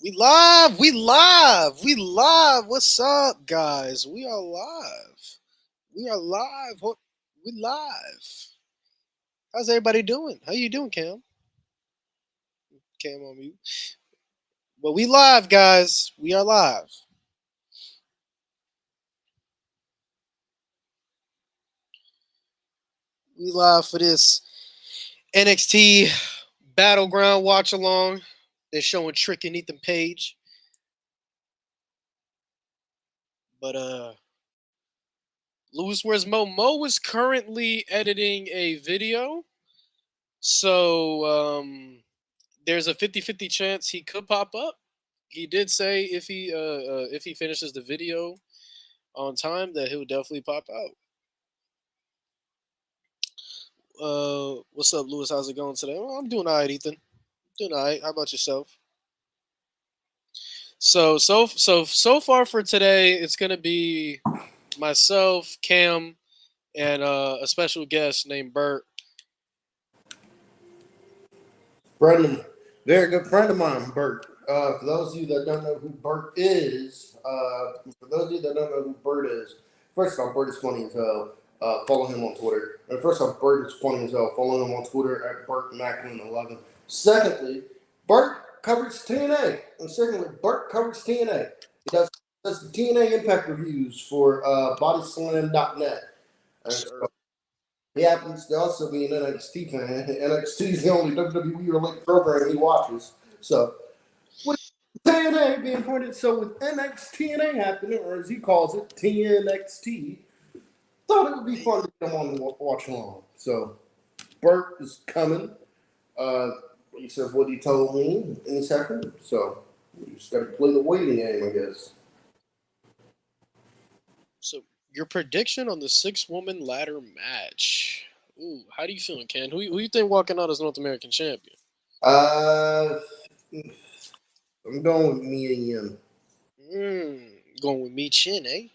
We live. We live. We live. What's up, guys? We are live. We are live. We live. How's everybody doing? How you doing, Cam? Cam on mute. Well, we live, guys. We are live. We live for this NXT Battleground watch along. They're showing Trick and Ethan Page. But Lewis, where's Mo? Mo is currently editing a video. So there's a 50-50 chance he could pop up. He did say if he finishes the video on time that he'll definitely pop out. What's up, Lewis? How's it going today? Well, I'm doing all right, Ethan. Doing all right. How about yourself? So far for today, it's gonna be myself, Cam, and a special guest named Bert. Brendan, very good friend of mine, Bert. For those of you that don't know who Bert is, first off, Bert is funny as hell. Follow him on Twitter. And first off, Bert is funny as hell. Follow him on Twitter at BertMacklin11. Secondly, Bert covers TNA. And secondly, Bert covers TNA. He does the TNA Impact reviews for BodySlam.net. He happens to also be an NXT fan. NXT is the only WWE related program he watches. So, with TNA being pointed, so with NXT happening, or as he calls it, TNXT, thought it would be fun to come on and watch along. So, Bert is coming. He says what he told me in a second. So, you just got to play the waiting game, I guess. So your prediction on the 6-woman ladder match. Ooh, how do you feeling, Ken? Who you think walking out as North American champion? I'm going with Mia Yim. Going with me Chin, eh?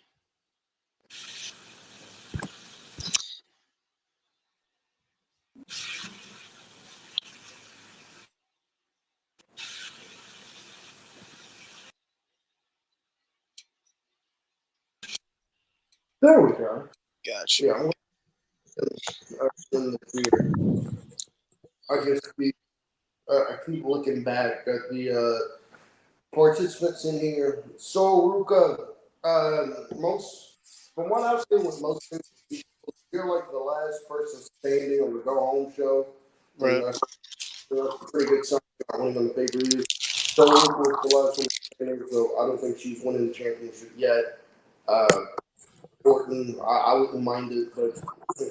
There we go. Gotcha. Yeah, I'm in the theater. I keep looking back at the participants in here. So Ruka, most from what I've seen with most things, you're like the last person standing on the go home show. Right. And that's a pretty good sign for winning on the pay per view. So Ruka was the last one standing, so I don't think she's winning the championship yet. Orton, I wouldn't mind it, but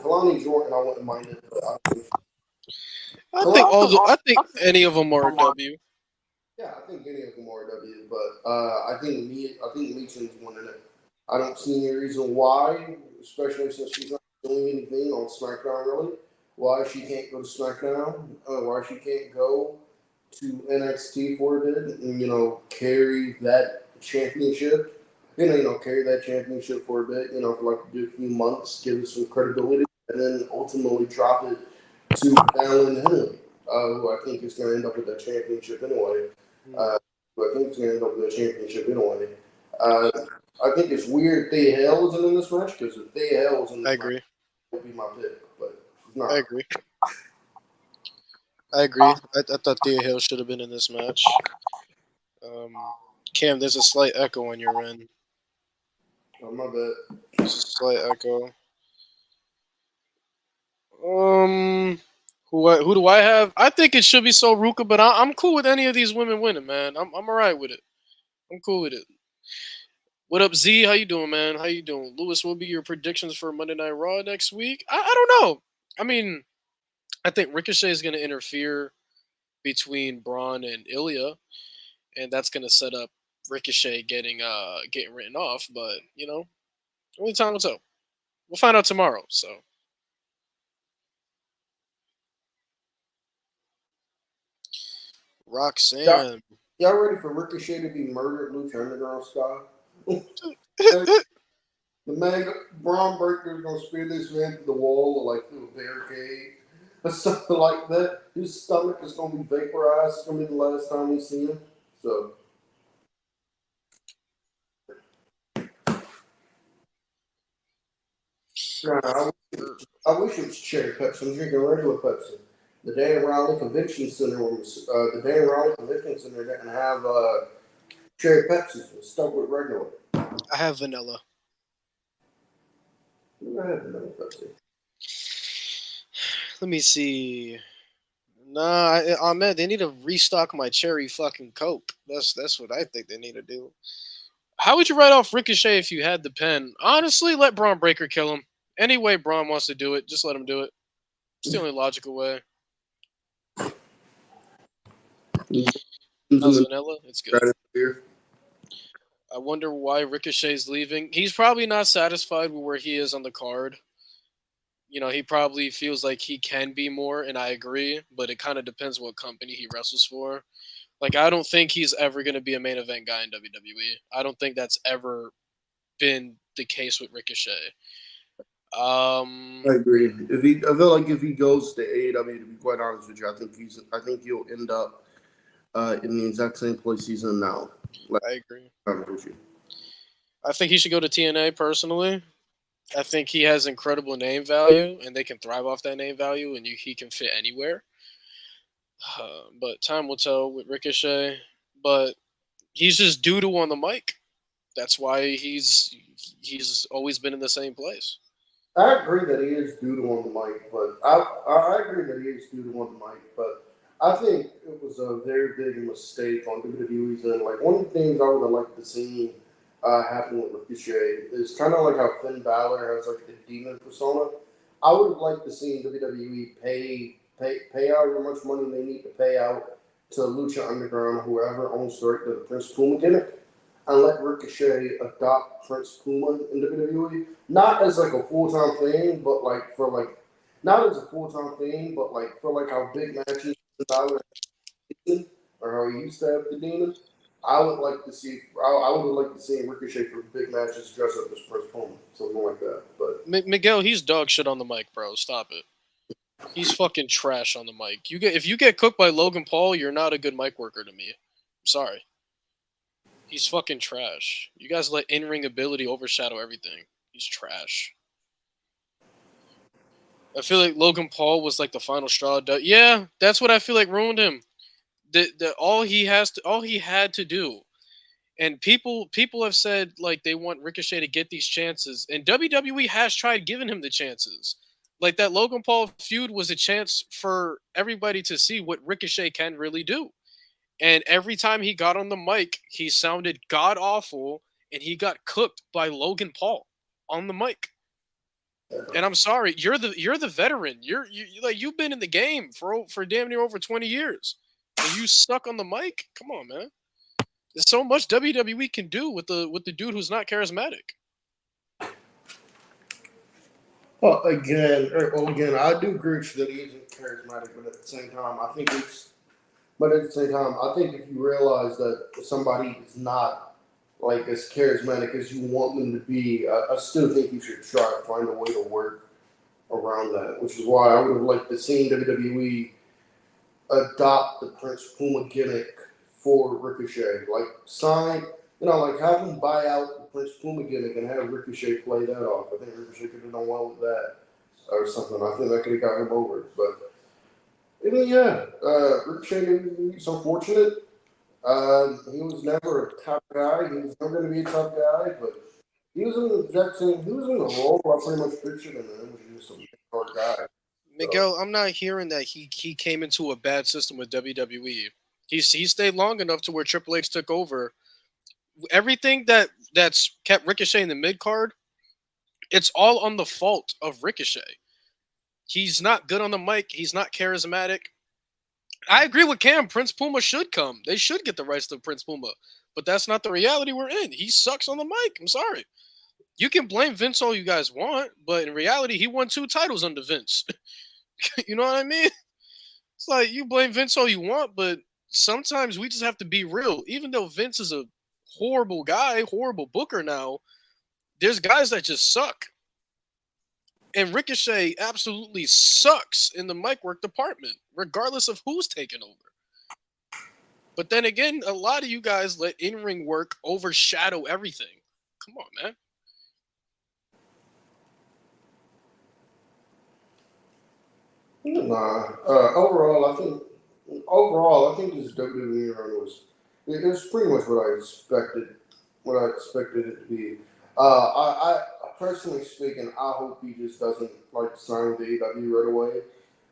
Kalani's Orton, I wouldn't mind it, but I don't think. I think any of them are a W. Yeah, I think any of them are W, but I think Meachin's winning it. I don't see any reason why, especially since she's not doing anything on SmackDown really, why she can't go to SmackDown, why she can't go to NXT for a bit and carry that championship. Carry that championship for a bit, for like a few months, give it some credibility, and then ultimately drop it to Alan Henley, who I think is going to end up with that championship anyway. Who I think is going to end up with that championship anyway. I think it's weird Thea Hale isn't in this match because if Thea Hale was in this match, it would be my pick, but she's not. I agree. I thought Thea Hale should have been in this match. Cam, there's a slight echo on your end. Oh, my bad. There's a slight echo. Who do I have? I think it should be So Ruka, but I'm cool with any of these women winning, man. I'm alright with it. I'm cool with it. What up, Z? How you doing, man? How you doing? Lewis, what will be your predictions for Monday Night Raw next week? I don't know. I mean, I think Ricochet is going to interfere between Braun and Ilya, and that's going to set up Ricochet getting written off. But only time will tell. We'll find out tomorrow. So. Roxanne. Y'all ready for Ricochet to be murdered Lucha Underground style? The man, Braun Breaker's gonna spear this man through the wall or like through a barricade or something like that. His stomach is gonna be vaporized. It's gonna be the last time we see him. So Nah, Er, I wish it was cherry Pepsi. I'm drinking regular Pepsi. The Dan Raleigh Convention Center the Dan Raleigh Convention Center didn't have cherry Pepsi. It's stuck with regular. I have vanilla. Never had vanilla Pepsi. Let me see. Nah, Ahmed, they need to restock my cherry fucking Coke. That's what I think they need to do. How would you write off Ricochet if you had the pen? Honestly, let Braun Breaker kill him. Any way Braun wants to do it, just let him do it. It's the only logical way. How's vanilla? It's good. Beer. I wonder why Ricochet's leaving. He's probably not satisfied with where he is on the card. He probably feels like he can be more, and I agree, but it kind of depends what company he wrestles for. Like, I don't think he's ever going to be a main event guy in WWE. I don't think that's ever been the case with Ricochet. I agree. I feel like if he goes to AEW, to be quite honest with you, I think he'll end up in the exact same place he's in now. Like, I agree. with you. I think he should go to TNA personally. I think he has incredible name value, and they can thrive off that name value, and he can fit anywhere. But time will tell with Ricochet. But he's just doodle on the mic. That's why he's always been in the same place. I agree that he is due to on the mic, but I agree that he is due to on the mic, but I think it was a very big mistake on WWE's end. Like one of the things I would have liked to see happen with Ricochet is kind of like how Finn Balor has like the demon persona. I would have liked to see WWE pay out how much money they need to pay out to Lucha Underground, whoever owns the right to the Prince Puma gimmick, and let Ricochet adopt Prince Puma in WWE. Not as like a full time thing, but like for like not as a full time thing, but like for like how big matches Balor or how he used to have the demon. I would like to see. I would like to see Ricochet for big matches dress up as Prince Puma, something like that. But Miguel, he's dog shit on the mic, bro. Stop it. He's fucking trash on the mic. If you get cooked by Logan Paul, you're not a good mic worker to me. I'm sorry. He's fucking trash. You guys let in-ring ability overshadow everything. He's trash. I feel like Logan Paul was like the final straw. Yeah, that's what I feel like ruined him. All he had to do, and people have said like they want Ricochet to get these chances, and WWE has tried giving him the chances. Like that Logan Paul feud was a chance for everybody to see what Ricochet can really do. And every time he got on the mic, he sounded god awful, and he got cooked by Logan Paul on the mic. And I'm sorry, you're the veteran. You've been in the game for damn near over 20 years, and you suck on the mic. Come on, man. There's so much WWE can do with the dude who's not charismatic. again, I do agree with you that he isn't charismatic, but at the same time, I think it's. But at the same time, I think if you realize that somebody is not like as charismatic as you want them to be, I still think you should try to find a way to work around that. Which is why I would have liked to see WWE adopt the Prince Puma gimmick for Ricochet. Like sign, like have him buy out the Prince Puma gimmick and have Ricochet play that off. I think Ricochet could have done well with that or something. I think that could have got him over. But I mean, yeah, Ricochet is unfortunate. He was never a top guy. He was never going to be a top guy, but he was in the exact same. He was in the role I pretty much pictured him in, which is just a mid-card guy. So Miguel, I'm not hearing that he came into a bad system with WWE. He stayed long enough to where Triple H took over. Everything that's kept Ricochet in the mid card, it's all on the fault of Ricochet. He's not good on the mic. He's not charismatic. I agree with Cam. Prince Puma should come. They should get the rights to Prince Puma. But that's not the reality we're in. He sucks on the mic. I'm sorry. You can blame Vince all you guys want, but in reality, he won 2 titles under Vince. You know what I mean? It's like you blame Vince all you want, but sometimes we just have to be real. Even though Vince is a horrible guy, horrible booker now, there's guys that just suck. And Ricochet absolutely sucks in the mic work department, regardless of who's taking over. But then again, a lot of you guys let in-ring work overshadow everything. Come on, man. Nah. Overall, I think this WWE run it was pretty much what I expected. What I expected it to be. I personally speaking, I hope he just doesn't like sign with the AEW right away.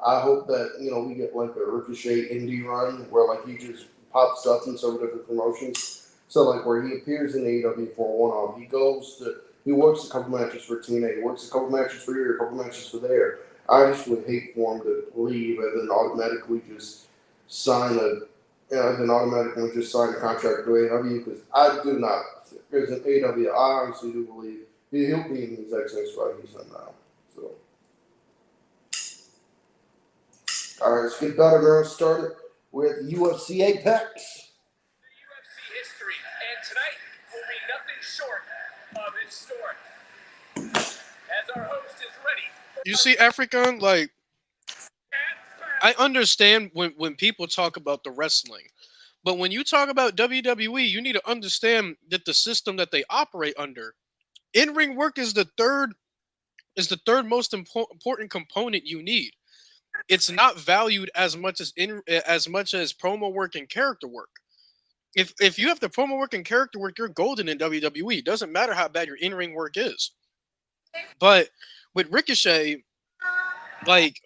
I hope that we get like a Ricochet indie run where like he just pops up in several different promotions. So like where he appears in AEW for a one off, he works a couple matches for TNA, he works a couple matches for here, a couple matches for there. I just would hate for him to leave and then automatically just sign a then automatically just sign a contract with AEW because I do not. Because in AEW, I honestly do believe he'll be in the exact same spot he's in now. So, all right, let's get Battleground started with UFC Apex. UFC history, and tonight will be nothing short of historic. As our host is ready. You see, African, like, I understand when people talk about the wrestling, but when you talk about WWE, you need to understand that the system that they operate under, in-ring work is the third most important component you need. It's not valued as much as promo work and character work. If you have the promo work and character work, you're golden in WWE. It doesn't matter how bad your in-ring work is. But with Ricochet, like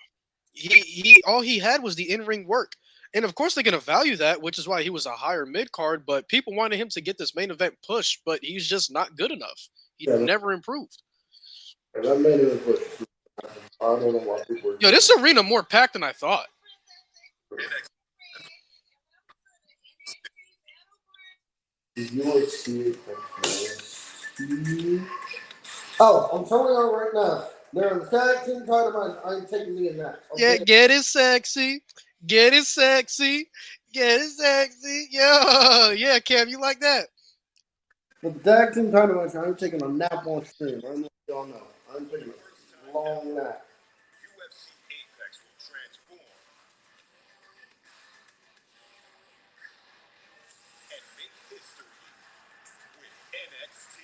he all he had was the in-ring work. And of course they're gonna value that, which is why he was a higher mid card, but people wanted him to get this main event push, but he's just not good enough. He Yeah, never improved. that made it push. I don't know why people are Yo, this arena more packed than I thought. UFC. Oh, I'm telling you right now. They're in the tag team title match. I ain't taking me in that. Yeah, Okay? get it sexy. Get it sexy. Get it sexy. Yo, yeah, Cam, you like that? For the tag team title match, I ain't taking a nap on stream. I'm letting y'all know. I'm taking a long nap. UFC Apex will transform and make history with NXT.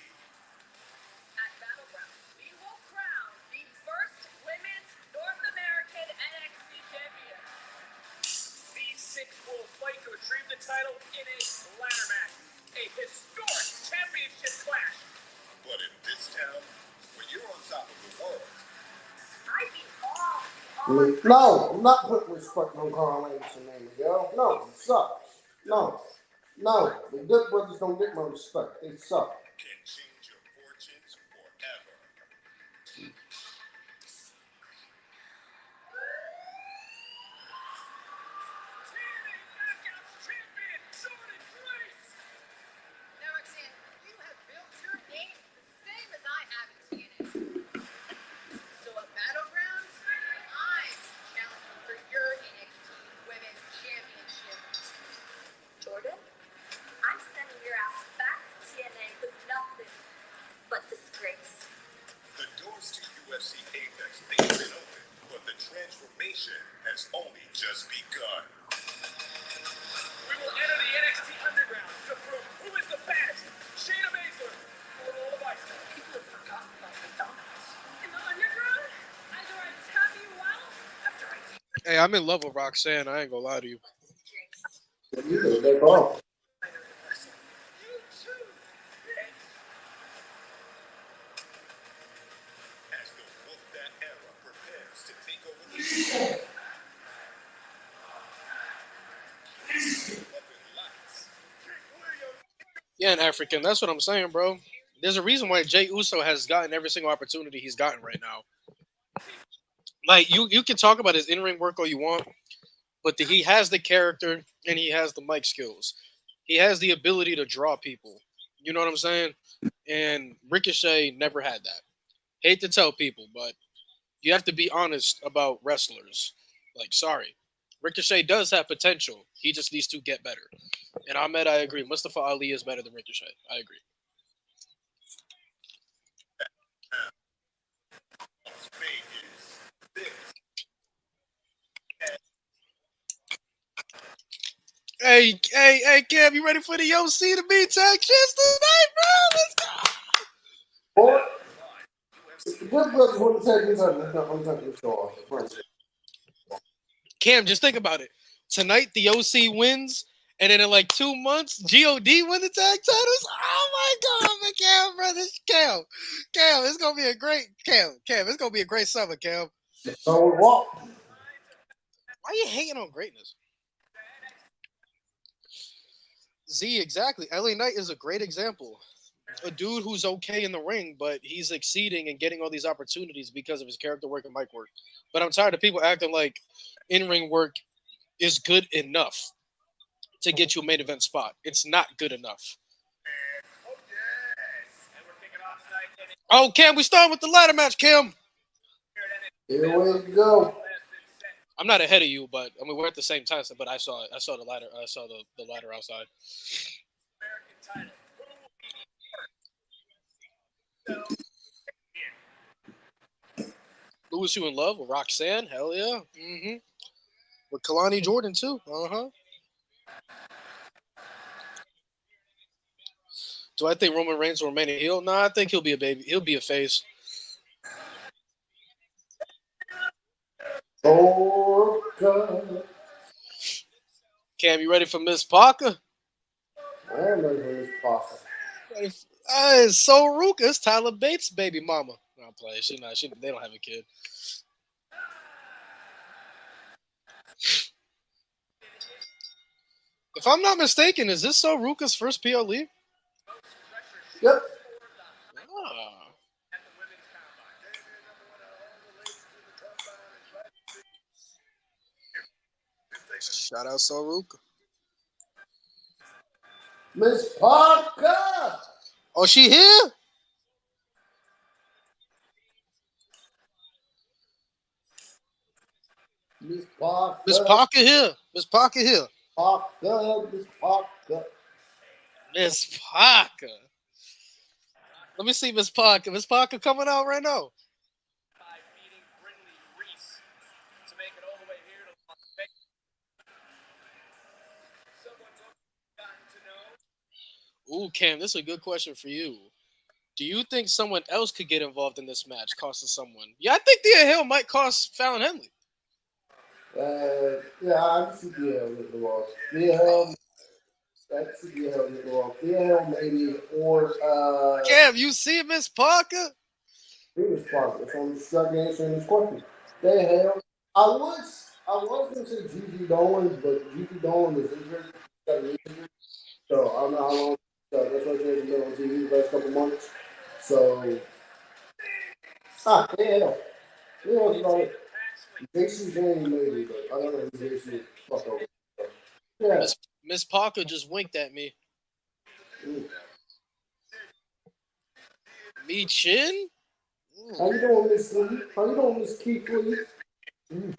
At Battleground, we will crown the first women's North American NXT champion. These six will fight to retrieve the title in a ladder match, a historic championship clash. But in this town, when you're on top of the world, I beat all. No, I'm not putting respect on Carl Anderson name, yo. No, it sucks. No. The Good Brothers don't get my respect. They suck. Can change your fortunes forever. TNA Knockouts champion, Jordan Grace. Now, Roxanne, you have built your name the same as I have in TNA. So at Battlegrounds, I'm challenging for your NXT Women's Championship. Jordan, I'm sending your ass back to TNA with nothing but disgrace. The doors to UFC Apex may have been open, but the transformation has only just begun. We will enter the NXT Underground to prove who is the best. Shayna Baszler or Lola Vice. People have forgotten about the dominance. In the Underground? After I tap you out? After I Hey, I'm in love with Roxanne. I ain't gonna lie to you. That's all. You choose, bitch. As the Wolfpack era prepares to take over the scene. Up in lights. King William. Yeah, and African. That's what I'm saying, bro. There's a reason why Jay Uso has gotten every single opportunity he's gotten right now. Like you can talk about his in-ring work all you want, but he has the character and he has the mic skills. He has the ability to draw people. You know what I'm saying? And Ricochet never had that. Hate to tell people, but you have to be honest about wrestlers. Like, sorry. Ricochet does have potential. He just needs to get better. And Ahmed, I agree. Mustafa Ali is better than Ricochet. I agree. Las Vegas. This Hey, Cam, you ready for the OC to be tag champs tonight, bro? Let's go. Boy, if the Good Brothers wouldn't take me, I'm taking the show off. Cam, just think about it. Tonight, the OC wins, and then in like 2 months, God win the tag titles. Oh my God, man, Cam, brother, Cam, it's gonna be a great Cam, it's gonna be a great summer, Cam. So we walk. Why are you hating on greatness? Z, exactly. LA Knight is a great example. A dude who's okay in the ring, but he's exceeding and getting all these opportunities because of his character work and mic work. But I'm tired of people acting like in-ring work is good enough to get you a main event spot. It's not good enough. Oh, Cam, we start with the ladder match, Cam. Here we go. I'm not ahead of you, but I mean we're at the same time. But I saw it. I saw the ladder. I saw the ladder outside. Lewis, you in love with Roxanne? Hell yeah. Mm-hmm. With Kalani Jordan too. Uh-huh. Do I think Roman Reigns will remain a heel? No, I think he'll be a baby. He'll be a face. Oh, God. Cam, you ready for Miss Parker? I am ready for this possible. It's So Ruka. It's Tyler Bates' baby mama. No, I'm playing. She not. They don't have a kid. If I'm not mistaken, is this So Ruka's first PLE? Yep. Ah. Shout out So Ruka. Miss Parker. Oh, she here? Miss Parker. Miss Parker here. Miss Parker here. Parker. Miss Parker. Miss Parker. Let me see Miss Parker. Miss Parker coming out right now. Ooh, Cam, this is a good question for you. Do you think someone else could get involved in this match, costing someone? Yeah, I think Thea Hill might cost Fallon Henley. Yeah, I can see Thea with the wall. Thea Hill. That's Thea Hill with the wall. Thea Hill maybe, or Cam, you see Miss Parker? Miss Parker. So I'm just stuck answering this question. Thea Hill. I was gonna say Gigi Dolan, but Gigi Dolan is injured. So I don't know how long. So that's why she's been on TV the last couple months. So yeah, yeah, it's about it. JC Jane maybe, but I don't know who JC fuck over. Yeah. Miss Parker just winked at me. Me Chin? How you doing, Miss Lee? How you doing, Miss Keith Lee?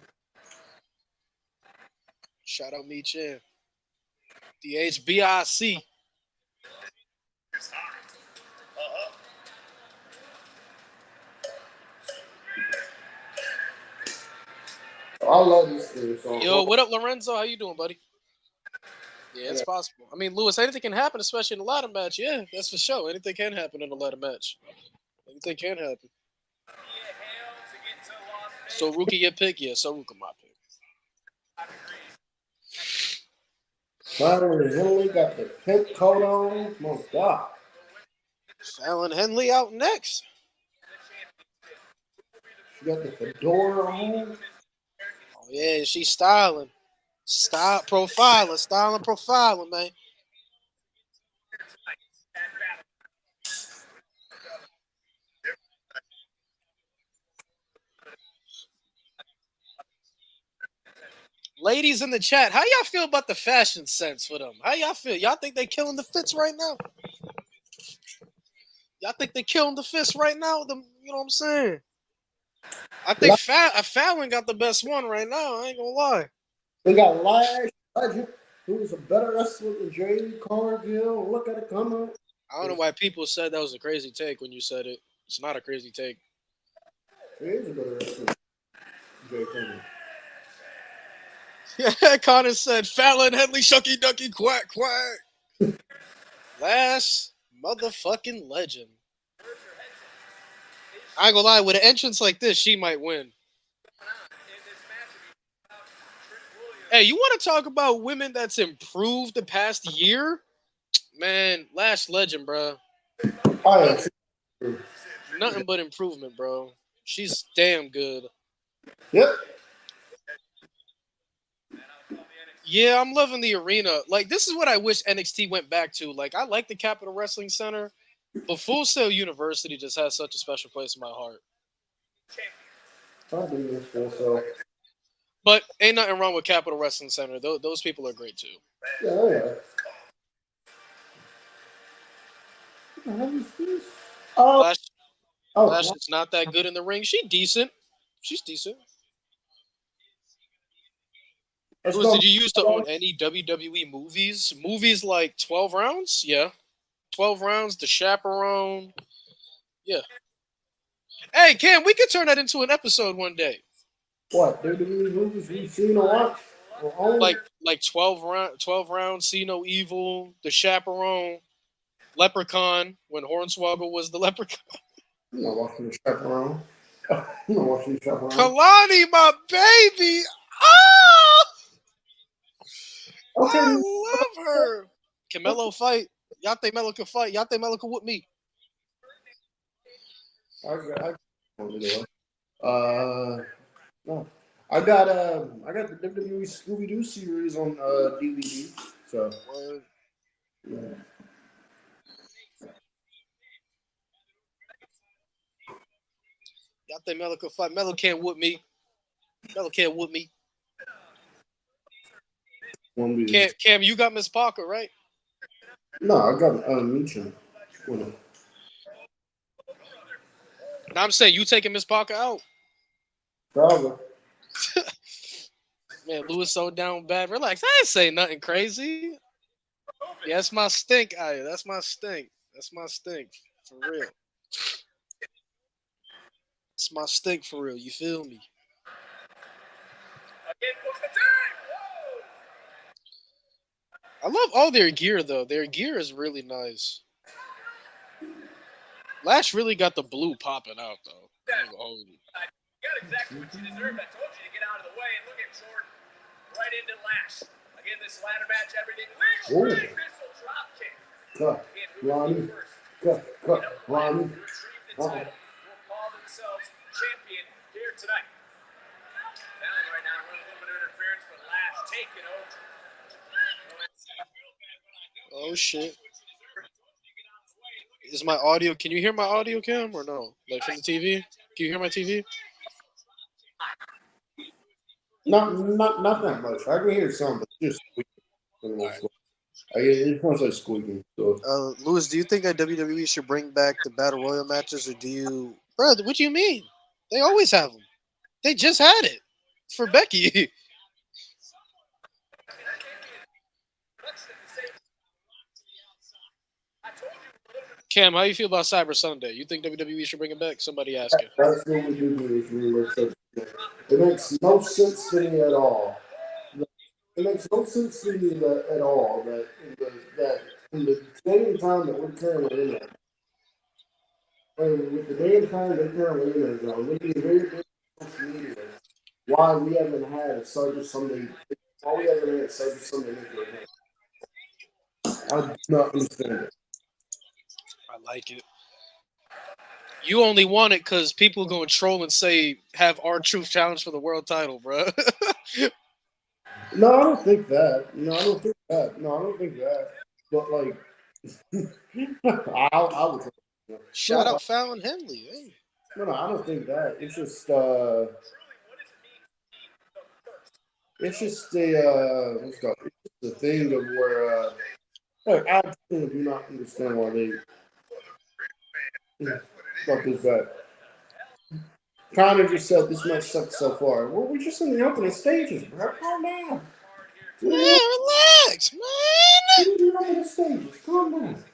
Shout out Me Chin. The HBIC. I love this thing song. Yo, what up, Lorenzo? How you doing, buddy? Yeah, it's possible. I mean, Lewis, anything can happen, especially in a ladder match. Yeah, that's for sure. Anything can happen in a ladder match. Anything can happen. So Ruka get picked? Yeah, so Ruka my pick. Byron Henley got the pink coat on. My God. Fallon Henley out next. She got the fedora on. Oh, yeah, she's styling. Profiling, man. Ladies in the chat, how y'all feel about the fashion sense for them? How y'all feel? Y'all think they killing the fits right now? Y'all think they killing the fits right now? You know what I'm saying? I think Fallon got the best one right now. I ain't gonna lie. They got Lash Legend, who's a better wrestler than Jay Cargill. Look at it come out. I don't know why people said that was a crazy take when you said it. It's not a crazy take. He is a better wrestler than Jay Cargill. Yeah, Connor said Fallon Henley shucky ducky quack quack. Last motherfucking legend. I ain't gonna lie, with an entrance like this, she might win. Hey, you want to talk about women that's improved the past year? Man, Lash Legend, bro. Oh Not, yeah, nothing but improvement, bro. She's damn good. yep. Yeah, I'm loving the arena. Like, this is what I wish NXT went back to. Like, I like the Capitol Wrestling Center, but Full Sail University just has such a special place in my heart. I do this for so. But ain't nothing wrong with Capitol Wrestling Center. Those people are great too. Yeah, yeah. What the hell is this? Oh, Lash, Lash oh, is not that good in the ring. She decent. She's decent. let's Louis, go. did you used to own any WWE movies? Movies like 12 Rounds? Yeah. 12 Rounds, The Chaperone. Yeah. Hey, Cam, we could turn that into an episode one day. What? WWE movies we've seen or watched or owned? Like 12 rounds, See No Evil, The Chaperone, Leprechaun, when Hornswoggle was the leprechaun. I'm not watching the chaperone. I'm not watching the chaperone. Kalani, my baby. Oh, Okay, I love her. Camelo fight. Y'all think Melo can fight? Y'all think Melo can whoop me? I no. I got the WWE Scooby Doo series on DVD. So Word. yeah. Y'all think Melo can fight? Melo can't whoop me. Melo can't whoop me. One video. Cam, you got Miss Parker, right? No, I got Meechum. Well, Now I'm saying you taking Miss Parker out. probably. Man, Lewis so down bad. Relax. I ain't say nothing crazy. Yeah, that's my stink. That's my stink. That's my stink. For real. It's my stink for real. You feel me? I love all their gear though. Their gear is really nice. Lash really got the blue popping out though. I ain't gonna hold you. You got exactly what you deserved. I told you to get out of the way and look at Jordan right into Lash. Again, this ladder match, everything legal. Ooh. Right, missile drop kick. Cut. Again, who Ronnie. would be first? Cut. You know, Ronnie. to retrieve the title will call themselves champion here tonight. Fallon right now running a little bit of interference, but Lash taking over. Oh shit. Is my audio? Can you hear my audio, Cam, or no? Like from the TV? Can you hear my TV? Not that much. I can hear some, but just squeaking for the most part. It sounds like squeaking. So Lewis, do you think that WWE should bring back the Battle Royal matches, or do you, bro? What do you mean? They always have them. They just had it for Becky. Cam, how you feel about Cyber Sunday? You think WWE should bring it back? Somebody asking. that's what we do here is we work such. It makes no sense to me at all. It makes no sense to me at all that in the day and time that we're currently in, with the day and time they're currently in, looking very big on social media, why we haven't had a Cyber Sunday, why we haven't had a Cyber Sunday nuclear event. I do not understand it. I like it. You only want it because people going to troll and say have our truth challenge for the world title, bro. No, I don't think that. No, I don't think that. No, I don't think that. But like, I would. Shout No, out Fallon Henley. Hey. no, I don't think that. It's just what's it called? It's just the thing of where like, I do not understand why they fuck this back. Connor just said this match sucked so far. Well, we're just in the opening stages, bro. Calm down. We're in Man, relax, man. the opening stages. Calm down.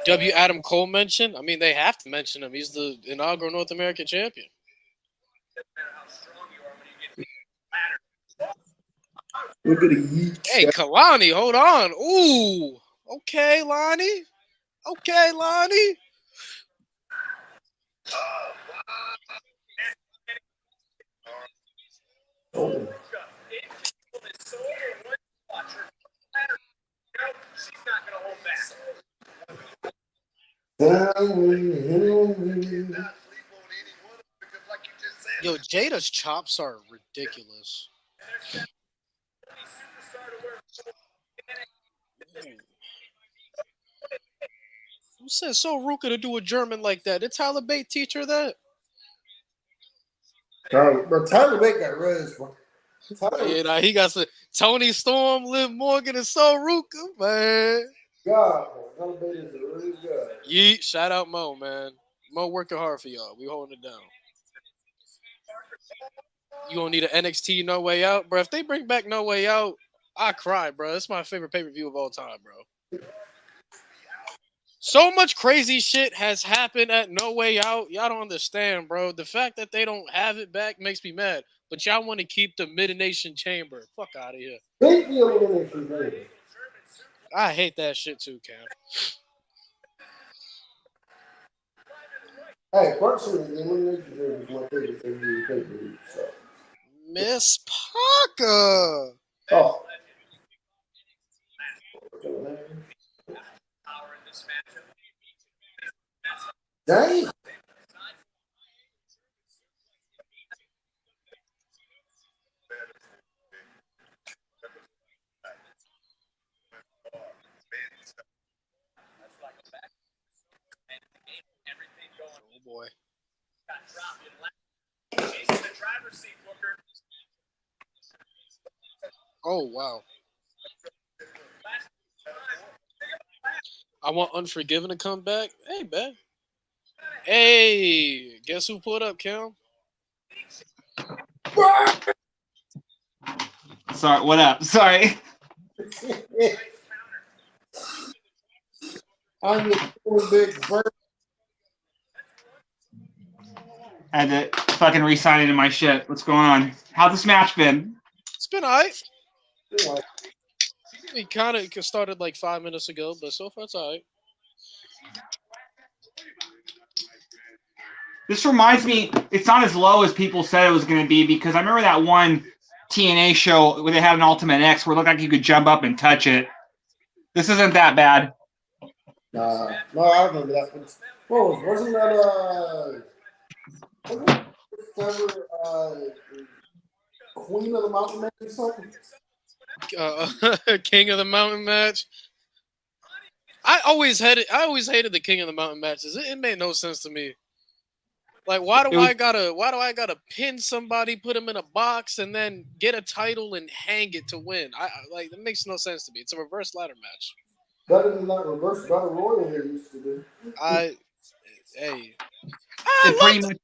W. Adam Cole mentioned. I mean, they have to mention him. He's the inaugural North American champion. Look at the yeet. Hey, Kalani, hold on. Ooh. Okay, Lonnie. Okay, Lonnie. Oh. Yo, Jada's chops are ridiculous. Who said so Ruka to do a German like that? Did Tyler Bate teach her that? But Tyler Bate got raised, bro. Yeah, nah, he got some Tony Storm, Liv Morgan, and So Ruka, man. God, Tyler Bate is really good. Yeet, shout out Mo, man. Mo working hard for y'all. We holding it down. You gonna need an NXT No Way Out, bro. If they bring back No Way Out, I cry, bro. It's my favorite pay-per-view of all time, bro. So much crazy shit has happened at No Way Out. Y'all don't understand, bro. The fact that they don't have it back makes me mad. But y'all want to keep the Mid-Nation Chamber. Fuck out of here. Take the elimination chamber. I hate that shit too, Cam. Hey, personally, the elimination chamber is my favorite thing to pay-per-view. So. Miss Parker. Oh. Dang. Oh boy. Oh wow. I want Unforgiven to come back. Hey, man. Hey, guess who pulled up, Cam? Sorry, what up? Sorry. I'm the big bird. I had to fucking re-sign into my shit. What's going on? How's this match been? It's been alright. We kind of started like 5 minutes ago, but so far it's alright. This reminds me, it's not as low as people said it was going to be because I remember that one TNA show where they had an Ultimate X where it looked like you could jump up and touch it. This isn't that bad. No, I remember that. Wasn't that Queen of the Mountain Man or something? King of the Mountain match. I always hated the King of the Mountain matches. It made no sense to me. Like, why do I gotta pin somebody, put them in a box, and then get a title and hang it to win? I like that makes no sense to me. It's a reverse ladder match. Better than that reverse battle royal they used to do. I It pretty much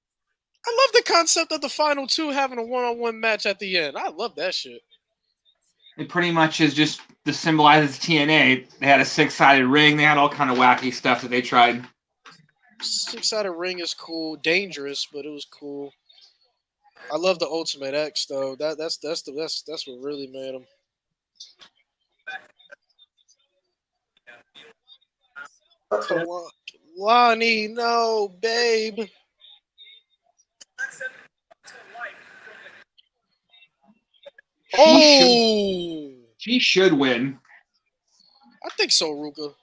love the concept of the final two having a one-on-one match at the end. I love that shit. It pretty much is just to symbolize TNA. They had a 6-sided ring. They had all kind of wacky stuff that they tried. 6-sided ring is cool, dangerous, but it was cool. I love the Ultimate X though. That's what really made him. Lonnie, no, babe. She should win. I think so, Ruka.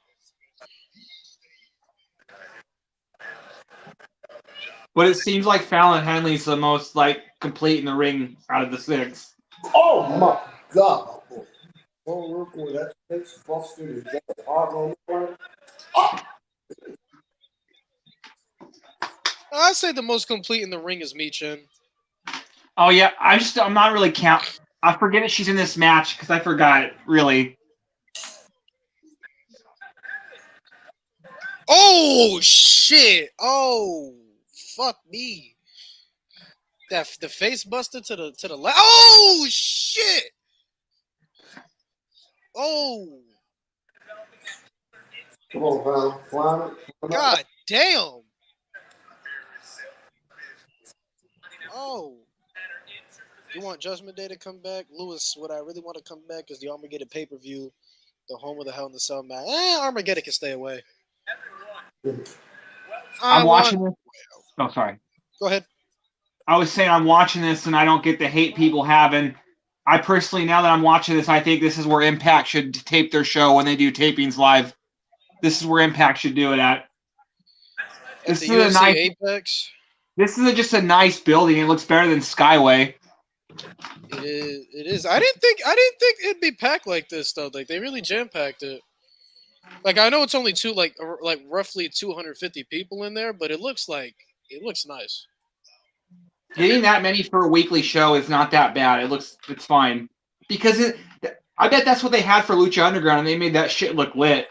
But it seems like Fallon Henley's the most complete in the ring out of the 6. Oh my god! Oh, Ruka, that face busted is that hard on the I'd say the most complete in the ring is Michin. Oh yeah, I'm not really count. I forget that she's in this match because I forgot it really. Oh shit! Oh fuck me! The face buster to the left. Oh shit! Oh. Come on, Fallon. God damn! Oh. You want Judgment Day to come back? Lewis, what I really want to come back is the Armageddon pay-per-view, the home of the Hell in the Cell match. Armageddon can stay away. I'm watching this. Oh, sorry. Go ahead. I was saying I'm watching this and I don't get the hate people have. And I personally, now that I'm watching this, I think this is where Impact should tape their show when they do tapings live. This is where Impact should do it at. At This the is a UFC nice. Apex. This is just a nice building. It looks better than Skyway. It is. It is. I didn't think it'd be packed like this though. Like they really jam packed it. Like I know it's only like roughly 250 people in there, but it looks nice. Getting that many for a weekly show is not that bad. It's fine because I bet that's what they had for Lucha Underground, and they made that shit look lit.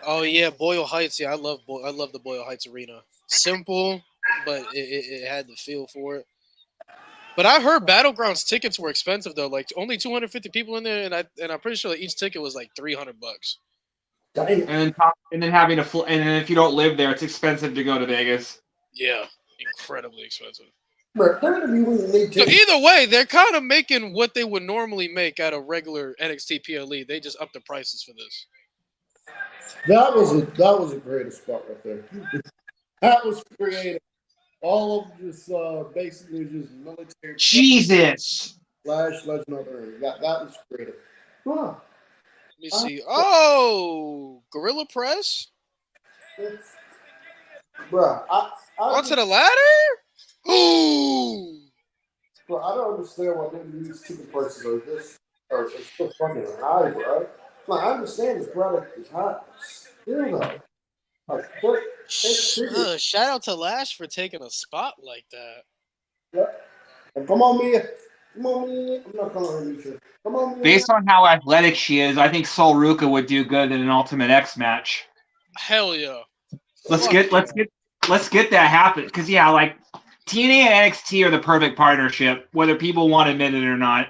Oh yeah, Boyle Heights. Yeah, I love the Boyle Heights Arena. Simple, but it had the feel for it. But I heard Battlegrounds tickets were expensive though. Like only 250 people in there, and I'm pretty sure each ticket was like $300. And then having to and then if you don't live there, it's expensive to go to Vegas. Yeah, incredibly expensive. Bro, WWE So either way, they're kind of making what they would normally make at a regular NXT PLE. They just up the prices for this. That was a great spot right there. That was creative. All of just basically just military. Jesus. Flash legendary. That was creative. Huh. Let me see. Oh, Gorilla Press Bro, onto the ladder. Ooh. Bro, I don't understand why these ticket prices are this are so fucking high, bro. Like, I understand this product is hot. Still though. Like, what? Shout out to Lash for taking a spot like that. Yeah. Come on, Mia. Come on, Mia. I'm not calling her Misha. Come on, Mia. Based on how athletic she is, I think Sol Ruka would do good in an Ultimate X match. Hell yeah. Let's get that happen. Because yeah, like TNA and NXT are the perfect partnership, whether people want to admit it or not.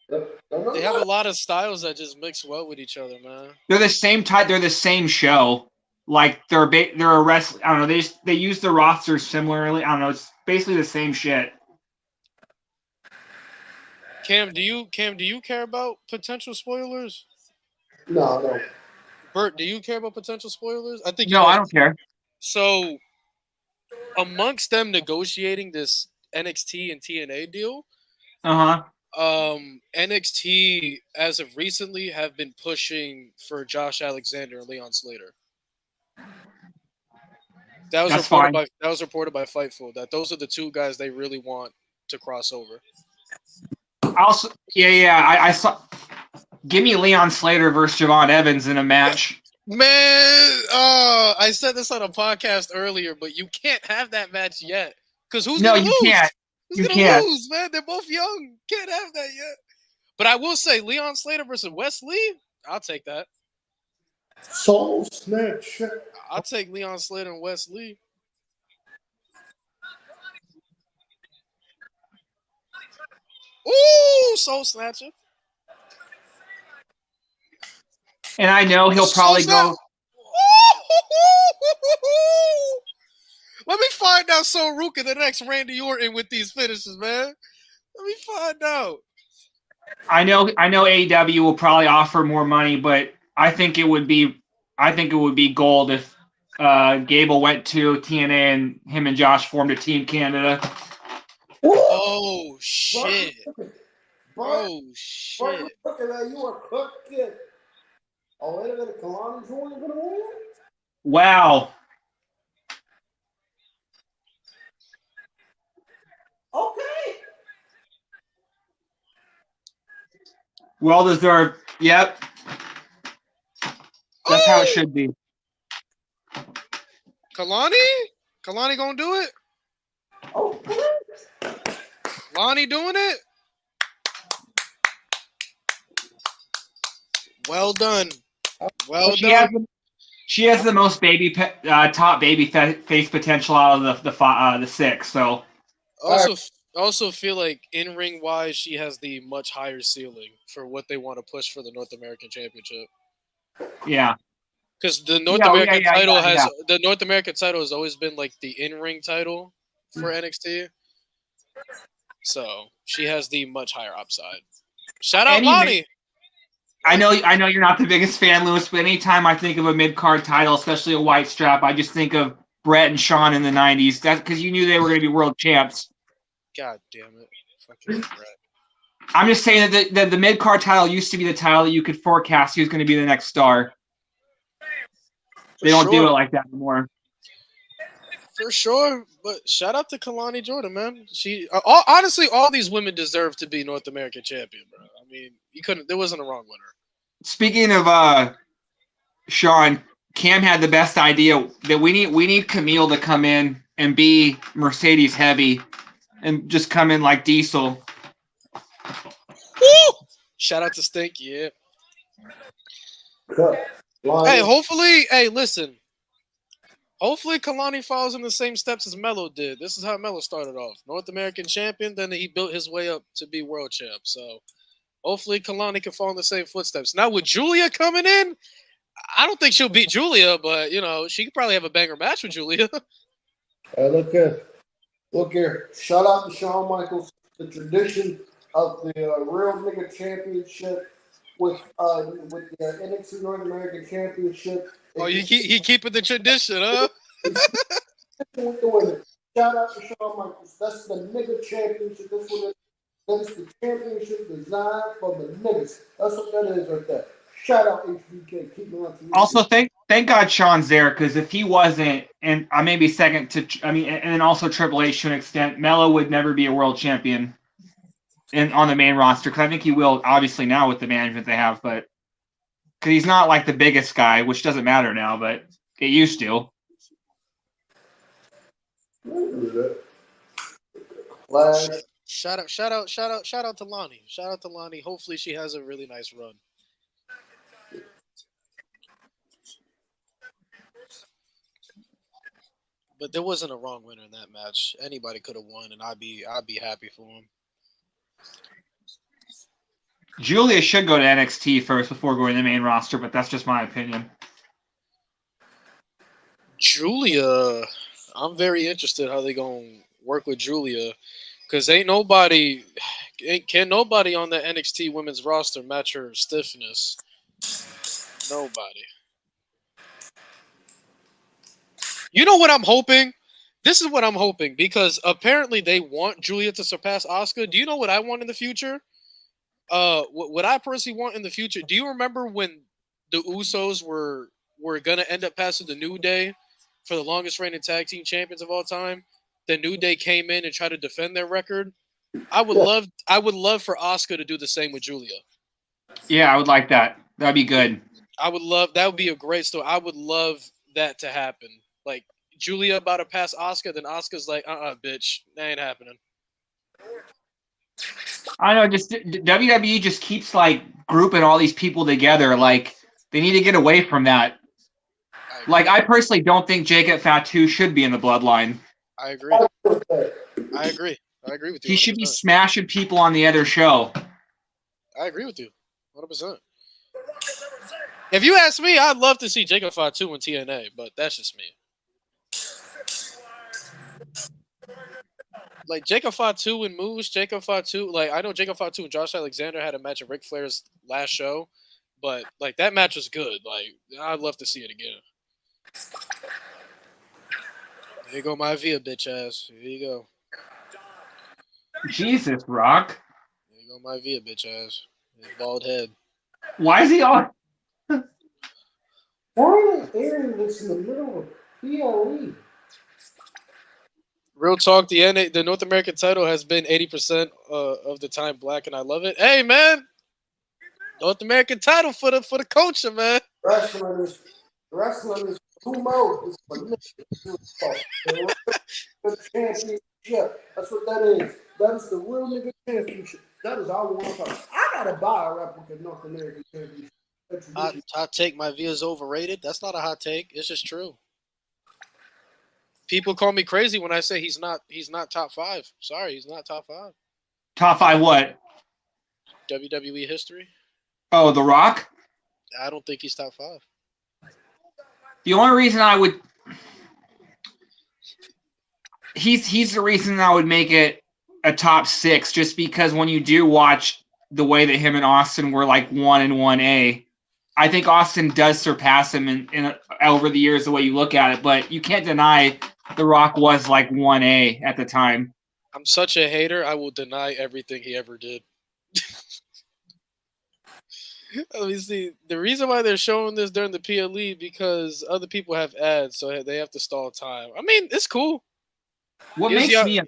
They have a lot of styles that just mix well with each other, man. They're the same type. They're the same show. Like they're a wrestling. I don't know. They use the rosters similarly. I don't know. It's basically the same shit. Cam, do you care about potential spoilers? No. Bert, do you care about potential spoilers? I think No, I don't care. So, amongst them negotiating this NXT and TNA deal, NXT as of recently have been pushing for Josh Alexander and Leon Slater. That was reported by Fightful that those are the two guys they really want to cross over. Also, I saw. Give me Leon Slater versus Javon Evans in a match. Man, I said this on a podcast earlier, but you can't have that match yet. Because who's going to lose? Can't. Who's going to lose, man? They're both young. Can't have that yet. But I will say, Leon Slater versus Wes Lee, I'll take that. Soul Snatch. I'll take Leon Slater and Wes Lee. Ooh, Soul Snatcher. And I know he'll probably go. Let me find out Sol Ruka the next Randy Orton with these finishes, man. Let me find out. I know AEW will probably offer more money, but I think it would be gold if Gable went to TNA and him and Josh formed a Team Canada. Oh shit! Oh shit! Look at that! You are cooking. Oh, wait a minute, Kalani's going to win? Wow. Okay. Well deserved. Yep. That's how it should be. Kalani gonna do it? Oh. Lonnie doing it? Well done. Well done. She has the most top baby face potential out of the six. So also feel like in ring wise, she has the much higher ceiling for what they want to push for the North American Championship. Yeah, because the North American title has always been like the in ring title for NXT. So she has the much higher upside. Shout out Lonnie. I know you're not the biggest fan, Lewis, but anytime I think of a mid-card title, especially a white strap, I just think of Brett and Sean in the 90s. That's because you knew they were going to be world champs. God damn it. Fucking Brett. I'm just saying that the mid-card title used to be the title that you could forecast who's going to be the next star. They don't do it like that anymore. For sure, but shout out to Kalani Jordan, man. She honestly, all these women deserve to be North American champion, bro. I mean, you couldn't. There wasn't a wrong winner. Speaking of Sean, Cam had the best idea that we need Camille to come in and be Mercedes heavy, and just come in like Diesel. Woo! Shout out to Stink, yeah. Hey, hopefully, listen. Hopefully, Kalani follows in the same steps as Melo did. This is how Melo started off. North American champion, then he built his way up to be world champ. So, hopefully, Kalani can follow in the same footsteps. Now, with Julia coming in, I don't think she'll beat Julia, but, she could probably have a banger match with Julia. Hey, look here. Shout out to Shawn Michaels. The tradition of the Real Nigga Championship with the NXT North American Championship. Oh, he keeping the tradition, huh? With the women. Shout out to Shawn Michaels. That's the nigga championship. That's the championship designed for the niggas. That's what that is right there. Shout out HBK. Keep me on TV. Also, thank God Sean's there, because if he wasn't, and I may be second to, and then also Triple H to an extent, Melo would never be a world champion on the main roster, because I think he will, obviously, now with the management they have, but because he's not like the biggest guy, which doesn't matter now, but it used to. Shout out to Lonnie. Shout out to Lonnie. Hopefully she has a really nice run. But there wasn't a wrong winner in that match. Anybody could have won, and I'd be happy for him. Julia should go to NXT first before going to the main roster, but that's just my opinion. Julia, I'm very interested how they gonna work with Julia, because can nobody on the NXT women's roster match her stiffness. Nobody. You know what I'm hoping? This is what I'm hoping, because apparently they want Julia to surpass Asuka. Do you know what I want in the future? What I personally want in the future. Do you remember when the Usos were gonna end up passing the New Day for the longest reigning tag team champions of all time? The New Day came in and tried to defend their record. I would love for Asuka to do the same with Julia. Yeah, I would like that. That'd be good. That would be a great story. I would love that to happen. Like Julia about to pass Asuka, then Asuka's like, bitch, that ain't happening. I know, just WWE just keeps like grouping all these people together. Like they need to get away from that. I personally don't think Jacob Fatu should be in the bloodline. I agree. I agree with you. He should be smashing people on the other show. I agree with you, 100%. If you ask me, I'd love to see Jacob Fatu in TNA, but that's just me. Like Jacob Fatu and Moose, Jacob Fatu, I know Jacob Fatu and Josh Alexander had a match at Ric Flair's last show, but that match was good. I'd love to see it again. There you go, my Via bitch ass. Here you go. Jesus, Rock. There you go, my Via bitch ass. His bald head. Why is he on? Why are they airing this in the middle of PLE? Real talk, the North American title has been 80% of the time black, and I love it. Hey, man, North American title for the culture, man. Wrestling is Kumo. It's the championship. That's what that is. That is the real nigga championship. That is all we want to talk. I gotta buy a replica North American championship. Hot take, my Via is overrated. That's not a hot take. It's just true. People call me crazy when I say he's not top 5. Sorry, he's not top 5. Top 5 what? WWE history. Oh, The Rock? I don't think he's top 5. The only reason I would he's the reason I would make it a top 6, just because when you do watch the way that him and Austin were 1 and 1A, I think Austin does surpass him in over the years the way you look at it, but you can't deny The Rock was like 1A at the time. I'm such a hater. I will deny everything he ever did. Let me see. The reason why they're showing this during the PLE because other people have ads, so they have to stall time. I mean, it's cool. What Gives makes you- me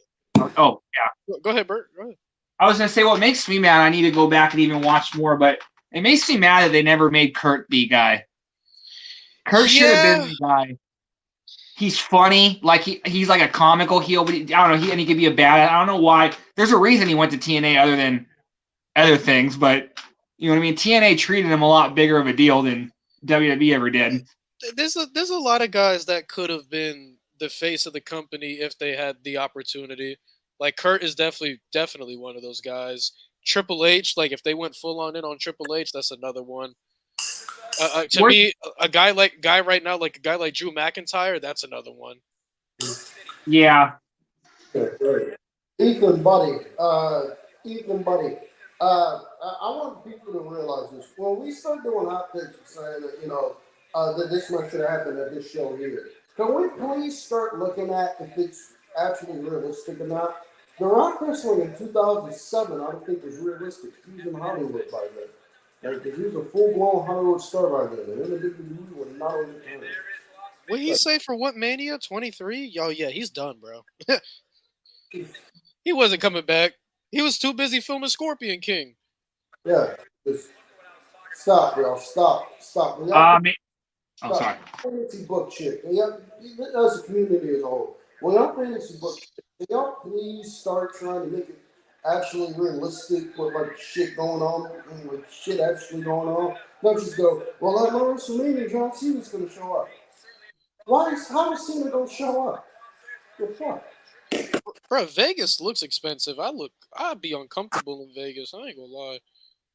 oh yeah. Go ahead, Bert. Go ahead. I was gonna say what makes me mad. I need to go back and even watch more, but it makes me mad that they never made Kurt the guy. Kurt should have been the guy. He's funny, like he's like a comical heel, but I don't know. And he could be a bad. I don't know why. There's a reason he went to TNA other than other things, but you know what I mean. TNA treated him a lot bigger of a deal than WWE ever did. There's a lot of guys that could have been the face of the company if they had the opportunity. Like Kurt is definitely one of those guys. Triple H, like if they went full on in on Triple H, that's another one. To me, a guy right now, like a guy like Drew McIntyre, that's another one. Yeah. Ethan, buddy. I want people to realize this. When we start doing hot takes and saying that, that this much should have happened at this show here, can we please start looking at if it's actually realistic or not? The Rock Wrestling in 2007, I don't think was realistic. He was in Hollywood by then. Like, he was a full-blown Hollywood star by then. And WWE were not on the planet. What did he say for what Mania? 23? Yo, yeah, he's done, bro. He wasn't coming back. He was too busy filming Scorpion King. Yeah. Just stop, y'all. Stop. Oh, sorry. Fantasy book shit. As a community as a whole. When y'all fantasy book shit, can y'all please start trying to make it actually realistic with like shit going on and with shit actually going on? Don't just go, well, at WrestleMania, John Cena's going to show up. How is Cena going to show up? The fuck? Bro, Vegas looks expensive. I'd be uncomfortable in Vegas. I ain't gonna lie.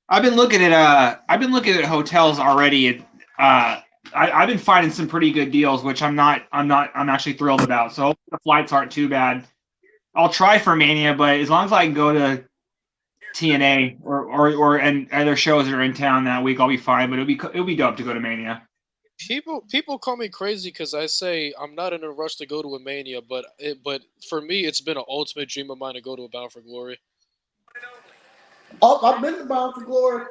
I've been looking at hotels already. And, I've been finding some pretty good deals, which I'm actually thrilled about. So hopefully the flights aren't too bad. I'll try for Mania, but as long as I can go to TNA or and other shows that are in town that week, I'll be fine. But it'll be dope to go to Mania. People call me crazy because I say I'm not in a rush to go to a Mania, but for me, it's been an ultimate dream of mine to go to a Bound for Glory. Oh, I've been to Bound for Glory.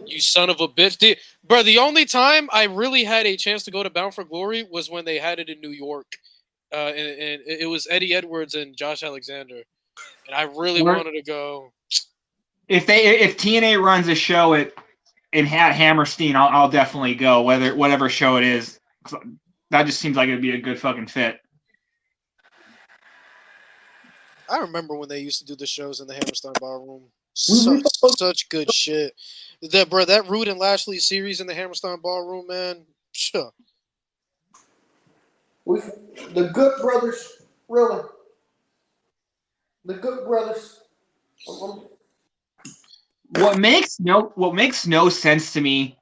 You son of a bitch. Bro, the only time I really had a chance to go to Bound for Glory was when they had it in New York. And it was Eddie Edwards and Josh Alexander. And I really wanted to go. If TNA runs a show in Hammerstein, I'll definitely go, whatever show it is. That just seems like it'd be a good fucking fit. I remember when they used to do the shows in the Hammerstein Ballroom. Such good shit. That Rude and Lashley series in the Hammerstein Ballroom, man. Sure. The Good Brothers, really. The Good Brothers. What makes no sense to me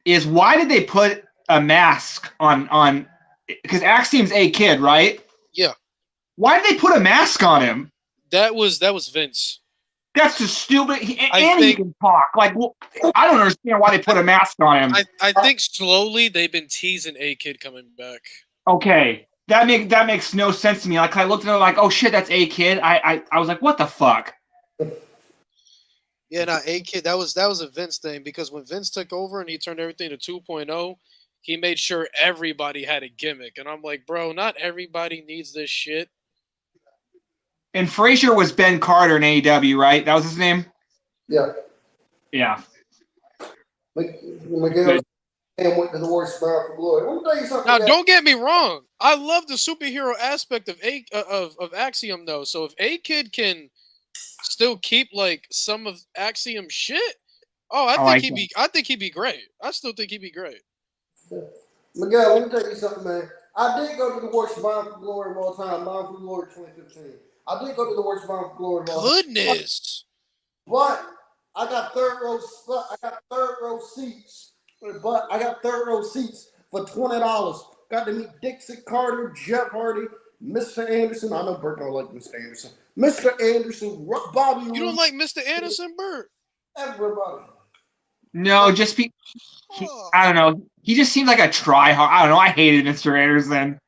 is why did they put a mask on because Axiom's a kid, right? Yeah. Why did they put a mask on him? That was Vince. That's just stupid. He can talk. Like, I don't understand why they put a mask on him. I think slowly they've been teasing A Kid coming back. Okay, that makes no sense to me. Like, I looked at it like, oh shit, that's A Kid. I was like, what the fuck? Yeah, no, A Kid. That was a Vince thing because when Vince took over and he turned everything to 2.0, he made sure everybody had a gimmick, and I'm like, bro, not everybody needs this shit. And Frazier was Ben Carter in AEW, right? That was his name? Yeah. Yeah. Miguel went to the worst Bound for Glory. Let me tell you something. Now, don't get me wrong. I love the superhero aspect of Axiom, though. So if A Kid can still keep like some of Axiom shit, I think he'd be great. I still think he'd be great. Miguel, let me tell you something, man. I did go to the worst Bound for Glory of all time, Bound for Glory 2015. I did go to the worst Bound for Glory of all time. Goodness. But I got third row seats. But I got third row seats for $20. Got to meet Dixie Carter, Jeff Hardy, Mr. Anderson. I know Bert don't like Mr. Anderson. Mr. Anderson, Bobby. You don't like Mr. Anderson, Bert? Everybody. No, just I don't know. He just seemed like a tryhard. I don't know. I hated Mr. Anderson.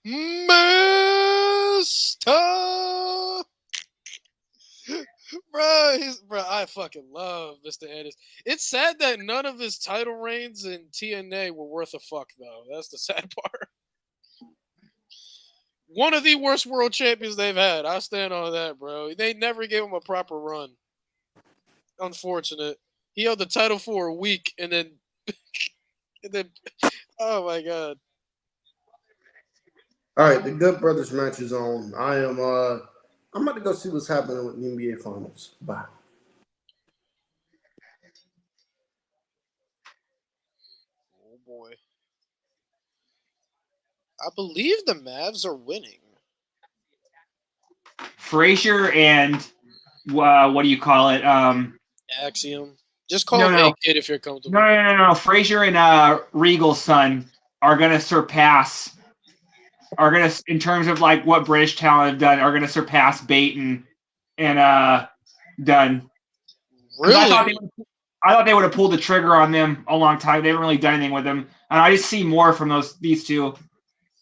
Master. Bro, I fucking love Mr. Anderson. It's sad that none of his title reigns in TNA were worth a fuck, though. That's the sad part. One of the worst world champions they've had. I stand on that, bro. They never gave him a proper run. Unfortunate. He held the title for a week, and then, oh my god. All right, the Good Brothers match is on. I'm about to go see what's happening with the NBA Finals. Bye. Oh boy. I believe the Mavs are winning. Frazier and what do you call it? Axiom. Just call him A Kid if you're comfortable. No. Frazier and Regal's son are gonna surpass. In terms of like what British talent have done, are gonna surpass Bate and Dunn. Really? I thought they would have pulled the trigger on them a long time. They haven't really done anything with them, and I just see more from these two.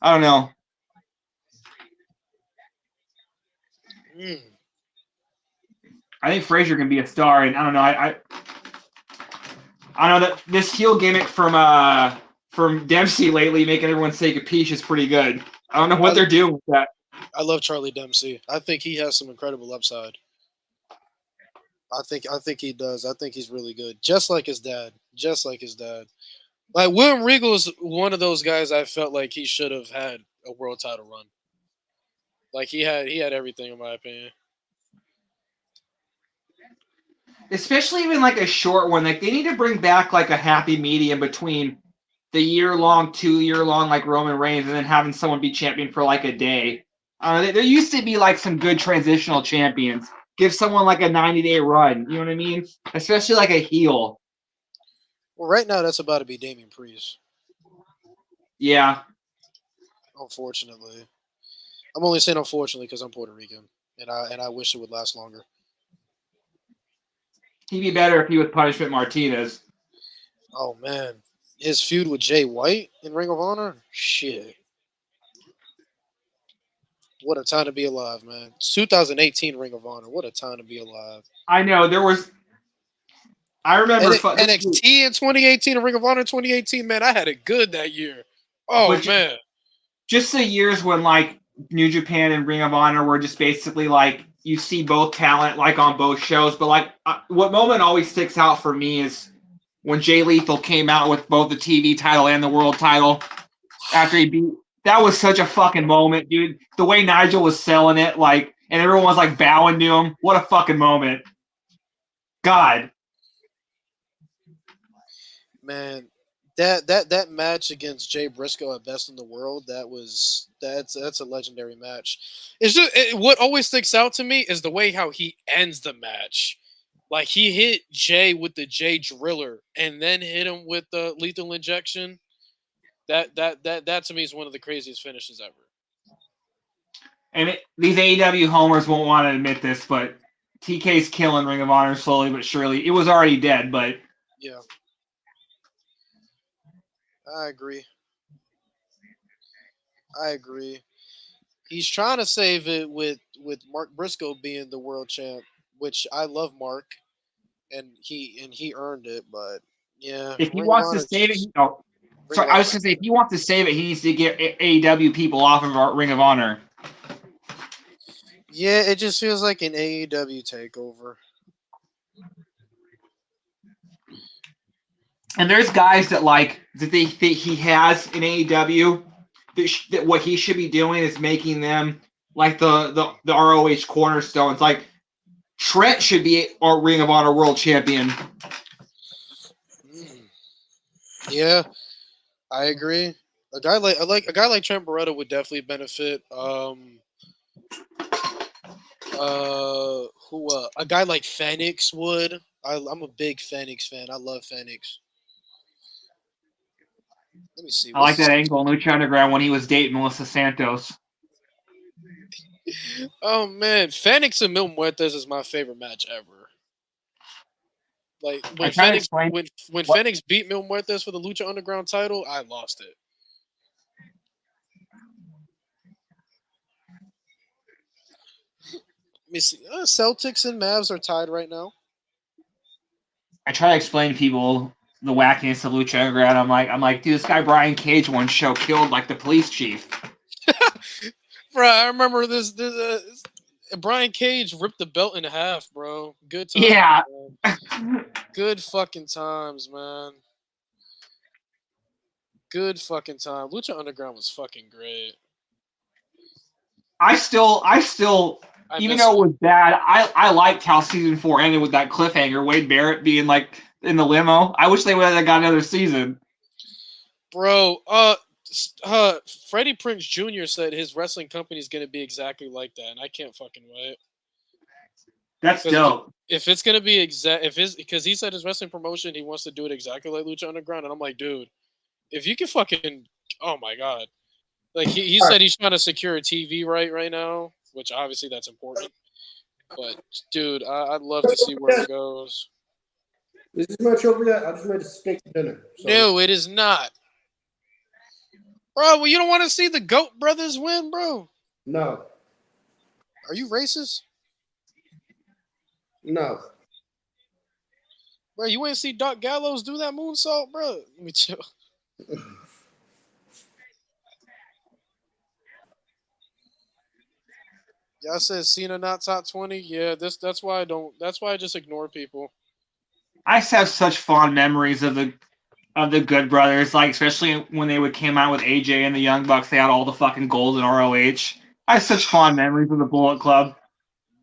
I don't know. I think Frazier can be a star, and I don't know. I know that this heel gimmick from Dempsey lately, making everyone say capiche, is pretty good. I don't know what they're doing with that. I love Charlie Dempsey. I think he has some incredible upside. I think he does. I think he's really good. Just like his dad. Like William Regal is one of those guys I felt like he should have had a world title run. Like he had everything in my opinion. Especially even like a short one. Like they need to bring back like a happy medium between the 2-year-long like Roman Reigns and then having someone be champion for like a day. There used to be like some good transitional champions. Give someone like a 90-day run. You know what I mean? Especially like a heel. Well, right now that's about to be Damian Priest. Yeah. Unfortunately. I'm only saying unfortunately because I'm Puerto Rican. And I wish it would last longer. He'd be better if he was Punishment Martinez. Oh, man. His feud with Jay White in Ring of Honor? Shit. What a time to be alive, man. 2018 Ring of Honor. What a time to be alive. I know. I remember NXT in 2018 and Ring of Honor in 2018, man. I had it good that year. Oh, man. Just the years when, like, New Japan and Ring of Honor were just basically, like, you see both talent, like, on both shows. But, like, what moment always sticks out for me is when Jay Lethal came out with both the TV title and the world title after he beat. That was such a fucking moment, dude. The way Nigel was selling it, like, and everyone was, like, bowing to him. What a fucking moment. God. Man, that match against Jay Briscoe at Best in the World, that's a legendary match. It's just what always sticks out to me is the way how he ends the match. Like he hit Jay with the Jay Driller and then hit him with the lethal injection. That to me is one of the craziest finishes ever. And these AEW homers won't want to admit this, but TK's killing Ring of Honor slowly but surely. It was already dead, but yeah. I agree. He's trying to save it with Mark Briscoe being the world champ, which I love Mark, and he earned it. But yeah, if he wants to save it, I was going to say if he wants to save it, he needs to get AEW people off of Ring of Honor. Yeah, it just feels like an AEW takeover. And there's guys that they think he has in AEW that what he should be doing is making them like the ROH cornerstones. Like Trent should be our Ring of Honor world champion. Yeah, I agree. A guy like Trent Barretta would definitely benefit. A guy like Phoenix would. I'm a big Phoenix fan. I love Phoenix. Let me see. I like that angle in Lucha Underground when he was dating Melissa Santos. Oh man, Phoenix and Mil Muertes is my favorite match ever. Like I try to explain when what Phoenix beat Mil Muertes for the Lucha Underground title, I lost it. Let me see. Celtics and Mavs are tied right now. I try to explain to people the wackiness of Lucha Underground. I'm like, dude, this guy Brian Cage one show killed like the police chief. Bro, I remember this Brian Cage ripped the belt in half, bro. Good times. Yeah. Man. Good fucking times, man. Good fucking time. Lucha Underground was fucking great. I still, I even miss though it. it was bad, I liked how season 4 ended with that cliffhanger. Wade Barrett being like in the limo. I wish they would have got another season. Bro, Freddie Prinze Jr. said his wrestling company is gonna be exactly like that, and I can't fucking wait. That's Because dope. if it's gonna be because he said his wrestling promotion he wants to do it exactly like Lucha Underground, and I'm like, dude, if you can fucking, oh my god, like he said he's trying to secure a TV right now, which obviously that's important. But dude, I'd love to see where it goes. Is this match over yet? I just made a steak dinner. So. No, it is not, bro. Well, you don't want to see the Goat Brothers win, bro. No. Are you racist? No. Bro, you ain't see Doc Gallows do that moonsault, bro. Let me chill. Y'all said Cena not top 20. Yeah, that's why I don't. That's why I just ignore people. I just have such fond memories of the Good Brothers, like especially when they would came out with AJ and the Young Bucks. They had all the fucking gold in ROH. I have such fond memories of the Bullet Club.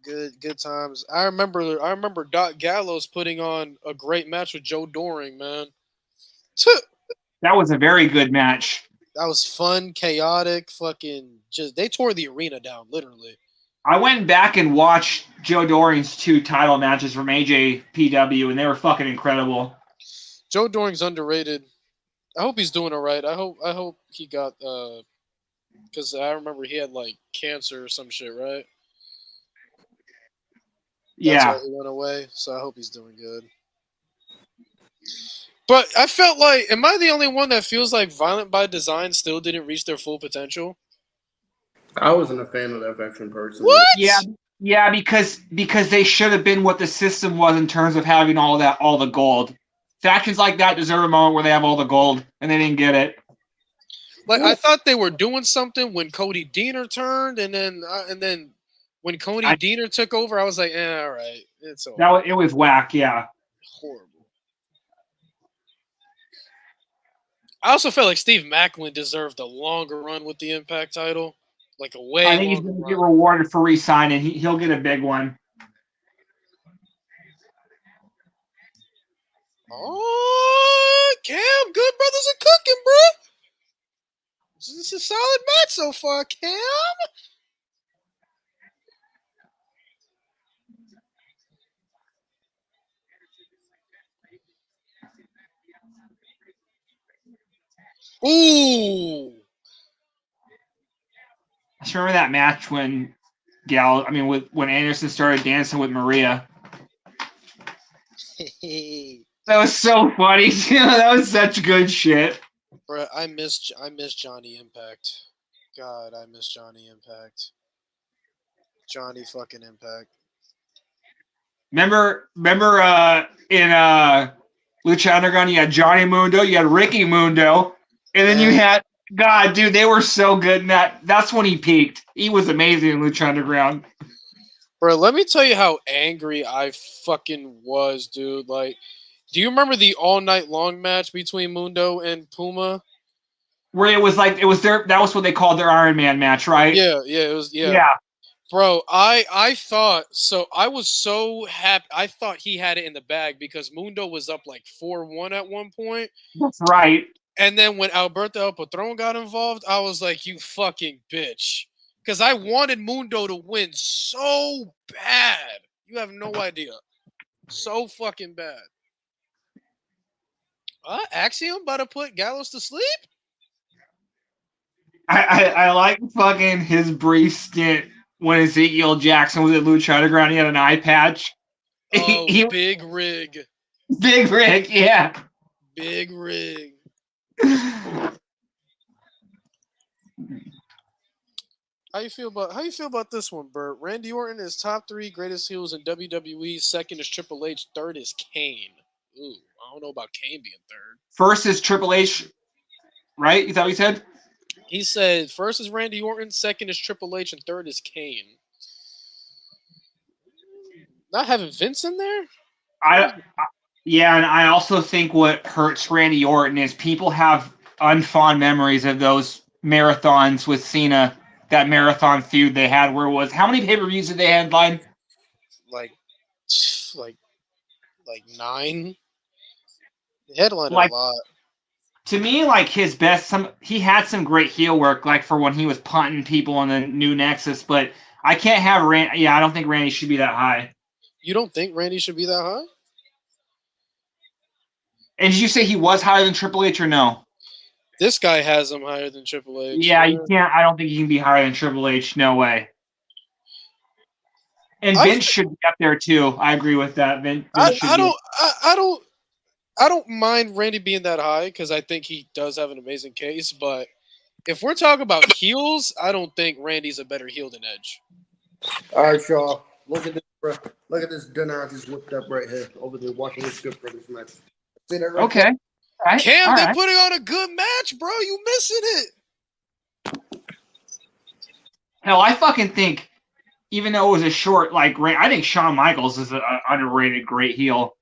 Good times. I remember Doc Gallows putting on a great match with Joe Doring, man. That was a very good match. That was fun, chaotic, fucking just they tore the arena down, literally. I went back and watched Joe Doring's 2 title matches from AJPW, and they were fucking incredible. Joe Doring's underrated. I hope he's doing all right. I hope he got because I remember he had like cancer or some shit, right? That's why Yeah. he went away. So I hope he's doing good. But I felt like, am I the only one that feels like Violent by Design still didn't reach their full potential? I wasn't a fan of that faction personally. What? Yeah, because they should have been what the system was in terms of having all the gold. Factions like that deserve a moment where they have all the gold, and they didn't get it. Like I thought they were doing something when Cody Deaner turned, and then when Cody Deaner took over, I was like, all right, it's over. It was whack, yeah. Horrible. I also felt like Steve Macklin deserved a longer run with the Impact title, like a way. I think he's going to get rewarded for re-signing. He'll get a big one. Oh, Cam, Good Brothers are cooking, bro. This is a solid match so far, Cam. Ooh. I just remember that match when when Anderson started dancing with Maria. That was so funny. That was such good shit. Bro, I miss Johnny Impact. God, I miss Johnny Impact. Johnny fucking Impact. Remember in Lucha Underground, you had Johnny Mundo, you had Ricky Mundo, and then you had God, dude, they were so good in that. That's when he peaked. He was amazing in Lucha Underground. Bro, let me tell you how angry I fucking was, dude. Like, do you remember the all night long match between Mundo and Puma? Where it was that was what they called their Iron Man match, right? Yeah, it was. Yeah. Bro, I thought so. I was so happy. I thought he had it in the bag because Mundo was up like 4-1 at one point. That's right. And then when Alberto El Patron got involved, I was like, you fucking bitch. Because I wanted Mundo to win so bad. You have no idea. So fucking bad. Axiom about to put Gallows to sleep? I like fucking his brief stint when Ezekiel Jackson was at Lucha Underground. He had an eye patch. Oh, big rig. Big Rick, yeah. Big Rig. How you feel about this one, Bert? Randy Orton is top 3 greatest heels in WWE. Second is Triple H. Third is Kane. Ooh, I don't know about Kane being third. First is Triple H, right? Is that what you said? He said first is Randy Orton, second is Triple H, and third is Kane. Not having Vince in there? Yeah, and I also think what hurts Randy Orton is people have unfond memories of those marathons with Cena, that marathon feud they had where it was, how many pay-per-views did they headline? Like 9. They headlined a Like, lot. to me, like his best, he had some great heel work, like for when he was punting people on the new Nexus, but I can't have Randy. Yeah, I don't think Randy should be that high. You don't think Randy should be that high? And did you say he was higher than Triple H or no? This guy has him higher than Triple H. Yeah, you can't. I don't think he can be higher than Triple H. No way. And Vince should be up there too. I agree with that. Vince should be. I don't mind Randy being that high because I think he does have an amazing case. But if we're talking about heels, I don't think Randy's a better heel than Edge. All right, y'all. Look at this, bro. Look at this dinner I just whipped up right here over there watching this Good Brothers match. See that right Okay. there? All right. Cam, All they're right. putting on a good match, bro. You missing it. Hell, I fucking think, even though it was a short, like, I think Shawn Michaels is an underrated great heel.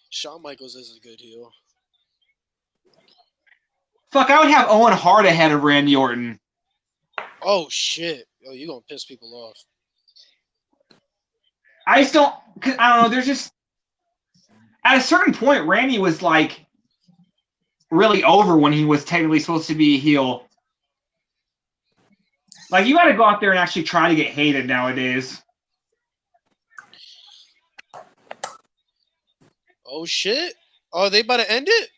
Shawn Michaels is a good heel. Fuck, I would have Owen Hart ahead of Randy Orton. Oh, shit. Oh, you're going to piss people off. I just don't, cause I don't know, there's just, at a certain point, Randy was, like, really over when he was technically supposed to be a heel. Like, you got to go out there and actually try to get hated nowadays. Oh, shit. Oh, they about to end it?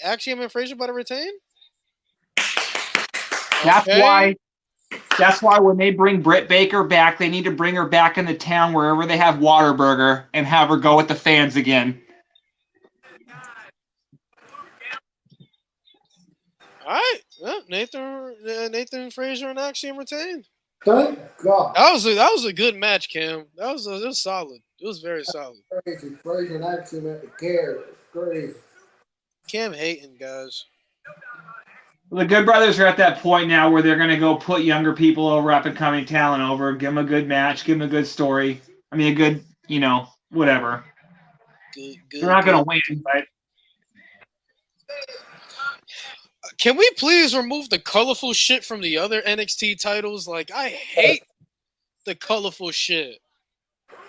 Axiom and Frazier about to retain? That's why when they bring Britt Baker back, they need to bring her back into town wherever they have Whataburger and have her go with the fans again. All right. Well, Nathan Frazier and Axiom retained. Thank God. That was a good match, Cam. It was solid. It was very solid. Crazy. Frazier and Axiom at the care. Crazy. Cam hating, guys. The Good Brothers are at that point now where they're going to go put younger people over, up and coming talent over, give them a good match, give them a good story. I mean, a good, whatever. Good. They're not going to win, but. Can we please remove the colorful shit from the other NXT titles? Like, I hate the colorful shit.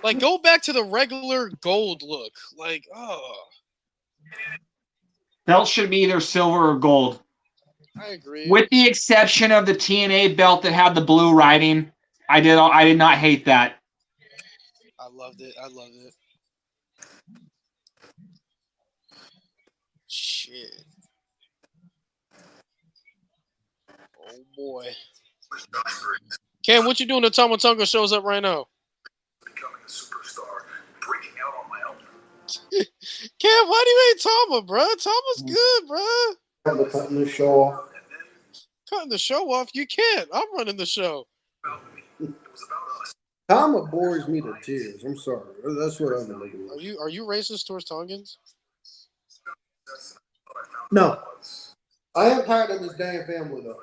Like, go back to the regular gold look. Like, oh. Belts should be either silver or gold. I agree. With the exception of the TNA belt that had the blue writing, I did not hate that. I loved it. Shit. Oh boy. Cam, what you doing? The Tama Tonga shows up right now. Becoming a superstar, breaking out on my own. Cam, why do you hate Tama, bro? Tama's good, bro. I'm cutting the show off. Cutting the show off? You can't. I'm running the show. It was about us. Tama bores me to tears. I'm sorry. That's what I'm thinking. Are you racist towards Tongans? No. I am tired of this damn family, though.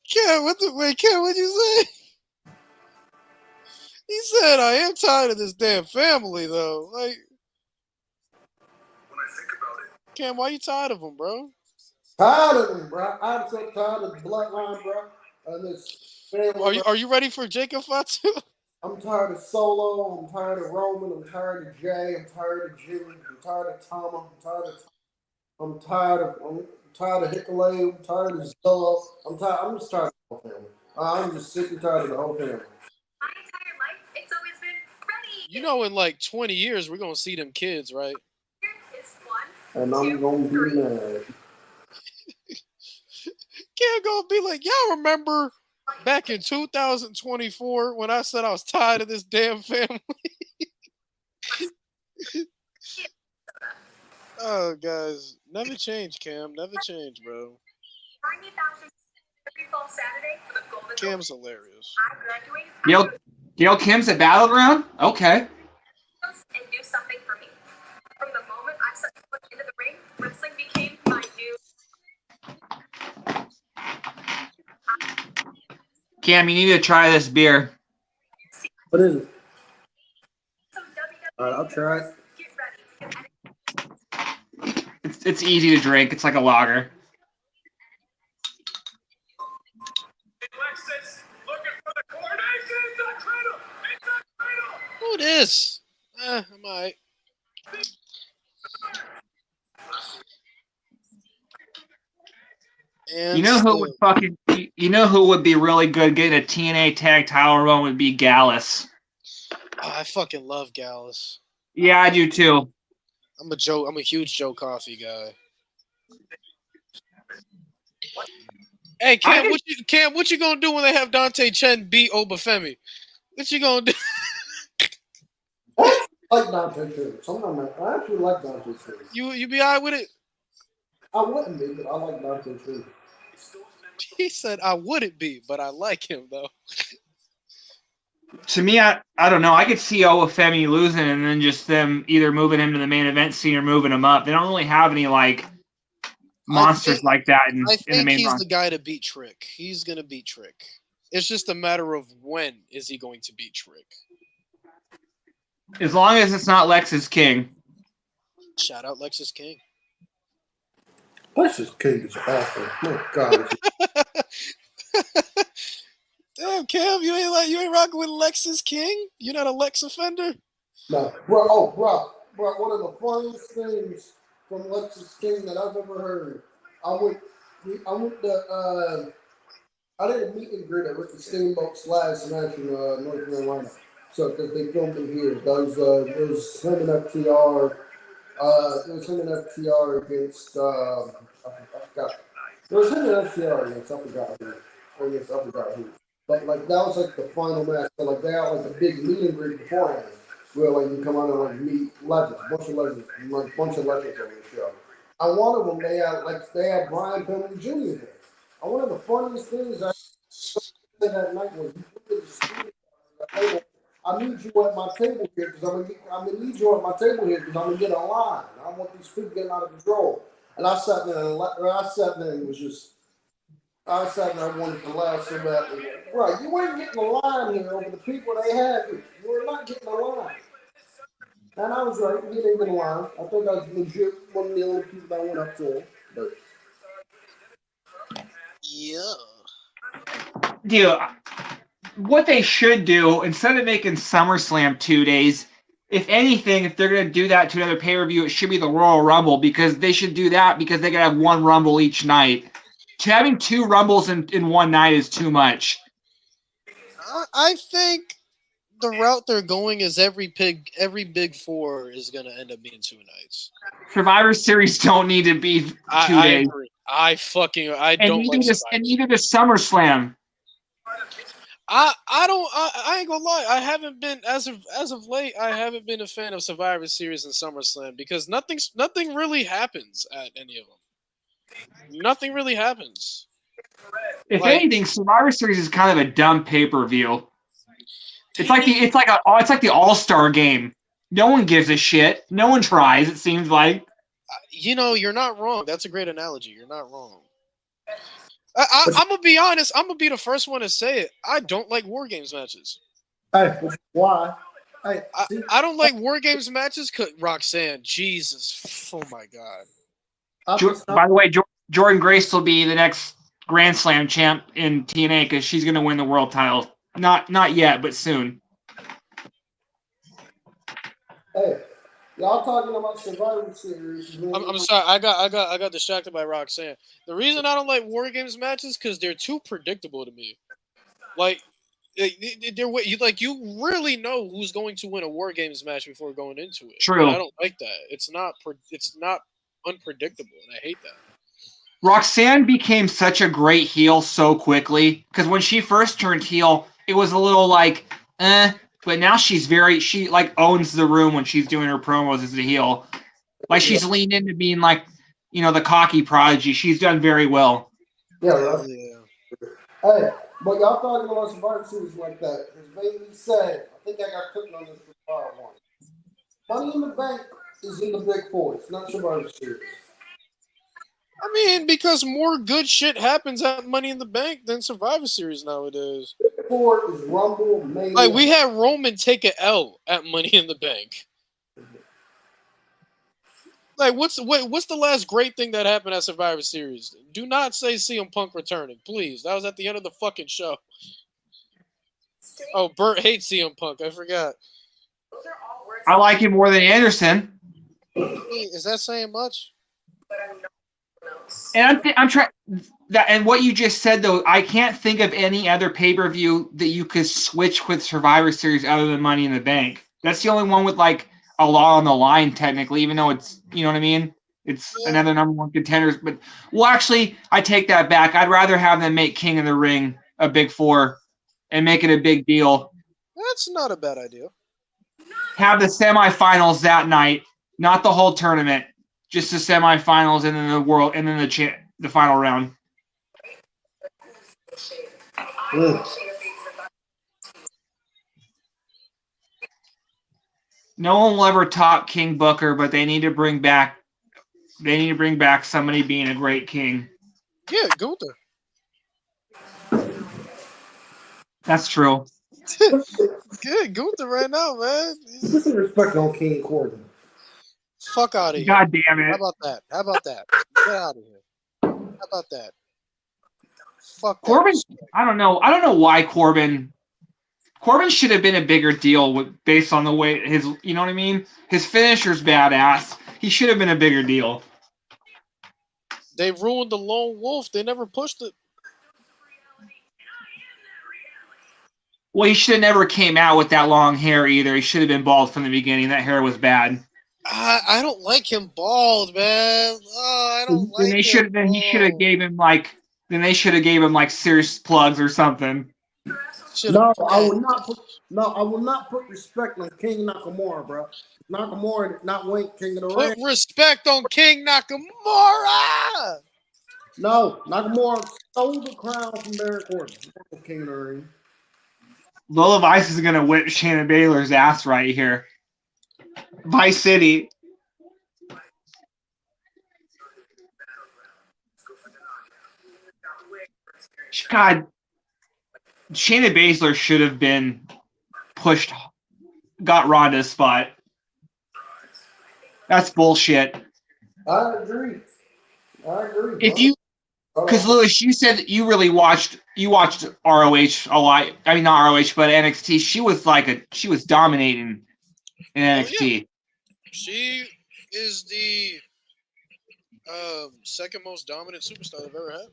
Cam, what'd you say? He said, I am tired of this damn family, though. Like, When I think about it, Cam, why you tired of them, bro? Tired of them, bro. I'm so tired of the bloodline, bro. And this family. Are you ready for Jacob Fatu? I'm tired of Solo. I'm tired of Roman. I'm tired of Jay. I'm tired of Jimmy. I'm tired of Tama. I'm tired of Hickalay. I'm tired of Solo. I'm just tired of the whole family. I'm just sick and tired of the whole family. My entire life, it's always been Freddie. You know, in like 20 years, we're going to see them kids, right? It's 1, And I'm 2, going to 3. be mad. Cam going to be like, y'all remember back in 2024 when I said I was tired of this damn family. Oh, guys, never change, Cam. Never change, bro. 90,000 every fall Saturday for the Golden Cam's hilarious. I graduate. Gail Kim's at Battleground? Okay. And do something for me. From the moment I set foot into the ring, wrestling became my new. Cam, you need to try this beer. What is it? So WWE, All right, I'll try it. get ready. It's easy to drink. It's like a lager. Alexis looking for the coordination. It's a cradle. It's a cradle. Who this? I'm alright. And You know who would be really good getting a TNA tag title run would be Gallus. I fucking love Gallus. Yeah, I do too. I'm a huge Joe Coffey guy. Hey, Cam, what you gonna do when they have Dante Chen beat Obafemi? What you gonna do? I like Dante too. Sometimes I actually like Dante too. You be alright with it? I wouldn't be, but I like Dante too. He said I wouldn't be, but I like him though. To me, I don't know. I could see Obafemi losing and then just them either moving him to the main event scene or moving him up. They don't really have any like monsters like that in the main he's run. the guy to beat Trick. He's gonna beat Trick. It's just a matter of when is he going to beat Trick. As long as it's not Lexus King. Shout out Lexus King. Lexus King is awful. My God. Damn, Cam, you ain't rocking with Lexus King? You're not a Lex offender? No, bro, one of the funniest things from Lexus King that I've ever heard. I did a meet and greet at Ricky Steamboat's last match in North Carolina. So, because they filmed it here. It was him and FTR. It was him and FTR against, I forgot. It was him and FTR against, I forgot who. But, like, that was, like, the final match. So, like, they had, like, a big meet and greet beforehand. Where, like, you come out and, like, meet legends. Bunch of legends on the show. And one of them, they had Brian Pillman Jr. there. And one of the funniest things I said that night was, I need you at my table here because I'm gonna need you at my table here because I'm gonna get a line. I don't want these people getting out of control. And I sat there and was just, I sat there and wanted to laugh so badly. Right, you ain't getting a line here over the people they have here. You were not getting a line. And I was right. He didn't get a line. I think I was legit one of the only people that went up to him. But Yeah. Dude, what they should do, instead of making SummerSlam 2 days, if anything, if they're going to do that to another pay-per-view, it should be the Royal Rumble because they should do that because they got to have one Rumble each night. Having two Rumbles in one night is too much. I think the route they're going is every big four is going to end up being 2 nights. Survivor Series don't need to be 2 days. I agree. I don't like Survivor. And either the SummerSlam. I ain't gonna lie. I haven't been as of late. I haven't been a fan of Survivor Series and SummerSlam because nothing really happens at any of them. Nothing really happens. If anything, Survivor Series is kind of a dumb pay-per-view. It's like the All-Star game. No one gives a shit. No one tries. It seems like. You're not wrong. That's a great analogy. You're not wrong. I'm gonna be honest. I'm gonna be the first one to say it. I don't like War Games matches. hey, why? I don't like War Games matches. Roxanne, Jesus, oh my God. By the way, Jordan Grace will be the next Grand Slam champ in TNA because she's gonna win the world title. Not yet, but soon. Hey, y'all talking about Survivor Series? I'm sorry. I got distracted by Roxanne. The reason I don't like War Games matches because they're too predictable to me. Like you really know who's going to win a War Games match before going into it. True. And I don't like that. It's not unpredictable, and I hate that. Roxanne became such a great heel so quickly because when she first turned heel, it was a little like, but now she like owns the room when she's doing her promos as a heel. Like she's leaned into being like, the cocky prodigy. She's done very well. Yeah, Hell right. yeah. Hey, but y'all talking about Survivor Series like that has made me sad. I think I got cooked on this before once. Money in the Bank is in the Big Four. It's not Survivor Series. I mean, because more good shit happens at Money in the Bank than Survivor Series nowadays. Big Four is Rumble, Mania. Like we had Roman take an L at Money in the Bank. Like what's the last great thing that happened at Survivor Series? Do not say CM Punk returning, please. That was at the end of the fucking show. Oh, Bert hates CM Punk. I forgot. I like him more than Anderson. Is that saying much? And I'm trying that. And what you just said though, I can't think of any other pay-per-view that you could switch with Survivor Series other than Money in the Bank. That's the only one with like a lot on the line, technically, even though it's, you know what I mean? It's another number one contenders. But, well, actually, I take that back. I'd rather have them make King of the Ring a Big Four and make it a big deal. That's not a bad idea. Have the semifinals that night, not the whole tournament, just the semifinals and then the final round. No one will ever top King Booker, but they need to bring back somebody being a great king. Yeah, Gunther. That's true. Good Gunther right now, man. Put some respect on King Corbin. Fuck out of here. God damn it. How about that? Get out of here. How about that? Fuck that. Corbin, I don't know why Corbin should have been a bigger deal based on the way you know what I mean? His finisher's badass. He should have been a bigger deal. They ruined the Lone Wolf. They never pushed it. Well, he should have never came out with that long hair either. He should have been bald from the beginning. That hair was bad. I don't like him bald, man. Oh, I don't like him. Then he should have gave him like. Then they should have gave him like serious plugs or something. No, I will not put respect on King Nakamura, bro. Nakamura did not win King of the Ring. Put respect on King Nakamura. No, Nakamura stole the crown from Baron Corbin. King of the Ring. Lola Vice is gonna whip Shannon Baylor's ass right here. Vice City. God, Shayna Baszler should have been pushed, got Ronda's spot. That's bullshit. I agree. If you, because Lewis, you said that you really watched ROH a lot. I mean, not ROH, but NXT. She was dominating in NXT. Yeah. She is the second most dominant superstar they've ever had.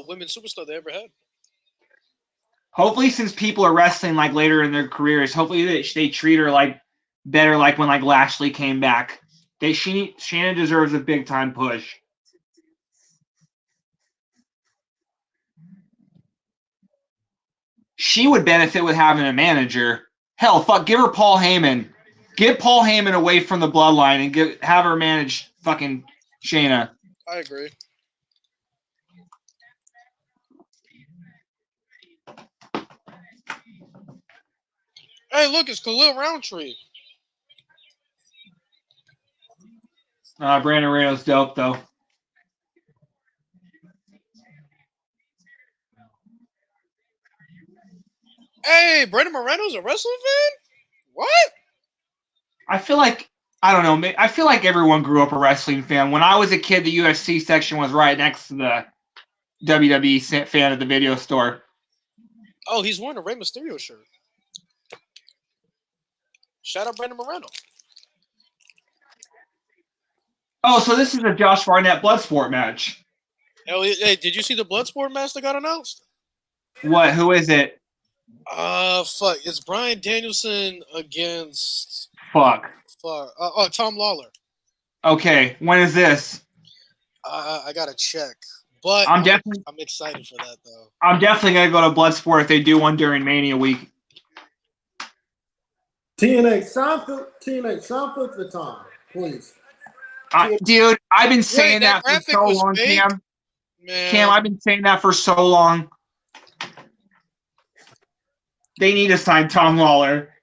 Women's superstar they ever had. Hopefully, since people are wrestling like later in their careers, hopefully they treat her like better, like when like Lashley came back. Shannon deserves a big time push. She would benefit with having a manager. Hell, fuck, give her Paul Heyman. Get Paul Heyman away from the bloodline and have her manage fucking Shayna. I agree. Hey, look, it's Khalil Roundtree. Brandon Reno's dope, though. Hey, Brandon Moreno's a wrestling fan? What? I feel like, I don't know, I feel like everyone grew up a wrestling fan. When I was a kid, the UFC section was right next to the WWE fan at the video store. Oh, he's wearing a Rey Mysterio shirt. Shout out Brandon Moreno. Oh, so this is a Josh Barnett Bloodsport match. Hey, did you see the Bloodsport match that got announced? What? Who is it? Fuck. It's Bryan Danielson against... Fuck. Tom Lawler. Okay, when is this? I gotta check, but I'm definitely I'm excited for that though. gonna go to Bloodsport if they do one during Mania week. TNA Seinfeld for time, please. Dude, I've been Right, saying that that for graphic so was long, fake, Cam. man. I've been saying that for so long. They need to sign Tom Lawler.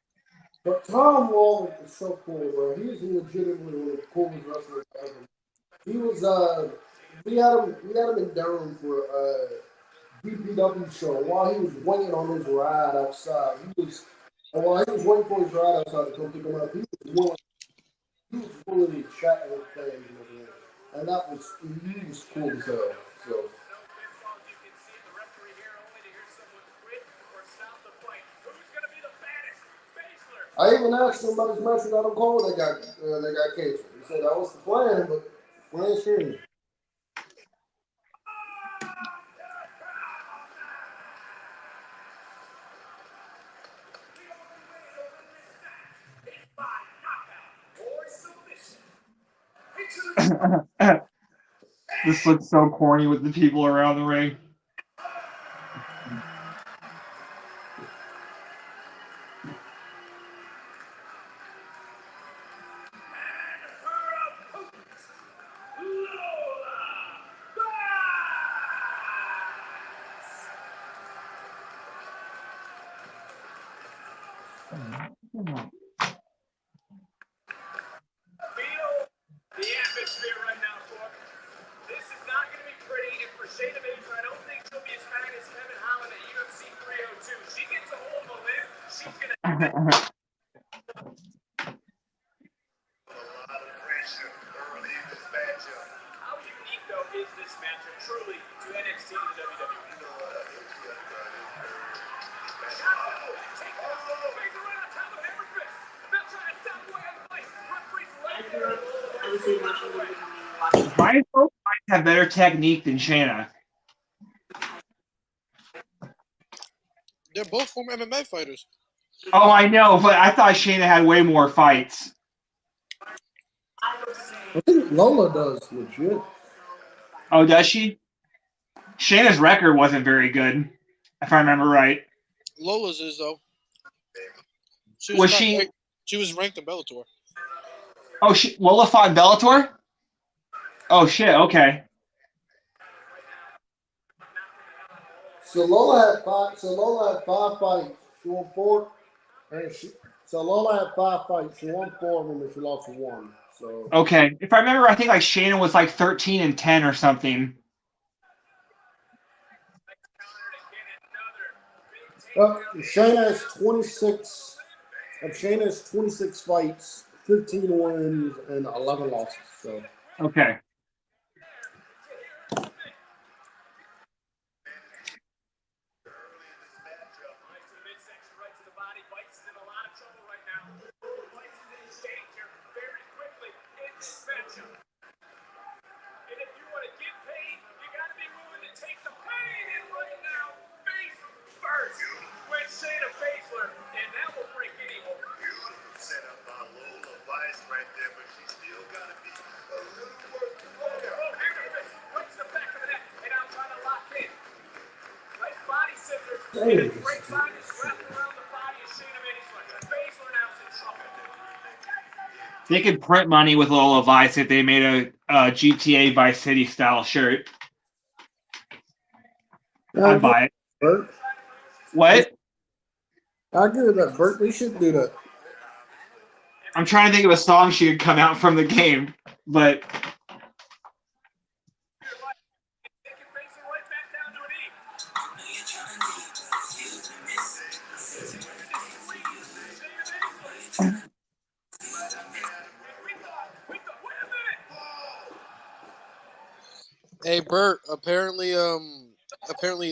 But Tom Lawler is so cool, bro. He's legitimately one of the coolest wrestlers ever. He was we had him in Durham for BPW show while he was waiting on his ride outside. While he was waiting for his ride outside to come pick him up, he was willing to chat with fans and everything. And he was cool as hell. So I even asked him about his match with Adam Cole when they got canceled. He said that was the plan, but plan changed. This looks so corny with the people around the ring. The atmosphere right now, folks. This is not going to be pretty. And for Shayna Baszler, I don't think she'll be as fat as Kevin Holland at UFC 302. She gets a hold of a limb, she's going to a lot of pressure early in this matchup. How unique, though, is this matchup truly to NXT and the WWE? You know what? Take it off. Baszler right on top of Hammer Fist. Now trying to stop away on the place. Referee's right there. Why both guys have better technique than Shayna? They're both former MMA fighters. Oh, I know, but I thought Shayna had way more fights. I think Lola does legit. Oh, does she? Shayna's record wasn't very good, if I remember right. Lola's is though. Was she? Ranked, she was ranked in Bellator. Oh, Lola fought in Bellator? Oh shit. Okay. So Lola had five fights. She won four. So Lola had five fights. She won four of them, and she lost one. So Okay. If I remember, I think like Shayna was like 13-10 or something. Shayna has 26. Shayna has 26 fights, 15 wins, and 11 losses. So Okay. And if you want to get paid, you got to be willing to take the pain. And right now, face first with Shayna Baszler, and that will break any hold. Beautiful setup by Lola Vice right there, but she still got to be a little more. Right to the back of the neck, and now trying to lock in. Nice body scissors, and a great time is wrapped around the body of Shayna Baszler. Baszler now is in trouble. They could print money with Lola Vice if they made a GTA Vice City style shirt. I'd buy it. Bert, What? I agree with that. Bert, they should do that. I'm trying to think of a song she could come out from the game, but Hey Bert, apparently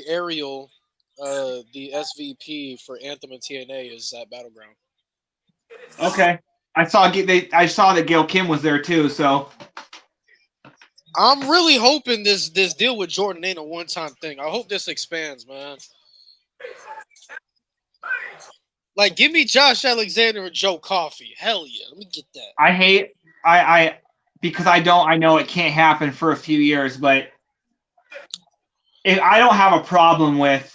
Ariel, the SVP for Anthem and TNA is at Battleground. okay. I saw that Gail Kim was there too, so I'm really hoping this deal with Jordan ain't a one-time thing. I hope this expands, man. Like, give me Josh Alexander and Joe Coffey. Hell yeah, let me get that. because I know it can't happen for a few years, but I don't have a problem with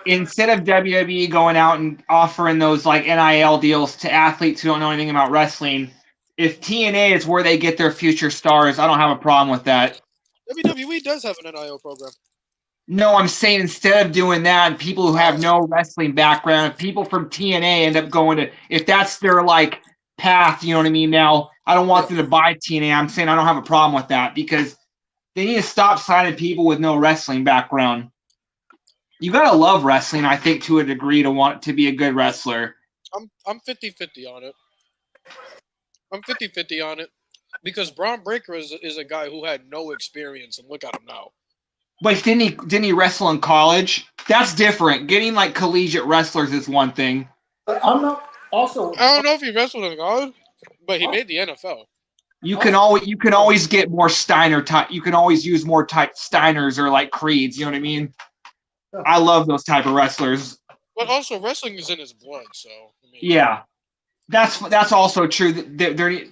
instead of WWE going out and offering those like NIL deals to athletes who don't know anything about wrestling. If TNA is where they get their future stars, I don't have a problem with that. WWE does have an NIL program. No, I'm saying instead of doing that, people who have no wrestling background, people from TNA end up going to, if that's their like path, you know what I mean? Now, I don't want them to buy TNA. I'm saying I don't have a problem with that because they need to stop signing people with no wrestling background. You gotta love wrestling, I think, to a degree to want to be a good wrestler. I'm 50-50 on it. I'm 50-50 on it because Braun Breaker is a guy who had no experience, and look at him now. But didn't he wrestle in college? That's different. Getting like collegiate wrestlers is one thing. I'm not also. I don't know if he wrestled in college, but he made the NFL. You can always get more Steiner type. You can always use more type Steiners or like Creeds. You know what I mean? I love those type of wrestlers. But also, wrestling is in his blood, so. I mean, yeah, that's also true. They're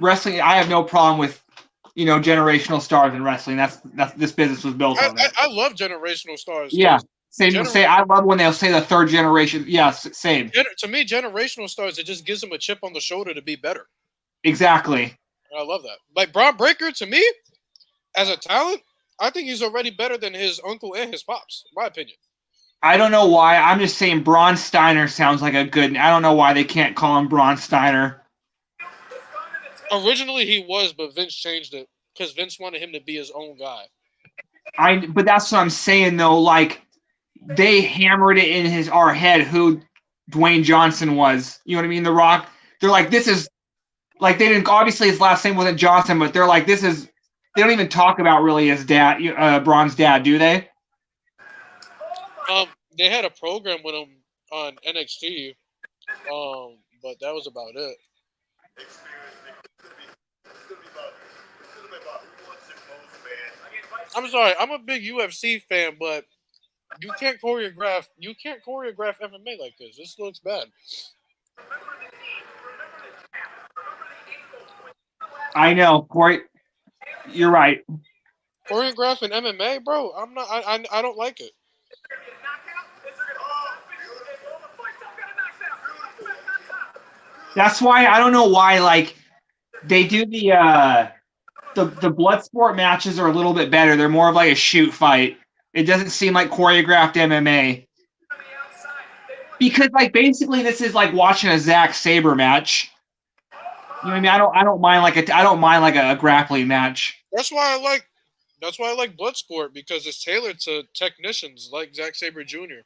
wrestling. I have no problem with generational stars in wrestling. That's this business was built on that. I love generational stars. Yeah, same. I love when they'll say the third generation. Yes, same. To me, generational stars, it just gives them a chip on the shoulder to be better. Exactly. I love that. Like Braun Breaker, to me, as a talent, I think he's already better than his uncle and his pops, in my opinion. I don't know why. I'm just saying Braun Steiner sounds like a good. I don't know why they can't call him Braun Steiner. Originally he was, but Vince changed it because Vince wanted him to be his own guy. But that's what I'm saying though. Like they hammered it in our head who Dwayne Johnson was. You know what I mean? The Rock. They're like, this is like they didn't. Obviously, his last name wasn't Johnson, but they're like, this is. They don't even talk about really his dad, Braun's dad, do they? They had a program with him on NXT, but that was about it. I'm sorry, I'm a big UFC fan, but you can't choreograph MMA like this. This looks bad. I know, Corey. You're right. Choreographing MMA, bro. I'm not. I don't like it. That's why I don't know why like they do the blood sport matches are a little bit better. They're more of like a shoot fight. It doesn't seem like choreographed MMA. Because like basically this is like watching a Zack Sabre match. You know what I mean? I don't mind like a grappling match. That's why I like Bloodsport because it's tailored to technicians like Zack Sabre Jr.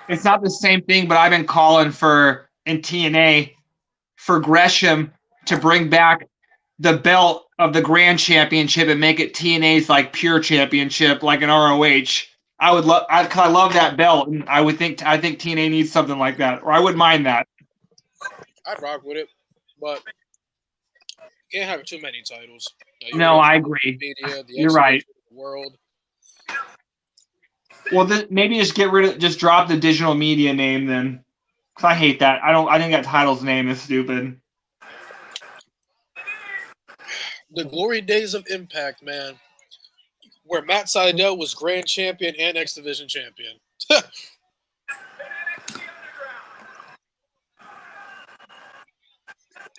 It's not the same thing, but I've been calling for in TNA for Gresham to bring back the belt of the Grand Championship and make it TNA's like pure championship, like an ROH. I love that belt, and I think TNA needs something like that, or I wouldn't mind that. I'd rock with it, but you can't have too many titles. No, I agree. Media, you're right. World. Well, maybe just drop the digital media name then, because I hate that. I think that title's name is stupid. The glory days of Impact, man, where Matt Sydal was Grand Champion and X Division Champion.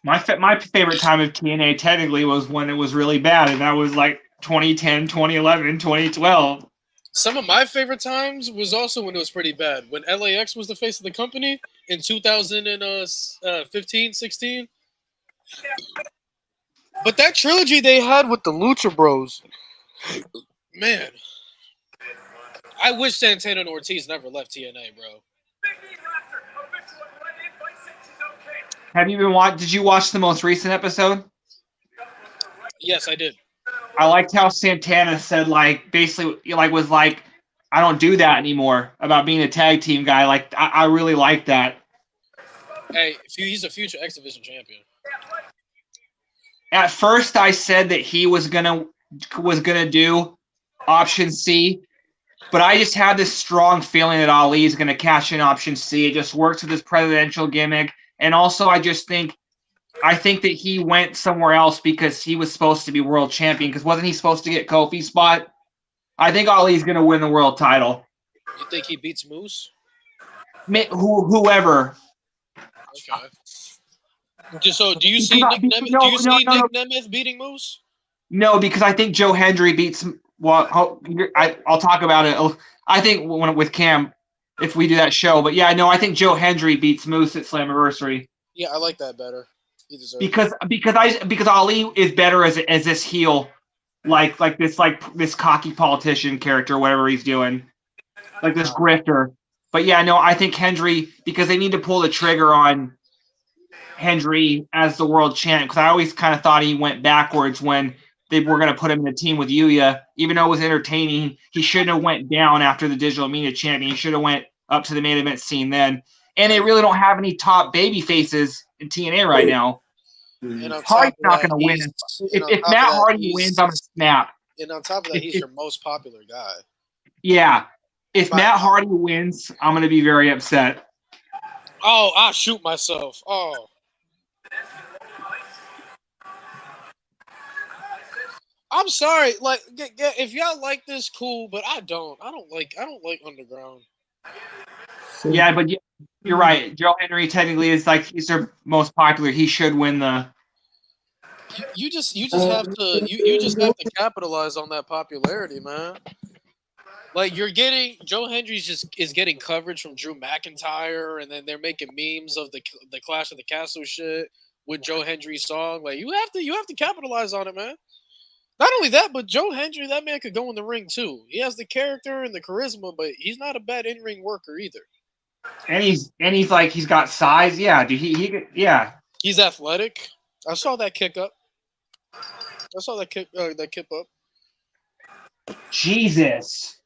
My favorite time of TNA technically was when it was really bad, and that was like 2010, 2011, 2012. Some of my favorite times was also when it was pretty bad. When LAX was the face of the company in 2015, 16. But that trilogy they had with the Lucha Bros, man. I wish Santana and Ortiz never left TNA, bro. Have you did you watch the most recent episode? Yes, I did. I liked how Santana said, like, basically, like, was like, I don't do that anymore about being a tag team guy. Like, I really like that. Hey, he's a future X Division champion. At first, I said that he was gonna do option C, But I just had this strong feeling that Ali is going to cash in option C. It just works with his presidential gimmick. And also, I think that he went somewhere else because he was supposed to be world champion. Because wasn't he supposed to get Kofi's spot? I think Ali's going to win the world title. You think he beats Moose? Whoever. Okay. So, do you see Nick Nemeth beating Moose? No, because I think Joe Hendry beats. Well, I'll talk about it. I think with Cam, if we do that show. But yeah, no, I think Joe Hendry beats Moose at Slammiversary. Yeah, I like that better. Because Ali is better as this heel, like this cocky politician character, whatever he's doing, like this grifter. But yeah, no, I think Hendry, because they need to pull the trigger on Hendry as the world champ. Because I always kind of thought he went backwards when they were going to put him in the team with Yuya. Even though it was entertaining, he shouldn't have went down after the digital media champion. He should have went up to the main event scene then. And they really don't have any top baby faces in TNA right now. Hardy's not going to win. If Matt Hardy wins, I'm going to snap. And on top of that, he's your most popular guy. Yeah. If Matt Hardy wins, I'm going to be very upset. Oh, I'll shoot myself. Oh. I'm sorry. Like, if y'all like this, cool, but I don't. I don't like Underground. Yeah, but you're right. Joe Henry technically is like he's their most popular. He should win the. You just have to capitalize on that popularity, man. Like Joe Hendry's is getting coverage from Drew McIntyre, and then they're making memes of the Clash of the Castle shit with Joe Hendry's song. Like you have to capitalize on it, man. Not only that, but Joe Hendry, that man could go in the ring too. He has the character and the charisma, but he's not a bad in-ring worker either. And he's like he's got size, yeah. Dude, yeah. He's athletic. I saw that kick up. I saw that kick up. Jesus.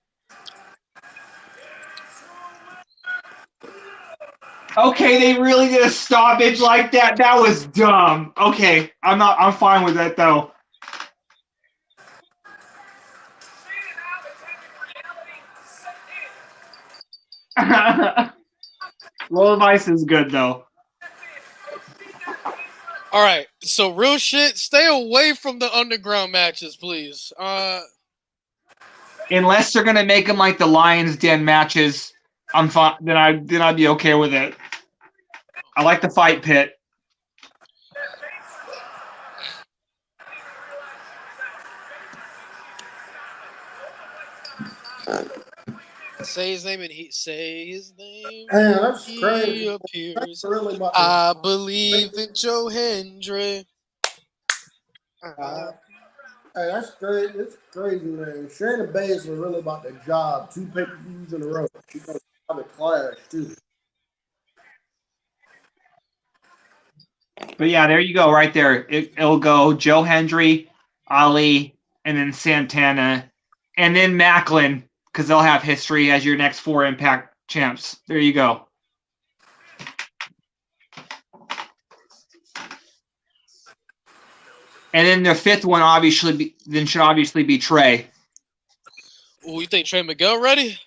Okay, they really did a stoppage like that. That was dumb. Okay, I'm fine with that though. Low Vice is good though. All right, so real shit. Stay away from the underground matches, please. Unless they're gonna make them like the Lions Den matches, I'm fine. Then I'd be okay with it. I like the fight pit. Say his name and say his name. Man, that's he crazy. appears. Really I believe in Joe Hendry. Hey, that's great. It's crazy, man. Shannon Bays was really about the job. 2 pay-per-views in a row. She's going to have a clash, too. But yeah, there you go, right there. It'll go Joe Hendry, Ali, and then Santana, and then Macklin, because they'll have history as your next 4 Impact champs. There you go. And then the 5th one should obviously be Trey. Oh, you think Trey Miguel ready?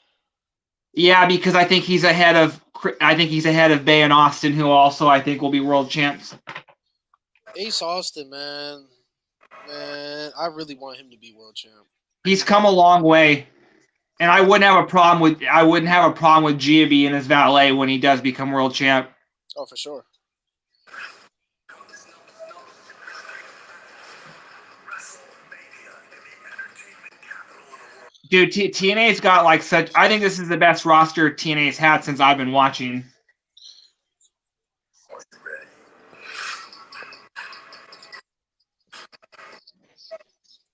Yeah, because I think he's ahead of Bay and Austin, who also I think will be world champs. Ace Austin, man, I really want him to be world champ. He's come a long way, and I wouldn't have a problem with Giabi and his valet when he does become world champ. Oh, for sure. Dude, TNA's got like such. I think this is the best roster TNA's had since I've been watching.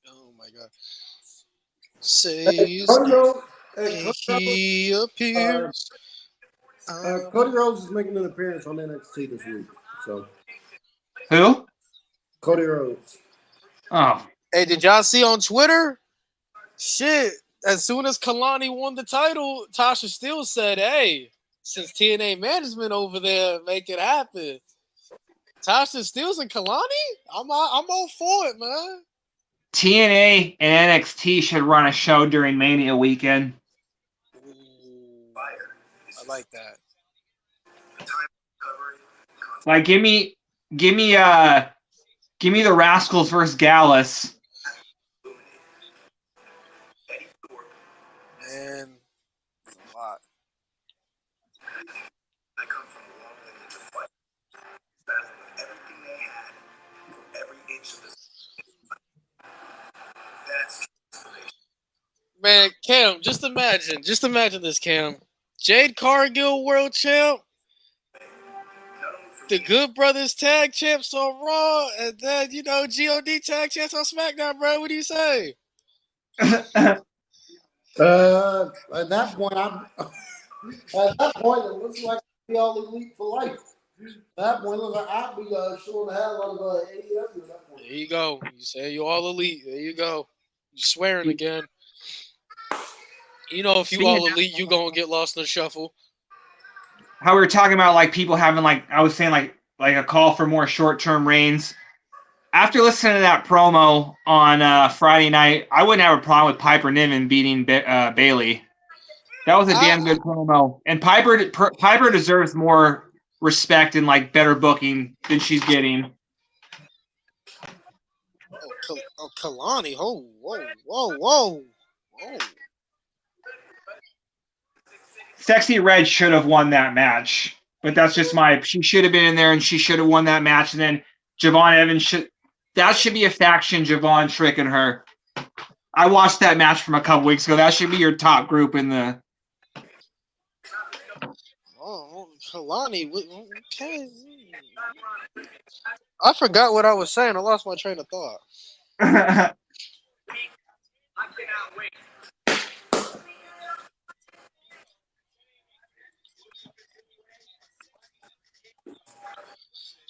Oh my god! Say he appears. Cody Rhodes is making an appearance on NXT this week. So Who? Cody Rhodes. Oh. Hey, did y'all see on Twitter? Shit. As soon as Kalani won the title, Tasha Steele said, hey, since TNA management over there make it happen. Tasha Steele's and Kalani? I'm all for it, man. TNA and NXT should run a show during Mania weekend. like that. Like, give me the Rascals versus Gallus. Man, it's a lot. I come from a long lineage of fight, battling with everything they had, from every inch of the. That's transformation. Man, Cam, just imagine this, Cam. Jade Cargill world champ, the Good Brothers tag champs on Raw, and then God tag champs on SmackDown, bro. What do you say? At that point, it looks like I'd be all elite for life. At that point, it looks like I'd be showing the hell out of AEW at that point. There you go. You say you're all elite. There you go. You swearing again. If you all elite, you gonna get lost in the shuffle. How we were talking about like people having I was saying like a call for more short-term reigns. After listening to that promo on Friday night, I wouldn't have a problem with Piper Niven beating Bailey. That was a damn good promo, and Piper deserves more respect and like better booking than she's getting. Oh, Kalani! Whoa! Sexy Red should have won that match, but that's just she should have been in there and she should have won that match. And then Javon Evans should be a faction, Javon Trick and her. I watched that match from a couple weeks ago. That should be your top group in the. Oh, Kalani. Okay. I forgot what I was saying. I lost my train of thought. I cannot wait.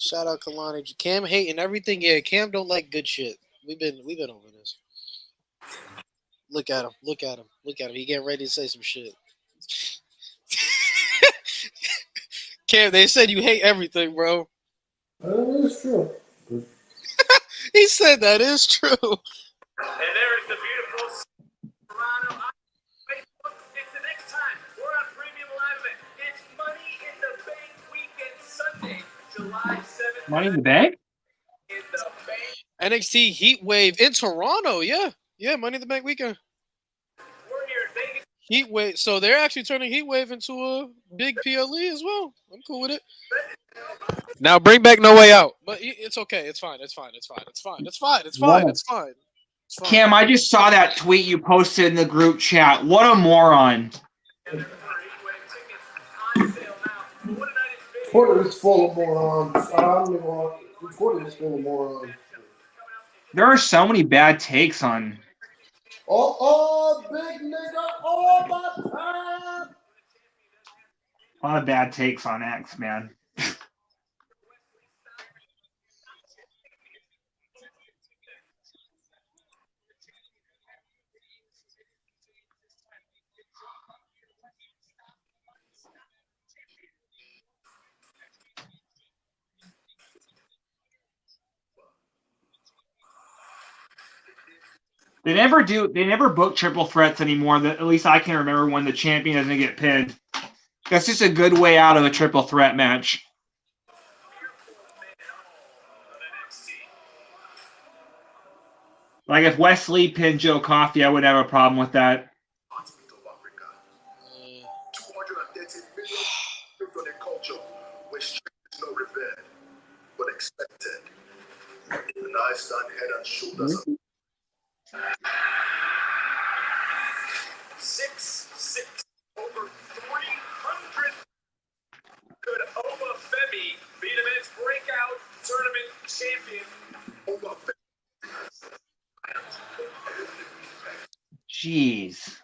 Shout out Kalani. Cam hating everything. Yeah, Cam don't like good shit. We've been over this. Look at him. He getting ready to say some shit. Cam, they said you hate everything, bro. That is true. He said that is true. And there is the beautiful Toronto on Facebook. It's the next time we're on Premium Live event. It's Money in the Bank weekend Sunday, July 7th. Money in the Bank? In the Bank. NXT Heat Wave in Toronto. Yeah, Money in the Bank weekend. We're here in Vegas. Heat Wave. So they're actually turning Heat Wave into a big PLE as well. I'm cool with it. Now bring back No Way Out. But it's okay. It's fine. Cam, I just saw that tweet you posted in the group chat. What a moron. Twitter is full of morons. Twitter is full of morons. There are so many bad takes on. Oh, big nigga, all my time. A lot of bad takes on X, man. They never book triple threats anymore. At least I can remember when the champion doesn't get pinned. That's just a good way out of a triple threat match. Like if Wesley pinned Joe Coffey, I wouldn't have a problem with that. 230 million on a culture where strength is no revenge, but expected. And I stand head and shoulders. 6'6", over 300. Could Obafemi be the men's breakout tournament champion? Obafemi. Jeez.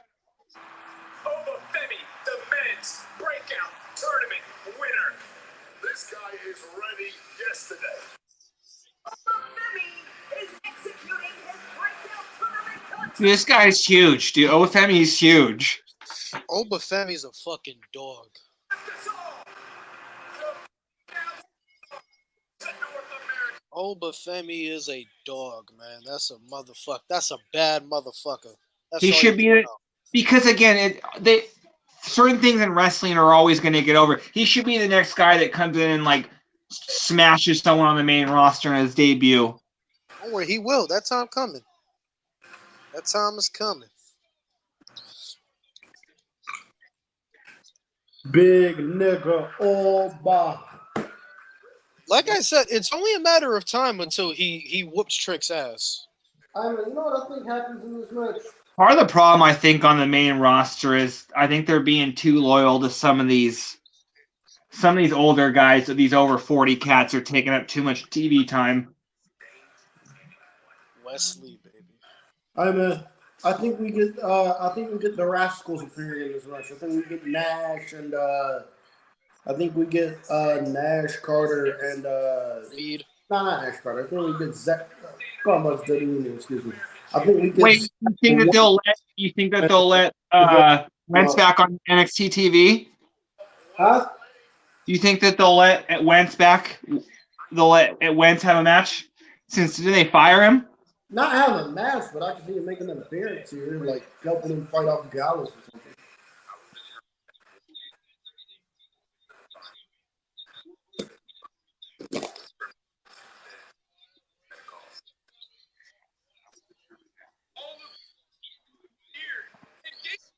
Obafemi, the men's breakout tournament winner. This guy is ready yesterday. Obafemi is executing his breakout tournament contract. This guy's huge, dude. Obafemi's huge. Obafemi's a fucking dog. Obafemi is a dog, man. That's a motherfucker. That's a bad motherfucker. That's He all should you be know. because again, certain things in wrestling are always going to get over. He should be the next guy that comes in and like smashes someone on the main roster in his debut. Don't worry, he will. That time coming. That time is coming. Big nigga Oba. Like I said, it's only a matter of time until he whoops Trick's ass. I mean, you know what I think happens in this match? Part of the problem, I think, on the main roster is I think they're being too loyal to some of these older guys. These over 40 cats are taking up too much TV time. Wesley, baby. I mean, I think we get the Rascals appearing in this match. I think we get Nash and I think we get Nash, Carter, and Reed. not Nash Carter. I think we get Zach. Excuse me. I think we get. Wait, you think that they'll let Wentz back on NXT TV? Huh? You think that they'll let Wentz back? They'll let Wentz have a match? Since didn't they fire him? Not having a match, but I can see him making an appearance here, like helping him fight off Gallows or something.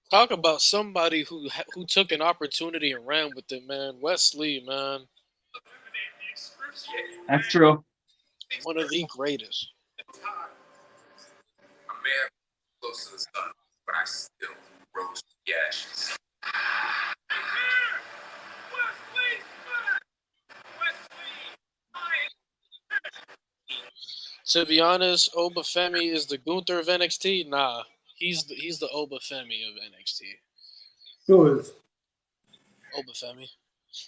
Talk about somebody who took an opportunity and ran with it, man. Wesley, man. That's true. One of the greatest. A man close to the sun, but I still rose to the ashes. To be honest, Obafemi is the Gunther of NXT. Nah, he's the Obafemi of NXT. Who is? Obafemi.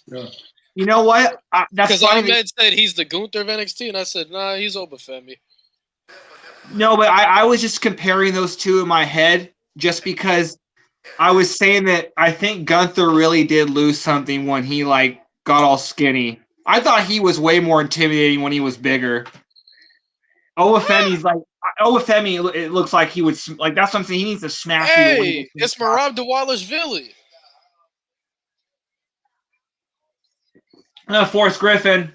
Yeah. You know what? That's Because funny. Ahmed said he's the Gunther of NXT, and I said, nah, he's Obafemi. No, but I was just comparing those two in my head just because I was saying that I think Gunther really did lose something when he like got all skinny. I thought he was way more intimidating when he was bigger. Obafemi's like Obafemi. It looks like he would like. That's what I'm saying. He needs to smash you. Hey, it's Marab Dewalishvili. Forrest Griffin.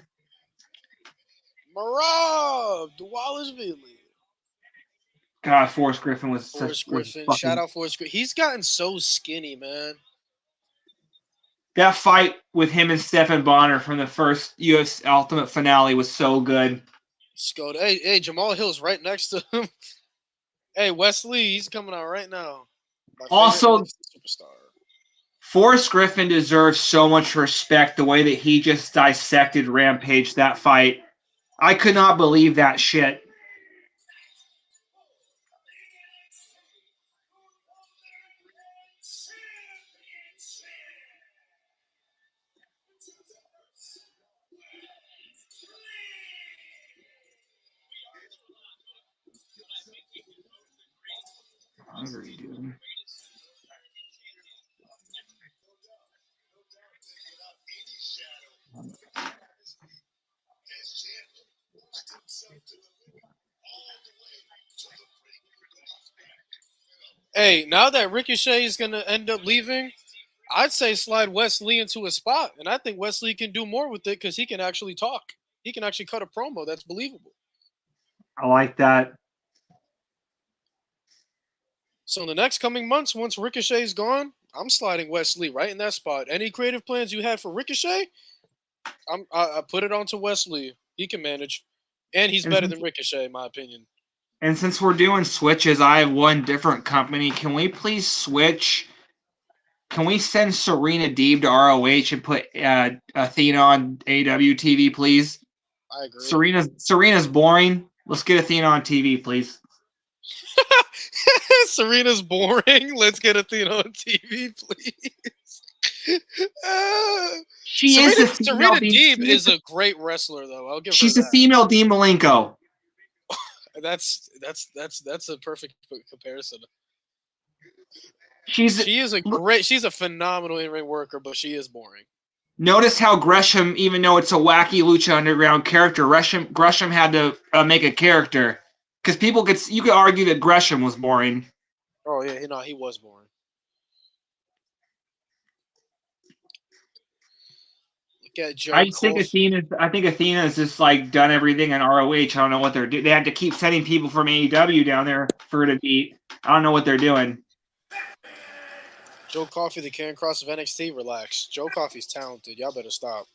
Marab Dewalishvili. God, Forrest Griffin was Forrest such. Was Griffin. fucking, Shout out Forrest Griffin. He's gotten so skinny, man. that fight with him and Stephen Bonner from the first UFC Ultimate finale was so good. Let's go. Hey, Jamal Hill's right next to him. Hey, Wesley, he's coming out right now. My favorite Also, NXT superstar. Forrest Griffin deserves so much respect the way that he just dissected Rampage that fight. I could not believe that shit. Hungry, dude. Hey, now that Ricochet is going to end up leaving, I'd say slide Wesley into a spot. And I think Wesley can do more with it because he can actually talk. He can actually cut a promo that's believable. I like that. So in the next coming months, once Ricochet's gone, I'm sliding Wesley right in that spot. Any creative plans you had for Ricochet, I put it onto Wesley. He can manage. And he's better than Ricochet, in my opinion. And since we're doing switches, I have one different company. Can we please switch? Can we send Serena Deeb to ROH and put Athena on AW TV, please? I agree. Serena's boring. Let's get Athena on TV, please. Serena's boring. Let's get Athena on TV, please. Serena Deeb is a great wrestler, though. I'll give her that. She's a female Dean Malenko. That's a perfect comparison. She's a phenomenal in-ring worker, but she is boring. Notice how Gresham, even though it's a wacky Lucha Underground character, Gresham had to make a character because you could argue that Gresham was boring. Oh yeah, he was boring. Get Joe I just think Coffey. Athena's just like done everything in ROH. I don't know what they're doing. They had to keep sending people from AEW down there for her to beat. I don't know what they're doing. Joe Coffey, the Karen Cross of NXT. Relax. Joe Coffey's talented. Y'all better stop.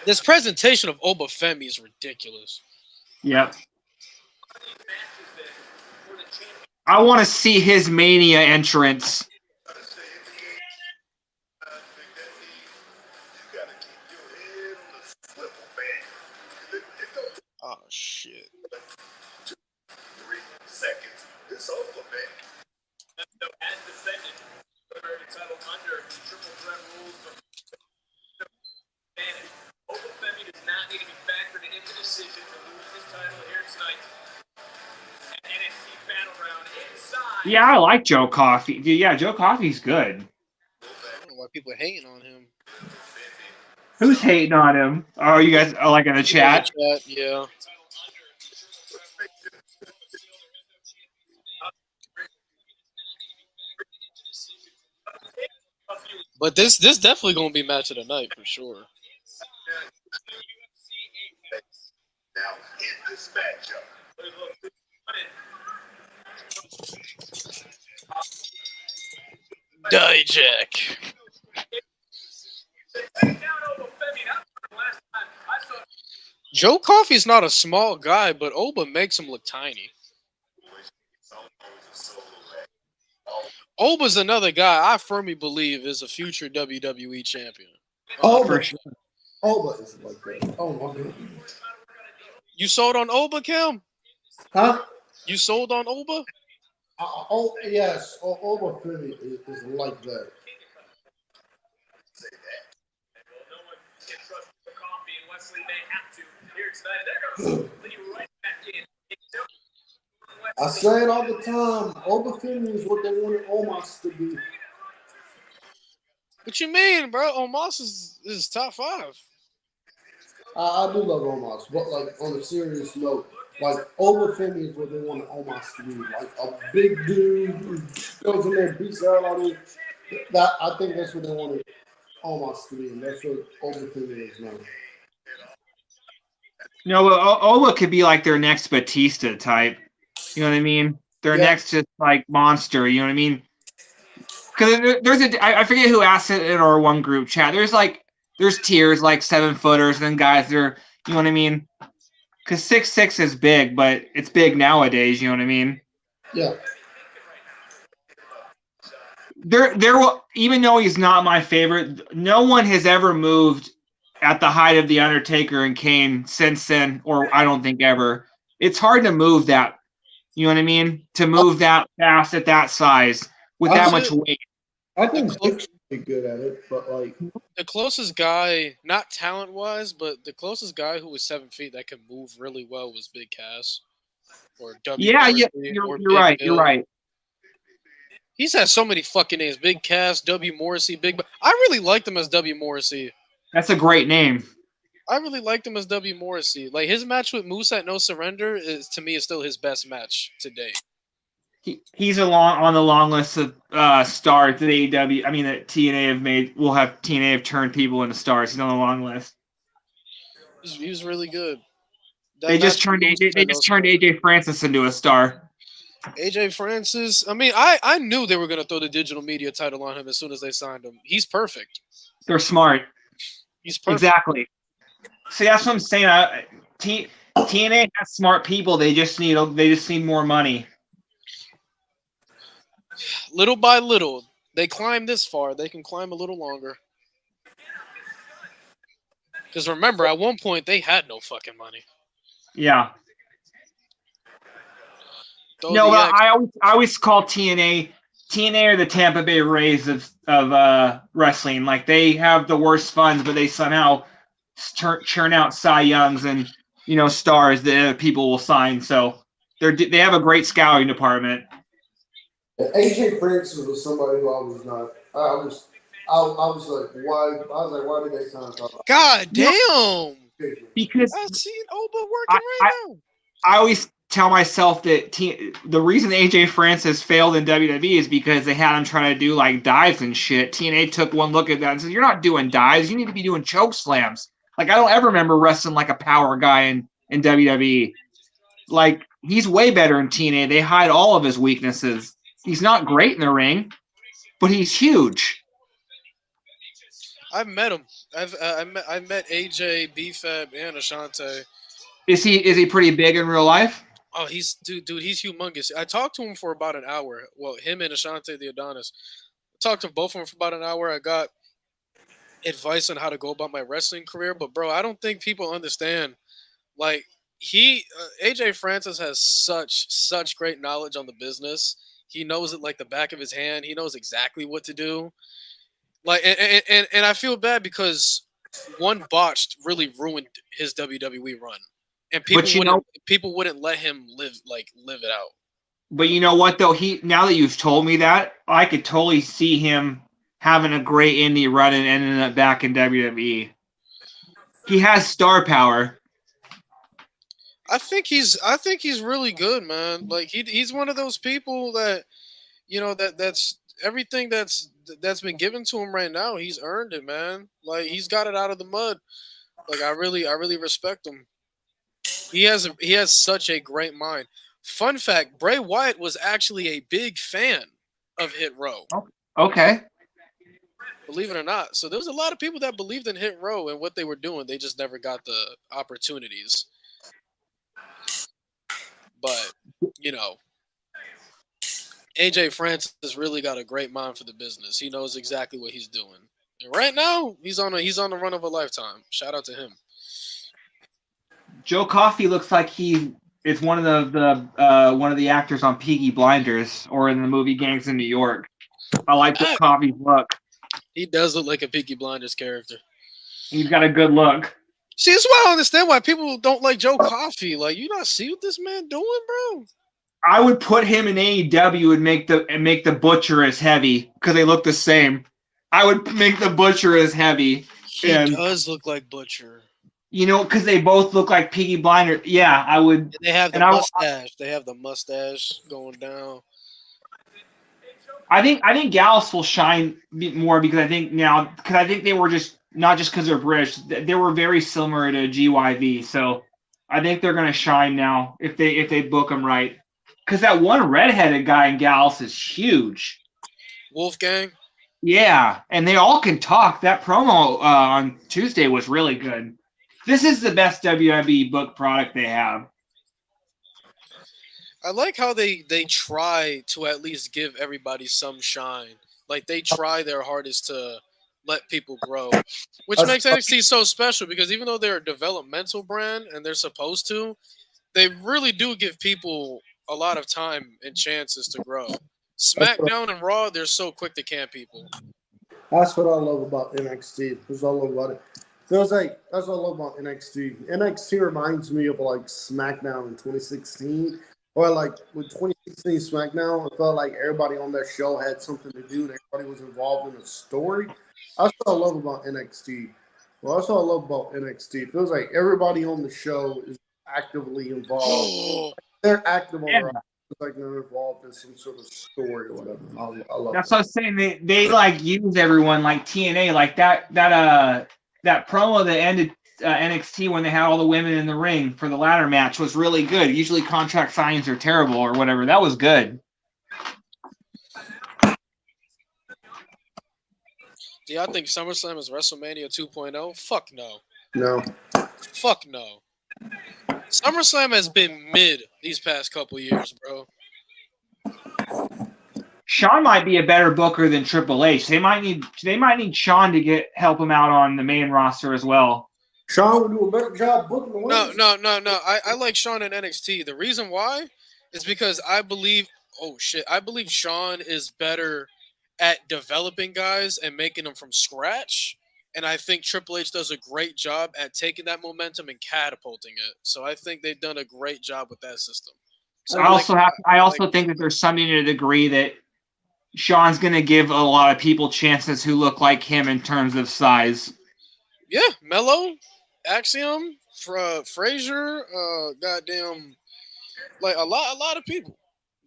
This presentation of Obafemi is ridiculous. Yep. I want to see his Mania entrance. Oh shit. 3 seconds. It's over, man. So as defendant, American title under triple threat rules from advantage. Obafemi does not need to be factored into the decision to lose his title here tonight. At NXT Battleground inside. Yeah, I like Joe Coffey. Yeah, Joe Coffey's good. I don't know why people are hating on him. Who's hating on him? Oh, you guys are like in the People in the chat? chat, yeah. But this definitely gonna be match of the night for sure. Now in this matchup. Dijak. Joe Coffey's not a small guy, but Oba makes him look tiny. Oba's another guy I firmly believe is a future WWE champion. Oba, sure. Oba is like that. Oh my god. You sold on Oba, Kim? Huh? You sold on Oba? Oh yes, Oba Philly is like that. I say it all the time. Oba Philly is what they wanted Omos to be. What you mean, bro? Omos is top 5. I do love Omos, but like on a serious note, like Oba Philly is what they wanted Omos to be. Like a big dude who goes in there and beats the hell out of it. That I think that's what they wanted Omos to be, and that's what Oba Philly is now. No, Ola could be like their next Batista type. You know what I mean? Their next just like monster. You know what I mean? Because I forget who asked it in our one group chat. There's tiers like 7-footers, and then guys that are, you know what I mean? Because 6'6" is big, but it's big nowadays. You know what I mean? Yeah. There will, even though he's not my favorite, no one has ever moved at the height of the Undertaker and Kane since then, or I don't think ever. It's hard to move that. You know what I mean? To move that fast at that size with that much weight. I think Dick should be good at it, but like the closest guy, not talent wise, but the closest guy who was 7 feet that could move really well was Big Cass or W. Yeah, Morrissey you're or Big right. Bill. You're right. He's had so many fucking names: Big Cass, W. Morrissey, Big. I really liked him as W. Morrissey. That's a great name. I really liked him as W. Morrissey. Like his match with Moose at No Surrender is to me is still his best match to date. He's on the long list of stars that AEW. I mean that TNA have made. Will have TNA have turned people into stars. He's on the long list. He was really good. They just turned AJ Francis into a star. AJ Francis. I mean, I knew they were going to throw the digital media title on him as soon as they signed him. He's perfect. They're smart. He's perfect. Exactly. See, that's what I'm saying. TNA has smart people. They just need more money. Little by little, they climb this far. They can climb a little longer. Because remember, at one point they had no fucking money. Yeah. No, but I always call TNA are the Tampa Bay Rays of wrestling. Like they have the worst funds, but they somehow churn out Cy Youngs and stars that people will sign. So they have a great scouting department. AJ Francis was somebody who I was not. I was like, why? I was like, why did they sign him? God damn! Because I've seen Oba working right now. tell myself that the reason AJ Francis failed in WWE is because they had him trying to do like dives and shit. TNA took one look at that and said, "You're not doing dives. You need to be doing choke slams." Like I don't ever remember wrestling like a power guy in WWE. Like he's way better in TNA. They hide all of his weaknesses. He's not great in the ring, but he's huge. I've met him. I met AJ, BFAB, and Ashante. Is he pretty big in real life? Oh, dude, he's humongous. I talked to him for about an hour. Well, him and Ashante the Adonis. I talked to both of them for about an hour. I got advice on how to go about my wrestling career, but bro, I don't think people understand. Like AJ Francis has such great knowledge on the business. He knows it like the back of his hand. He knows exactly what to do. Like, and I feel bad because one botched really ruined his WWE run, and people wouldn't let him live it out. But you know what though? Now that you've told me that, I could totally see him having a great indie run and ending up back in WWE. He has star power. I think he's really good, man. Like he's one of those people that that's everything that's been given to him right now. He's earned it, man. Like he's got it out of the mud. Like I really respect him. He has such a great mind. Fun fact: Bray Wyatt was actually a big fan of Hit Row. Okay. Believe it or not. So there was a lot of people that believed in Hit Row and what they were doing. They just never got the opportunities. But, AJ Francis has really got a great mind for the business. He knows exactly what he's doing. And right now, he's on the run of a lifetime. Shout out to him. Joe Coffey looks like he is one of the actors on Peaky Blinders or in the movie Gangs in New York. I like Joe Coffey's look. He does look like a Peaky Blinders character. He's got a good look. See, that's why I understand why people don't like Joe Coffey. Like, you not see what this man doing, bro? I would put him in AEW and make the Butcher as heavy because they look the same. I would make the Butcher as heavy. He does look like Butcher. Because they both look like Peaky Blinders. Yeah, I would. And they have the mustache. They have the mustache going down. I think Gallus will shine more because I think they were just not just because they're British. They were very similar to GYV, so I think they're gonna shine now if they book them right. Because that one redheaded guy in Gallus is huge. Wolfgang. Yeah, and they all can talk. That promo on Tuesday was really good. This is the best WWE book product they have. I like how they try to at least give everybody some shine. Like they try their hardest to let people grow, which makes NXT so special because even though they're a developmental brand and they're supposed to, they really do give people a lot of time and chances to grow. SmackDown and Raw, they're so quick to can people. That's what I love about NXT. That's what I love about it. Feels like that's what I love about NXT. NXT reminds me of like SmackDown in 2016. Or like with 2016 SmackDown, I felt like everybody on that show had something to do and everybody was involved in a story. That's what I love about NXT. Well, that's what I love about NXT. It feels like everybody on the show is actively involved. They're active on the it's like they're involved in some sort of story or whatever. I love That's what I was saying. They like use everyone like TNA, like that promo that ended NXT when they had all the women in the ring for the ladder match was really good. Usually contract signings are terrible or whatever. That was good. Do y'all think SummerSlam is WrestleMania 2.0? Fuck no. No. Fuck no. SummerSlam has been mid these past couple years, bro. Sean might be a better booker than Triple H. They might need Sean to help him out on the main roster as well. Sean would do a better job booking the women. No. I like Sean in NXT. The reason why is because I believe Sean is better at developing guys and making them from scratch. And I think Triple H does a great job at taking that momentum and catapulting it. So I think they've done a great job with that system. So I also think that there's something to the degree that Sean's going to give a lot of people chances who look like him in terms of size. Yeah, Mello, Axiom, Frazier, goddamn. Like a lot of people.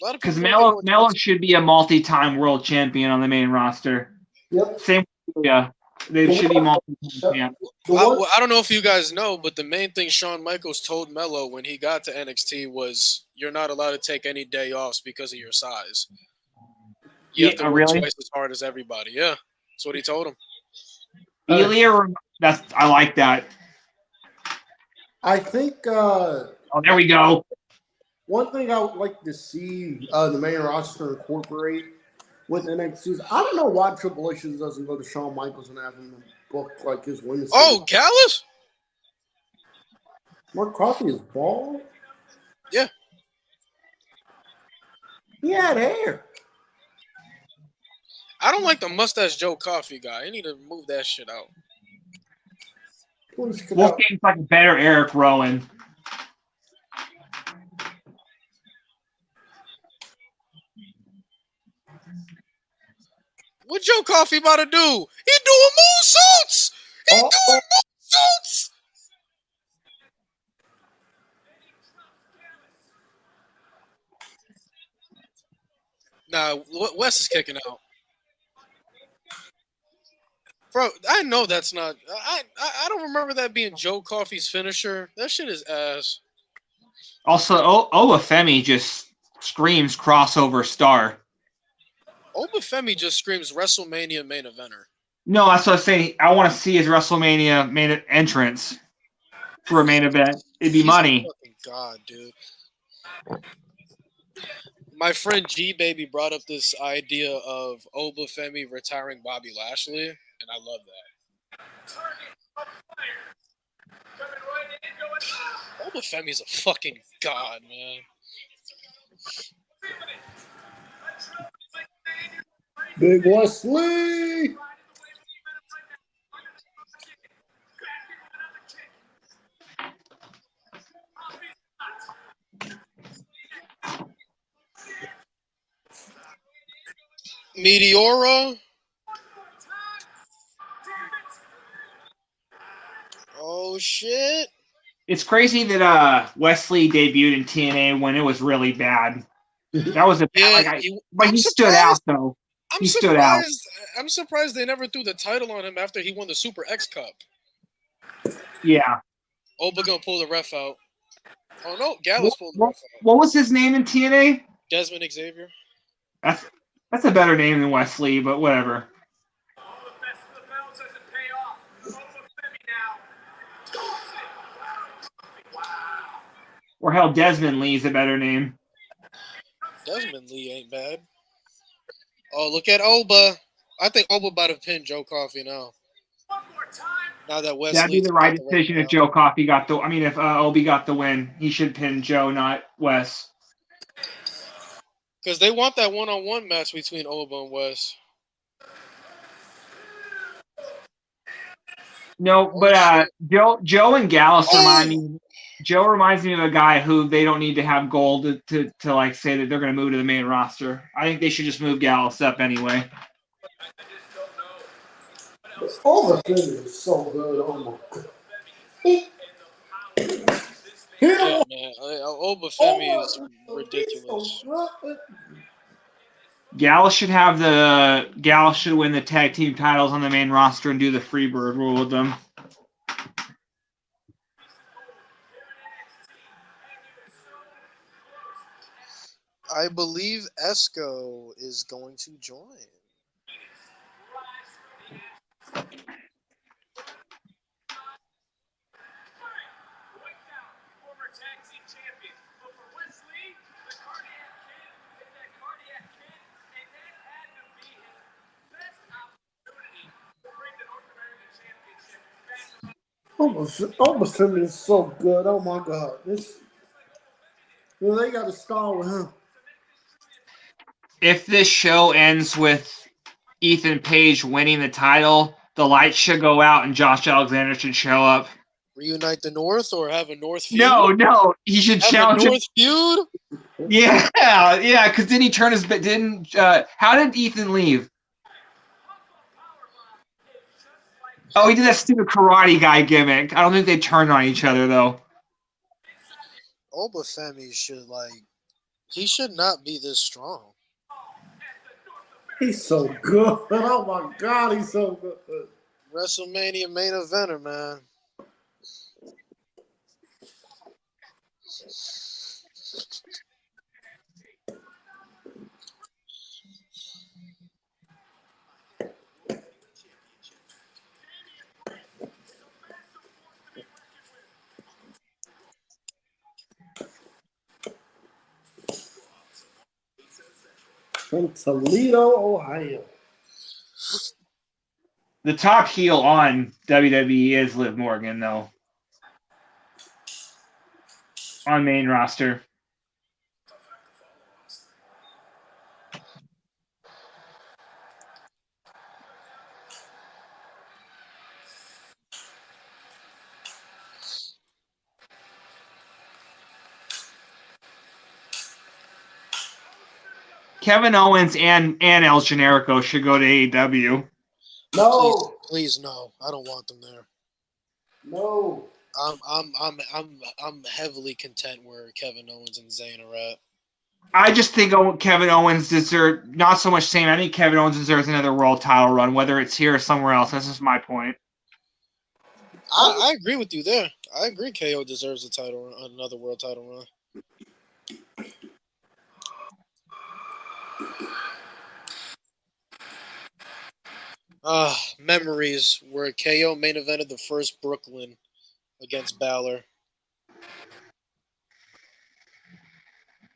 A lot of Because people don't get no Melo attention. should be a multi-time world champion on the main roster. Yep. Same with Ilya. They The should be one, multi-time champs. the one, I don't know if you guys know, but the main thing Shawn Michaels told Melo when he got to NXT was, "You're not allowed to take any day offs because of your size. You have to Yeah, work really? twice as hard as everybody." Yeah, that's what he told him. Ilya, I like that. I think Oh, there we go. one thing I would like to see the main roster incorporate with NXT is I don't know why Triple H doesn't go to Shawn Michaels and have him book like his women's. Oh, Gallus? Mark Coffey is bald. Yeah. He had hair. I don't like the mustache Joe Coffey guy. I need to move that shit out. Wolfgang's like a better Eric Rowan. What Joe Coffey about to do? He doing moonsaults! He doing moonsaults! Nah, Wes is kicking out. Bro, I know that's not. I don't remember that being Joe Coffey's finisher. That shit is ass. Also, Olafemi just screams crossover star. Obafemi just screams WrestleMania main eventer. No, that's what I'm saying. I want to see his WrestleMania main entrance for a main event. It'd be He's money. a fucking god, dude. My friend G Baby brought up this idea of Obafemi retiring Bobby Lashley, and I love that. Obafemi's a fucking god, man. Big Wesley. Meteora. Oh shit. It's crazy that Wesley debuted in TNA when it was really bad. That was he stood out though. He stood out. I'm surprised they never threw the title on him after he won the Super X Cup. Yeah. Oba gonna pull the ref out. Oh no, Gallus pulled the ref out. What was his name in TNA? Desmond Xavier. That's a better name than Wesley, but whatever. Or hell, Desmond Lee's a better name. Desmond Lee ain't bad. Oh, look at Oba. I think Oba about to pin Joe Coffey now. Now that Wesley. That'd be the right decision if Joe Coffey got the. I mean, if Obi got the win, he should pin Joe, not Wes. Because they want that one-on-one match between Oba and Wes. No, but Joe and Gallus remind me. Joe reminds me of a guy who they don't need to have gold to like say that they're going to move to the main roster. I think they should just move Gallus up anyway. Oh, the thing is so good. Oh my god. Yeah, man. Obafemi is ridiculous. Gallus should win the tag team titles on the main roster and do the Freebird rule with them. I believe Esco is going to join. Obafemi is so good. Oh my god. They got to start with him. If this show ends with Ethan Page winning the title, the lights should go out and Josh Alexander should show up. Reunite the North or have a North feud? No, he should challenge a North feud. Yeah, because then he turned his. How did Ethan leave? Oh, he did that stupid karate guy gimmick. I don't think they turned on each other though. Obafemi should he should not be this strong. He's so good. Oh my God, he's so good. WrestleMania main eventer, man. From Toledo, Ohio. The top heel on WWE is Liv Morgan, though. On main roster. Kevin Owens and El Generico should go to AEW. No, Please no. I don't want them there. no. I'm heavily content where Kevin Owens and Zayn are at. I just think Kevin Owens deserves, not so much saying, I think Kevin Owens deserves another world title run, whether it's here or somewhere else. That's just my point. I agree with you there. I agree KO deserves another world title run. Memories where KO main evented the first Brooklyn against Balor.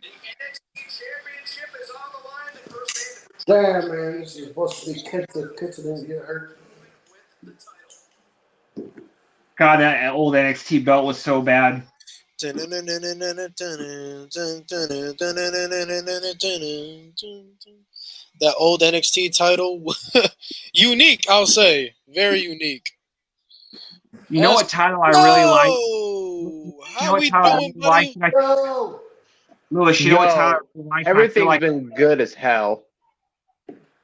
The NXT Championship is on the line. The first Damn, man, this is supposed to be Kenta. Kenta didn't get hurt. God, that old NXT belt was so bad. That old NXT title, unique, I'll say, very unique. You know what title I really like? How we doing, buddy? No. Lewis, you know what title I really like? Everything's been good as hell.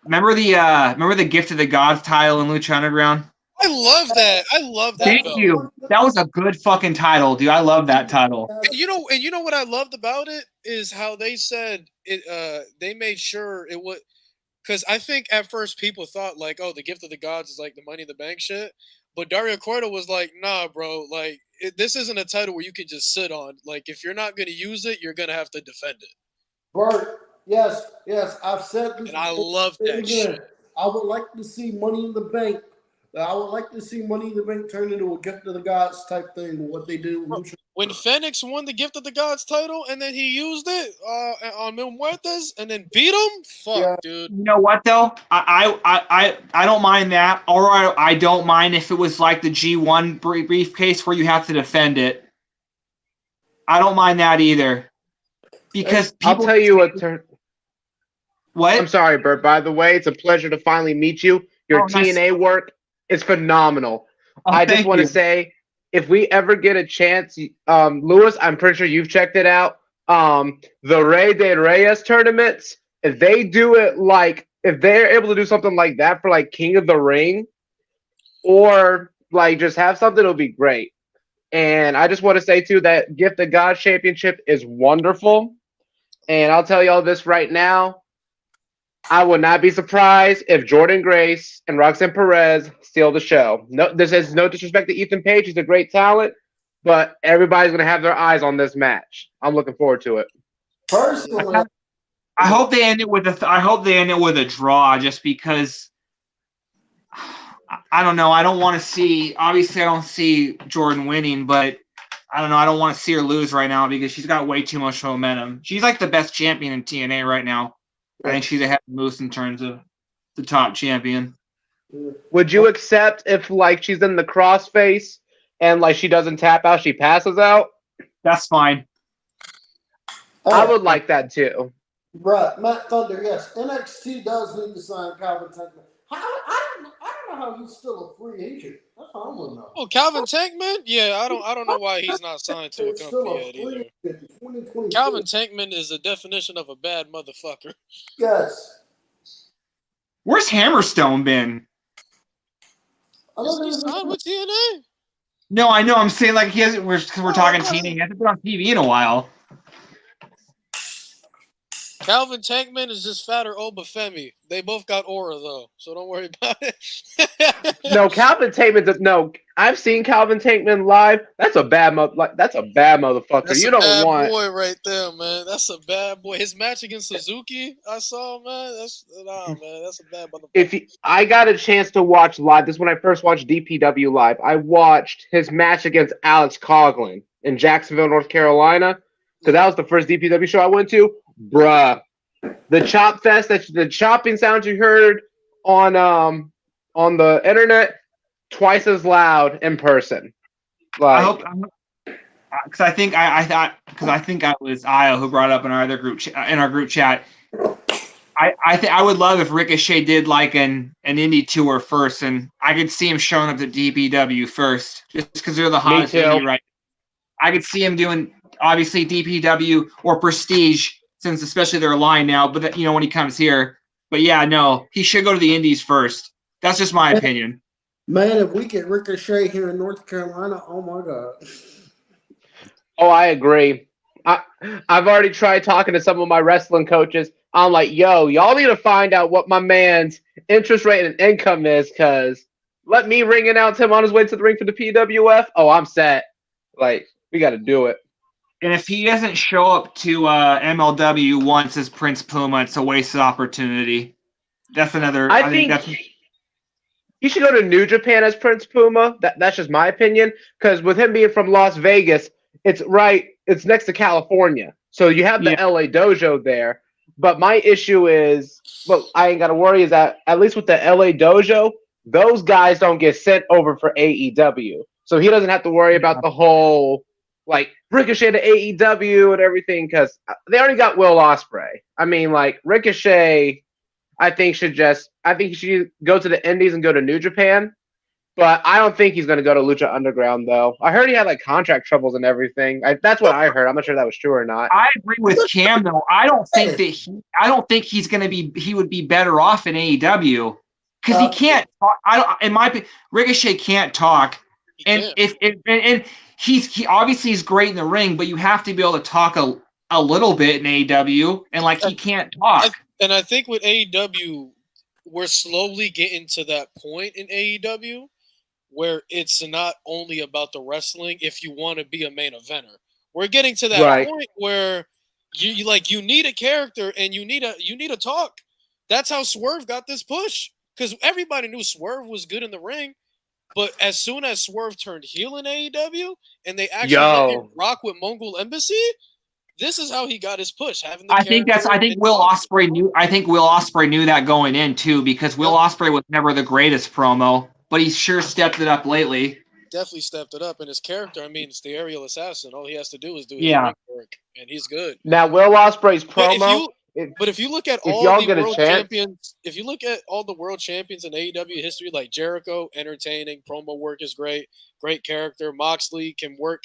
Remember the Gift of the Gods title in Lucha Underground? I love that. I love that. Thank belt. you. That was a good fucking title, dude. I love that title. And you know what I loved about it is how they said it. They made sure it would, because I think at first people thought like, oh, the Gift of the Gods is like the Money in the Bank shit, but Dario Cueto was like, nah, bro, like this isn't a title where you can just sit on. Like if you're not gonna use it, you're gonna have to defend it. Bert, yes, I've said this. And I love that shit. I would like to see Money in the Bank. I would like to see Money in the Bank turn into a Gift of the Gods type thing. What they do. When Fenix won the Gift of the Gods title and then he used it on Mil Muertes and then beat him, fuck, dude. You know what though? I don't mind that. Or I don't mind if it was like the G1 briefcase where you have to defend it. I don't mind that either. Because I'll tell you what. What? I'm sorry, Bert. By the way, it's a pleasure to finally meet you. Your TNA work is phenomenal. I just want to say, if we ever get a chance, Lewis, I'm pretty sure you've checked it out. The Rey de Reyes tournaments, if they do it if they're able to do something like that for like King of the Ring, or like just have something, it'll be great. And I just want to say too that Gift of God Championship is wonderful. And I'll tell y'all this right now. I would not be surprised if Jordan Grace and Roxanne Perez steal the show. No, this is no disrespect to Ethan Page. He's a great talent, but everybody's going to have their eyes on this match. I'm looking forward to it. Personally, I hope they end it with a draw, just because I don't know. I don't want to see. Obviously, I don't see Jordan winning, but I don't know. I don't want to see her lose right now because she's got way too much momentum. She's like the best champion in TNA right now. I think she's ahead of Moose in terms of the top champion. Would you accept if like she's in the crossface and like she doesn't tap out, she passes out? That's fine. I would like that too. Right, Matt Thunder, yes. NXT does need to sign Calvin Tankman. I don't know how he's still a free agent. That's what I want to know. Oh, Calvin Tankman? Yeah, I don't know why he's not signed to a company yet either. Calvin Tankman is the definition of a bad motherfucker. Yes. Where's Hammerstone been? Isn't he signed with TNA? No, I know. I'm saying like he hasn't. We're talking no. TNA. He hasn't been on TV in a while. Calvin Tankman is just fatter Obafemi. They both got aura though, so don't worry about it. No, Calvin Tankman. No, I've seen Calvin Tankman live. That's a bad motherfucker. That's You a don't bad want. boy right there, man. That's a bad boy. His match against Suzuki, I saw, man. Man. That's a bad motherfucker. I got a chance to watch live. This is when I first watched DPW live. I watched his match against Alex Coughlin in Jacksonville, North Carolina, because that was the first DPW show I went to. Bruh, the chop fest, the chopping sounds you heard on the internet, twice as loud in person. I Like, hope because I think it was Io who brought it up in our other group in our group chat. I would love if Ricochet did like an indie tour first, and I could see him showing up at DPW first, just because they're the hottest indie right. I could see him doing obviously DPW or Prestige, since especially they're aligned now. But when he comes here, but yeah, no, he should go to the indies first. That's just my opinion. Man, if we get Ricochet here in North Carolina, oh my God. Oh, I agree. I've already tried talking to some of my wrestling coaches. I'm like, yo, y'all need to find out what my man's interest rate and income is, because let me ring announce him on his way to the ring for the PWF. Oh, I'm set. Like, we got to do it. And if he doesn't show up to MLW once as Prince Puma, it's a wasted opportunity. That's another. I think he should go to New Japan as Prince Puma. That's just my opinion, because with him being from Las Vegas, it's next to California. So you have the LA dojo there. But my issue is, what I ain't got to worry is that at least with the LA dojo, those guys don't get sent over for AEW. So he doesn't have to worry about the whole, like, Ricochet to AEW and everything, because they already got Will Ospreay. I mean, like, Ricochet, I think he should go to the Indies and go to New Japan. But I don't think he's going to go to Lucha Underground, though. I heard he had like contract troubles and everything. That's what I heard. I'm not sure if that was true or not. I agree with Cam, though. I don't think he's going to be. He would be better off in AEW because he can't talk. In my opinion, Ricochet can't talk, and he obviously is great in the ring, but you have to be able to talk a little bit in AEW, and like he can't talk. And I think with AEW, we're slowly getting to that point in AEW where it's not only about the wrestling if you want to be a main eventer. We're getting to that point where you need a character and you need a talk. That's how Swerve got this push, because everybody knew Swerve was good in the ring, but as soon as Swerve turned heel in AEW and they actually let him rock with Mongol Embassy, this is how he got his push. I think Will Ospreay knew. I think Will Ospreay knew that going in too, because Will Ospreay was never the greatest promo, but he sure stepped it up lately. Definitely stepped it up in his character. I mean, it's the aerial assassin. All he has to do is do his ring work, and he's good. Now, Will Ospreay's promo. But if you look at all the world champions, if you look at all the world champions in AEW history, like Jericho, entertaining, promo work is great character. Moxley can work.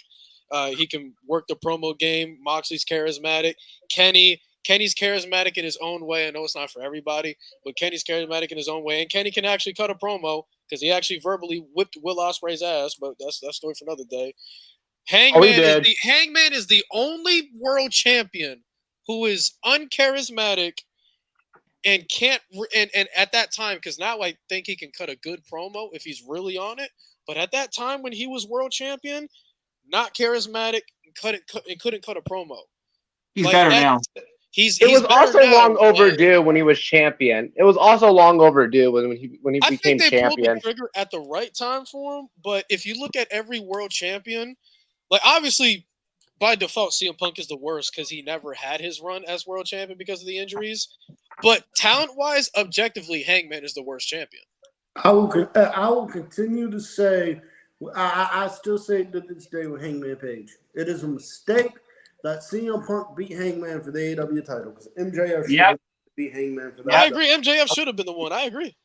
He can work the promo game. Moxley's charismatic. Kenny's charismatic in his own way. I know it's not for everybody, but Kenny's charismatic in his own way. And Kenny can actually cut a promo because he actually verbally whipped Will Ospreay's ass, but that's a story for another day. Hangman is the only world champion who is uncharismatic and can't and at that time, because now I think he can cut a good promo if he's really on it. But at that time when he was world champion, not charismatic, couldn't cut a promo. He's better now. It was also long overdue when he was champion. It was also long overdue when he became champion. I think they pulled the trigger at the right time for him. But if you look at every world champion, like obviously by default CM Punk is the worst because he never had his run as world champion because of the injuries. But talent-wise, objectively, Hangman is the worst champion. I will continue to say, I still say to this day with Hangman Page, it is a mistake that CM Punk beat Hangman for the AEW title, because MJF should beat Hangman for that. I agree. MJF should have been the one. I agree.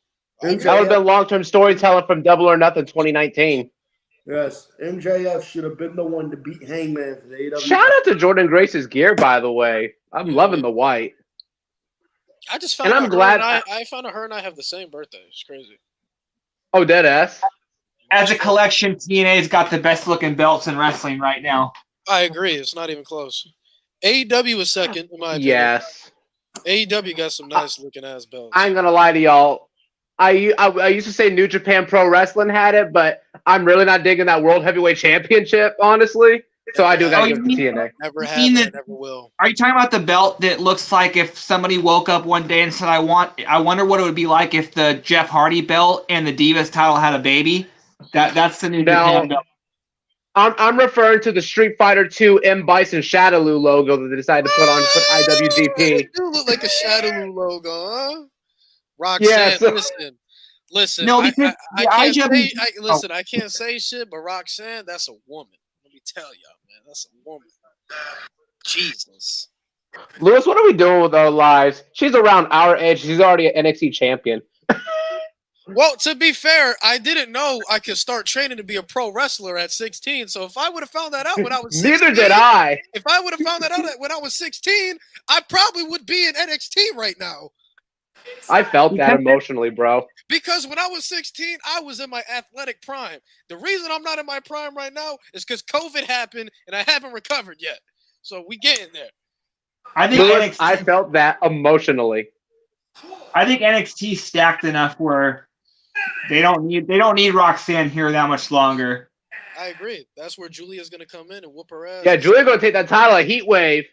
That would have been long-term storytelling from Double or Nothing 2019. Yes, MJF should have been the one to beat Hangman for the AEW. Shout out to Jordan Grace's gear, by the way. I'm loving the white. I just found out I found out her and I have the same birthday. It's crazy. Oh, dead ass. As a collection, TNA's got the best looking belts in wrestling right now. I agree. It's not even close. AEW is second, in my opinion. Yes. AEW got some nice looking ass belts. I ain't gonna lie to y'all. I used to say New Japan Pro Wrestling had it, but I'm really not digging that World Heavyweight Championship, honestly. So I do gotta give it to TNA. Never have and I never will. Are you talking about the belt that looks like if somebody woke up one day and said, I wonder what it would be like if the Jeff Hardy belt and the Divas title had a baby? That's the New Japan belt. I'm referring to the Street Fighter 2 M. Bison Shadaloo logo that they decided to put on IWGP. It do look like a Shadaloo logo, huh? Roxanne, listen. No, I can't say, listen, I can't say shit, but Roxanne, that's a woman. Let me tell y'all, man, that's a woman. Jesus. Lewis, what are we doing with our lives? She's around our age. She's already an NXT champion. Well, to be fair, I didn't know I could start training to be a pro wrestler at 16. So if I would have found that out when I was 16, neither did I. If I would have found that out when I was 16, I probably would be in NXT right now. I felt that emotionally, bro. Because when I was 16, I was in my athletic prime. The reason I'm not in my prime right now is because COVID happened and I haven't recovered yet. So we get in there. I felt that emotionally. I think NXT stacked enough where they don't need Roxanne here that much longer. I agree. That's where Julia's gonna come in and whoop her ass. Yeah, Julia's gonna take that title at Heat Wave.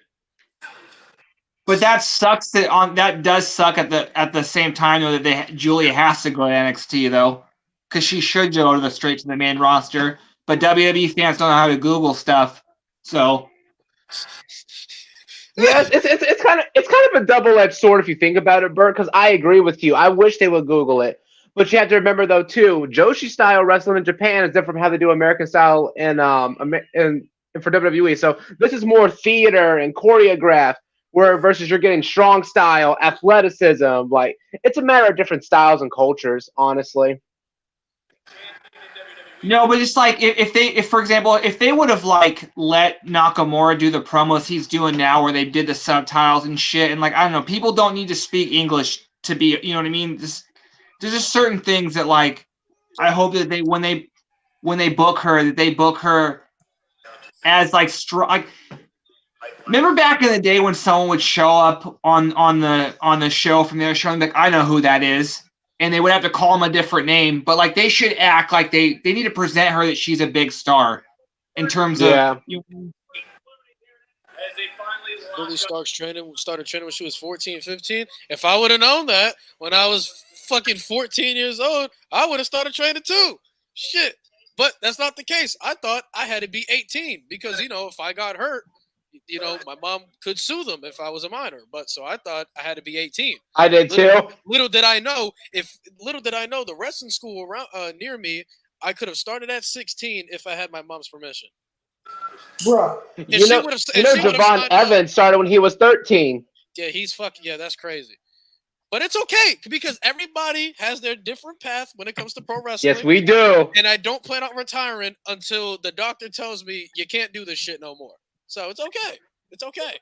But that sucks. That does suck at the same time though that Julia has to go to NXT though, because she should go straight to the main roster. But WWE fans don't know how to Google stuff, so. Yeah, it's kind of a double-edged sword if you think about it, Bert. Because I agree with you. I wish they would Google it, but you have to remember though too, Joshi style wrestling in Japan is different from how they do American style and for WWE. So this is more theater and choreographed, where versus you're getting strong style, athleticism. Like it's a matter of different styles and cultures, honestly. No, but it's like if for example, if they would have like let Nakamura do the promos he's doing now, where they did the subtitles and shit, and like I don't know, people don't need to speak English to be, you know what I mean? There's just certain things that like I hope that they when they book her that they book her as like strong. Like, remember back in the day when someone would show up on the show from their show and be like, I know who that is. And they would have to call him a different name, but like they should act like they need to present her that she's a big star in terms of. Billy Starks started training when she was 14, 15. If I would have known that when I was fucking 14 years old, I would have started training too. Shit. But that's not the case. I thought I had to be 18 because, if I got hurt, my mom could sue them if I was a minor. But so I thought I had to be 18. I did too. Little did I know the wrestling school around near me, I could have started at 16 if I had my mom's permission. Bro, Javon Evans started when he was 13. Yeah, that's crazy. But it's okay because everybody has their different path when it comes to pro wrestling. Yes, we do. And I don't plan on retiring until the doctor tells me you can't do this shit no more. So it's okay. It's okay.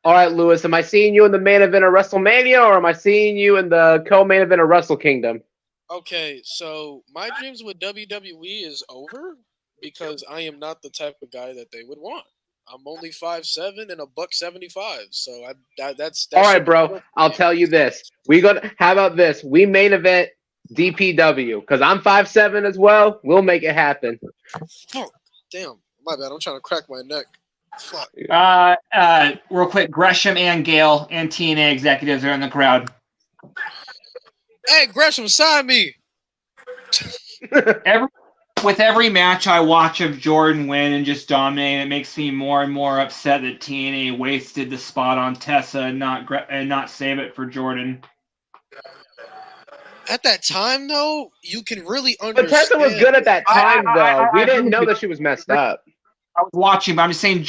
All right, Lewis, am I seeing you in the main event of WrestleMania or am I seeing you in the co-main event of Wrestle Kingdom? Okay, so my dreams with WWE is over because I am not the type of guy that they would want. I'm only 5'7" and $175, so that's all right, bro. I'll tell you this: how about this? We main event DPW because I'm 5'7" as well. We'll make it happen. Oh, damn, my bad. I'm trying to crack my neck. Fuck. Real quick, Gresham and Gale and TNA executives are in the crowd. Hey, Gresham, sign me. With every match I watch of Jordan win and just dominate, it makes me more and more upset that TNA wasted the spot on Tessa and not save it for Jordan. At that time, though, you can really understand. But Tessa was good at that time, though. We didn't know that she was messed up. I was watching, but I'm just saying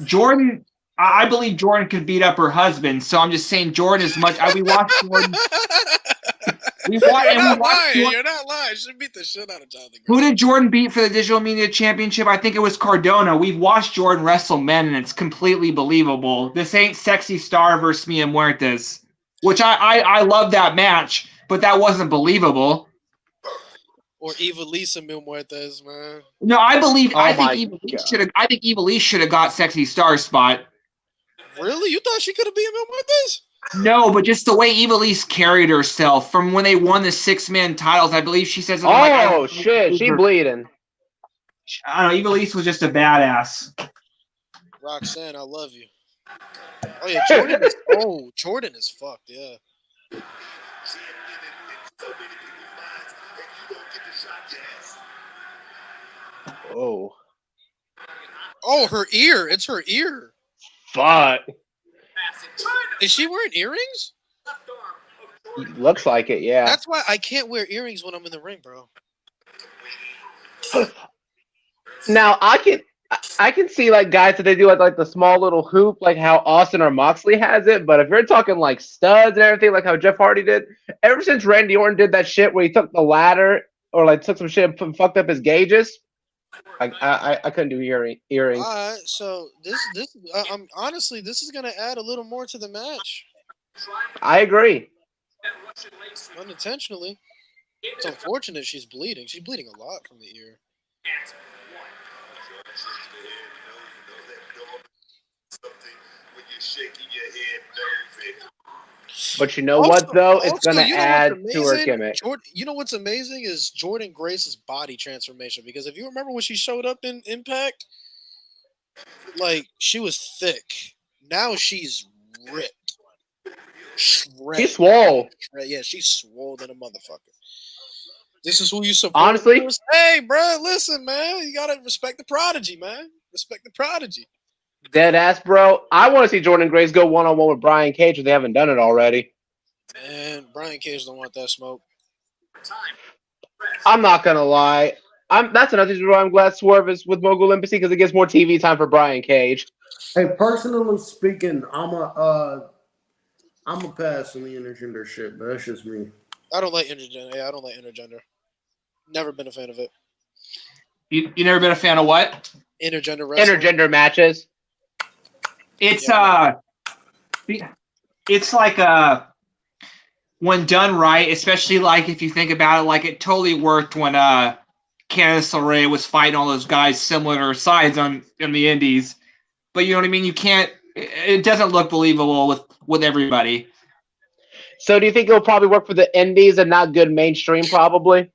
Jordan. I believe Jordan could beat up her husband, so I'm just saying Jordan as much. We watched Jordan. You're not lying. She beat the shit out of Jonathan. Who did Jordan beat for the Digital Media Championship? I think it was Cardona. We've watched Jordan wrestle men, and it's completely believable. This ain't Sexy Star versus Mia Muertes, which I love that match, but that wasn't believable. Or Evilisa Mil Muertes, man. No, I think my Evilise should have got Sexy Star spot. Really? You thought she could have been Mil Muertes? No, but just the way Evilise carried herself from when they won the 6-man titles, I believe she says something Oh shit, she bleeding. I don't know, Evilise was just a badass. Roxanne, I love you. Oh yeah, Jordan is fucked, yeah. Oh. Oh, her ear. It's her ear. Fuck. Is she wearing earrings? Looks like it, yeah. That's why I can't wear earrings when I'm in the ring, bro. Now I can see like guys that they do like the small little hoop, like how Austin or Moxley has it. But if you're talking like studs and everything, like how Jeff Hardy did, ever since Randy Orton did that shit where he took the ladder or like took some shit and fucked up his gauges, I couldn't do earrings. All right, so this honestly, this is gonna add a little more to the match. I agree. Unintentionally. It's unfortunate she's bleeding. She's bleeding a lot from the ear. But you know what though? It's gonna add to her gimmick. You know what's amazing is Jordan Grace's body transformation. Because if you remember when she showed up in Impact, like she was thick. Now she's ripped. She's swole. Yeah, she's swole than a motherfucker. This is who you support. Honestly, hey, bro, listen, man, you gotta respect the prodigy, man. Respect the prodigy. Dead ass, bro. I want to see Jordan Grace go 1-on-1 with Brian Cage if they haven't done it already. And Brian Cage don't want that smoke. I'm not gonna lie. That's another reason why I'm glad Swerve is with Mogul Embassy because it gives more TV time for Brian Cage. Hey, personally speaking, I'm a pass on the intergender shit, but that's just me. I don't like intergender. Yeah, I don't like intergender. Never been a fan of it. You never been a fan of what? Intergender wrestling. Intergender matches. It's it's like when done right, especially like if you think about it, like it totally worked when Candice LeRae was fighting all those guys similar to her size in the indies. But you know what I mean? You can't. It doesn't look believable with everybody. So do you think it'll probably work for the indies and not good mainstream? Probably.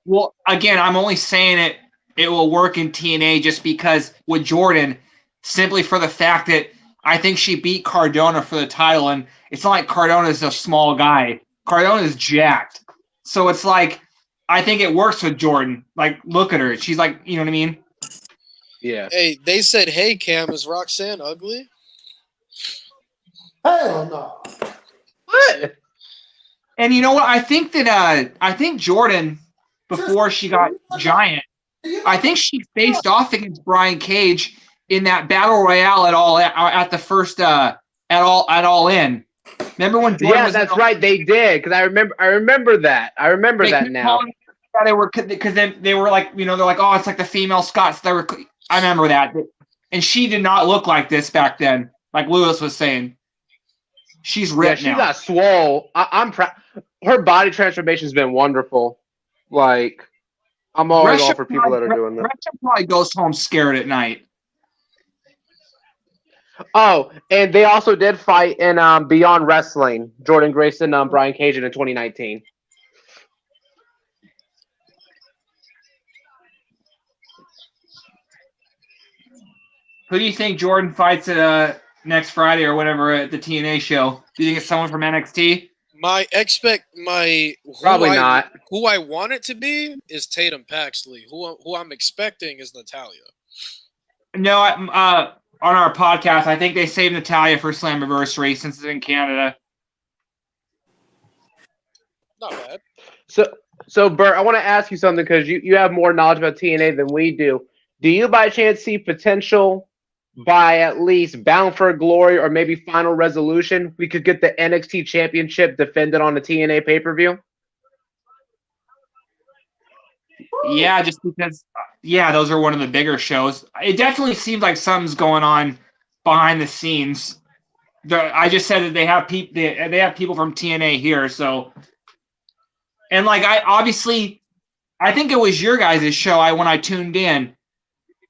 Well, again, I'm only saying it will work in TNA just because with Jordan, simply for the fact that I think she beat Cardona for the title, and it's not like Cardona's a small guy. Cardona's jacked. So it's like, I think it works with Jordan. Like, look at her. She's like, you know what I mean? Yeah. Hey, they said, hey, Cam, is Roxanne ugly? Hell no. What? And you know what? I think Jordan, before she got giant, I think she faced off against Brian Cage in that battle royale at the first at all in. Remember when Jordan Yeah, was that's right. They did because I remember that. I remember that now. They were because they were like, you know, they're like, oh, it's like the female Scots. I remember that, and she did not look like this back then. Like Lewis was saying, she's ripped now. She got swole. I'm proud. Her body transformation has been wonderful. Like, I'm always all for people that are doing that. Gretchen probably goes home scared at night. Oh, and they also did fight in Beyond Wrestling, Jordan Grace and Brian Cage in 2019. Who do you think Jordan fights at next Friday or whatever at the TNA show? Do you think it's someone from NXT? Probably not. Who I want it to be is Tatum Paxley. Who I'm expecting is Natalya. No, on our podcast, I think they saved Natalya for Slammiversary since it's in Canada. Not bad. So Bert, I want to ask you something because you have more knowledge about TNA than we do. Do you by chance see potential by at least Bound for Glory or maybe Final Resolution, we could get the NXT Championship defended on the TNA pay-per-view? Yeah, just because, those are one of the bigger shows. It definitely seems like something's going on behind the scenes. I just said that they have people from TNA here, so. And like, I I think it was your guys' show. When I tuned in.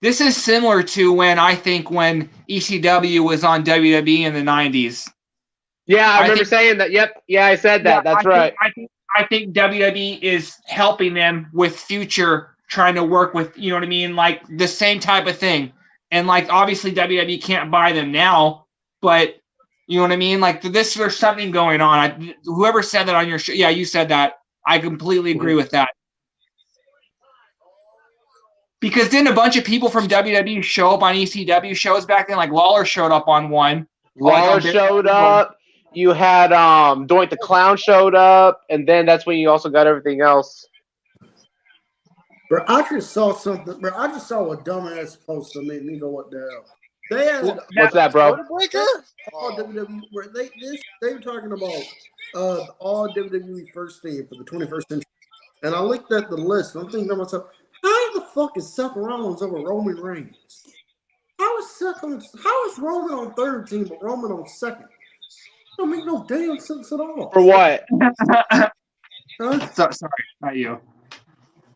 This is similar to when ECW was on WWE in the 90s. Yeah, I remember saying that. Yep. Yeah, I said that. That's right. I think WWE is helping them with future trying to work with, you know what I mean? Like the same type of thing. And like obviously WWE can't buy them now, but you know what I mean? Like there's something going on. Whoever said that on your show, yeah, you said that. I completely agree with that. Because didn't a bunch of people from WWE show up on ECW shows back then? Like Lawler showed up on one. Lawler showed up. You had Doink the Clown showed up, and then that's when you also got everything else. Bro, I just saw something. Bro, I just saw a dumbass post that made me go, "What the hell?" They had what's that, bro? All WWE. Where they were talking about all WWE first team for the 21st century, and I looked at the list. And I'm thinking to myself, how the fuck is Seth Rollins over Roman Reigns? How is Roman on third team but Roman on second? Don't make no damn sense at all. For what? Huh? Sorry, not you.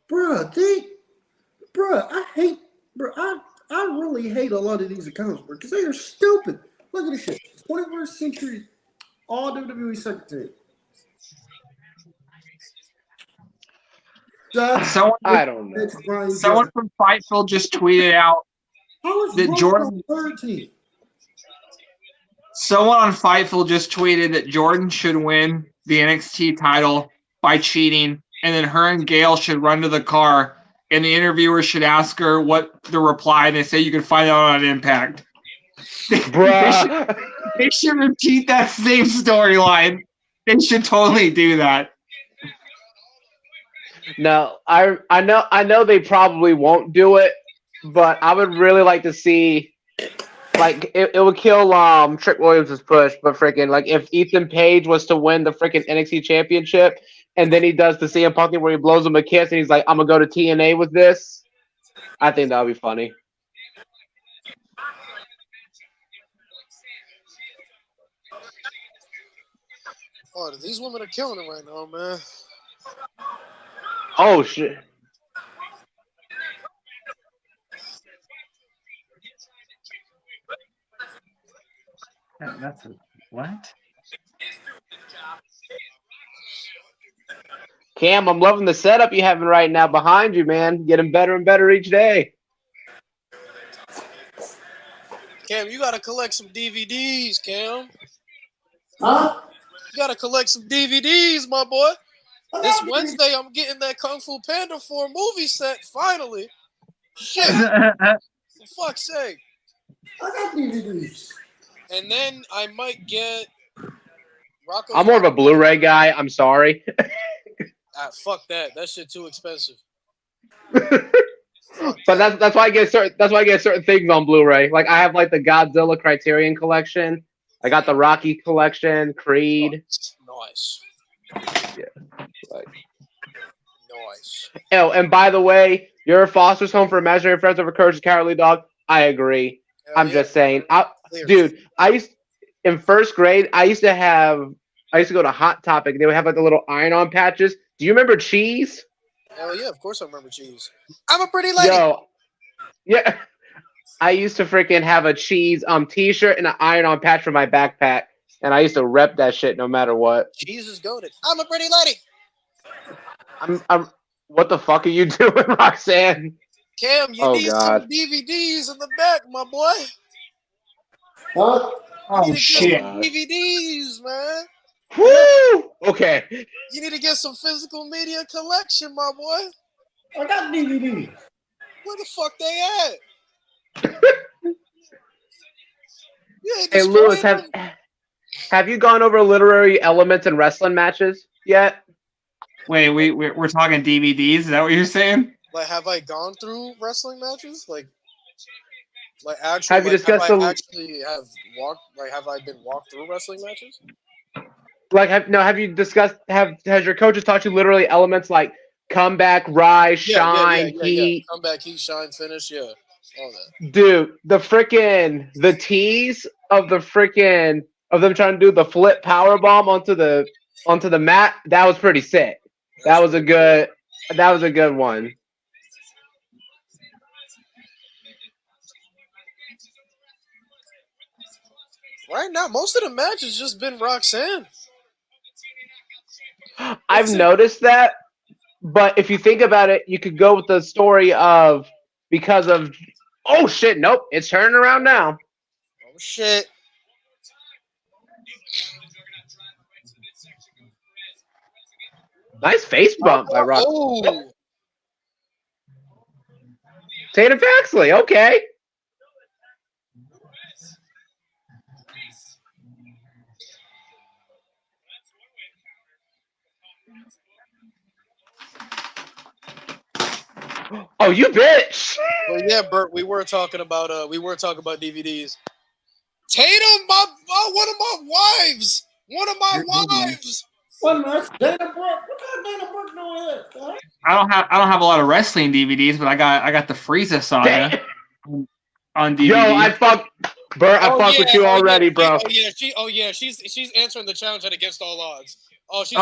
Bruh, I really hate a lot of these accounts, bro, because they are stupid. Look at this shit. 21st century, all WWE second team. I don't know. Someone from Fightful just tweeted out that Jordan. Someone on Fightful just tweeted that Jordan should win the NXT title by cheating, and then her and Gail should run to the car, and the interviewer should ask her what the reply, and they say you can find out on Impact. Bruh. They should repeat that same storyline. They should totally do that. No, I know they probably won't do it, but I would really like to see, like, it would kill Trick Williams' push, but freaking, like, if Ethan Page was to win the freaking NXT championship, and then he does the CM Punk thing where he blows him a kiss, and he's like, I'm gonna go to TNA with this, I think that would be funny. Oh, these women are killing it right now, man. Oh, shit. That's what? Cam, I'm loving the setup you having right now behind you, man. Getting better and better each day. Cam, you gotta collect some DVDs, Cam. Huh? You gotta collect some DVDs, my boy. This Wednesday, I'm getting that Kung Fu Panda 4 movie set, finally. Shit. For fuck's sake. I got DVDs. And then I might get Rocco. I'm more of a Blu-ray guy. I'm sorry. Fuck that. That shit too expensive. But that's why I get certain things on Blu-ray. Like I have like the Godzilla Criterion collection. I got the Rocky collection, Creed. Nice. Yeah. Like. Nice. Oh, and by the way, you're a foster's home for imaginary friends of a Courage Cowardly Dog. I agree. I'm just saying. Dude, in first grade, I used to go to Hot Topic. They would have like the little iron-on patches. Do you remember Cheese? Hell yeah, of course I remember Cheese. I'm a pretty lady. Yo, yeah. I used to freaking have a Cheese t-shirt and an iron-on patch for my backpack, and I used to rep that shit no matter what. Cheese is goated. I'm a pretty lady. I'm. What the fuck are you doing, Roxanne? Cam, you need some DVDs in the back, my boy. What? Oh shit! DVDs, man. Woo! Okay. You need to get some physical media collection, my boy. I got DVDs. Where the fuck they at? Hey, Lewis, have you gone over literary elements in wrestling matches yet? Wait, we're talking DVDs. Is that what you're saying? Like, have I gone through wrestling matches? Like actually, have you discussed have I been walked through wrestling matches? Like, have you discussed? Has your coaches taught you literally elements like comeback, rise, shine, heat? Yeah. Comeback, heat, shine, finish. Yeah, all that. Dude, the tease of them trying to do the flip power bomb onto the mat. That was pretty sick. That was a good. That was a good one. Right now, most of the matches just been Roxanne. I've noticed that, but if you think about it, you could go with the story of because of oh shit, nope, it's turning around now. Oh shit. Nice face bump by Rock. Oh. Tatum Paxley, okay. Oh, you bitch! Well, yeah, Bert. We were talking about DVDs. Tatum, one of my wives. One of my wives. What that's Dana Brooke? What kind of Dana Brooke doing here? Huh? I don't have a lot of wrestling DVDs, but I got the Frieza saga on DVD. Yo, I fuck with you already, bro. She's answering the challenge at Against All Odds. Oh, she's.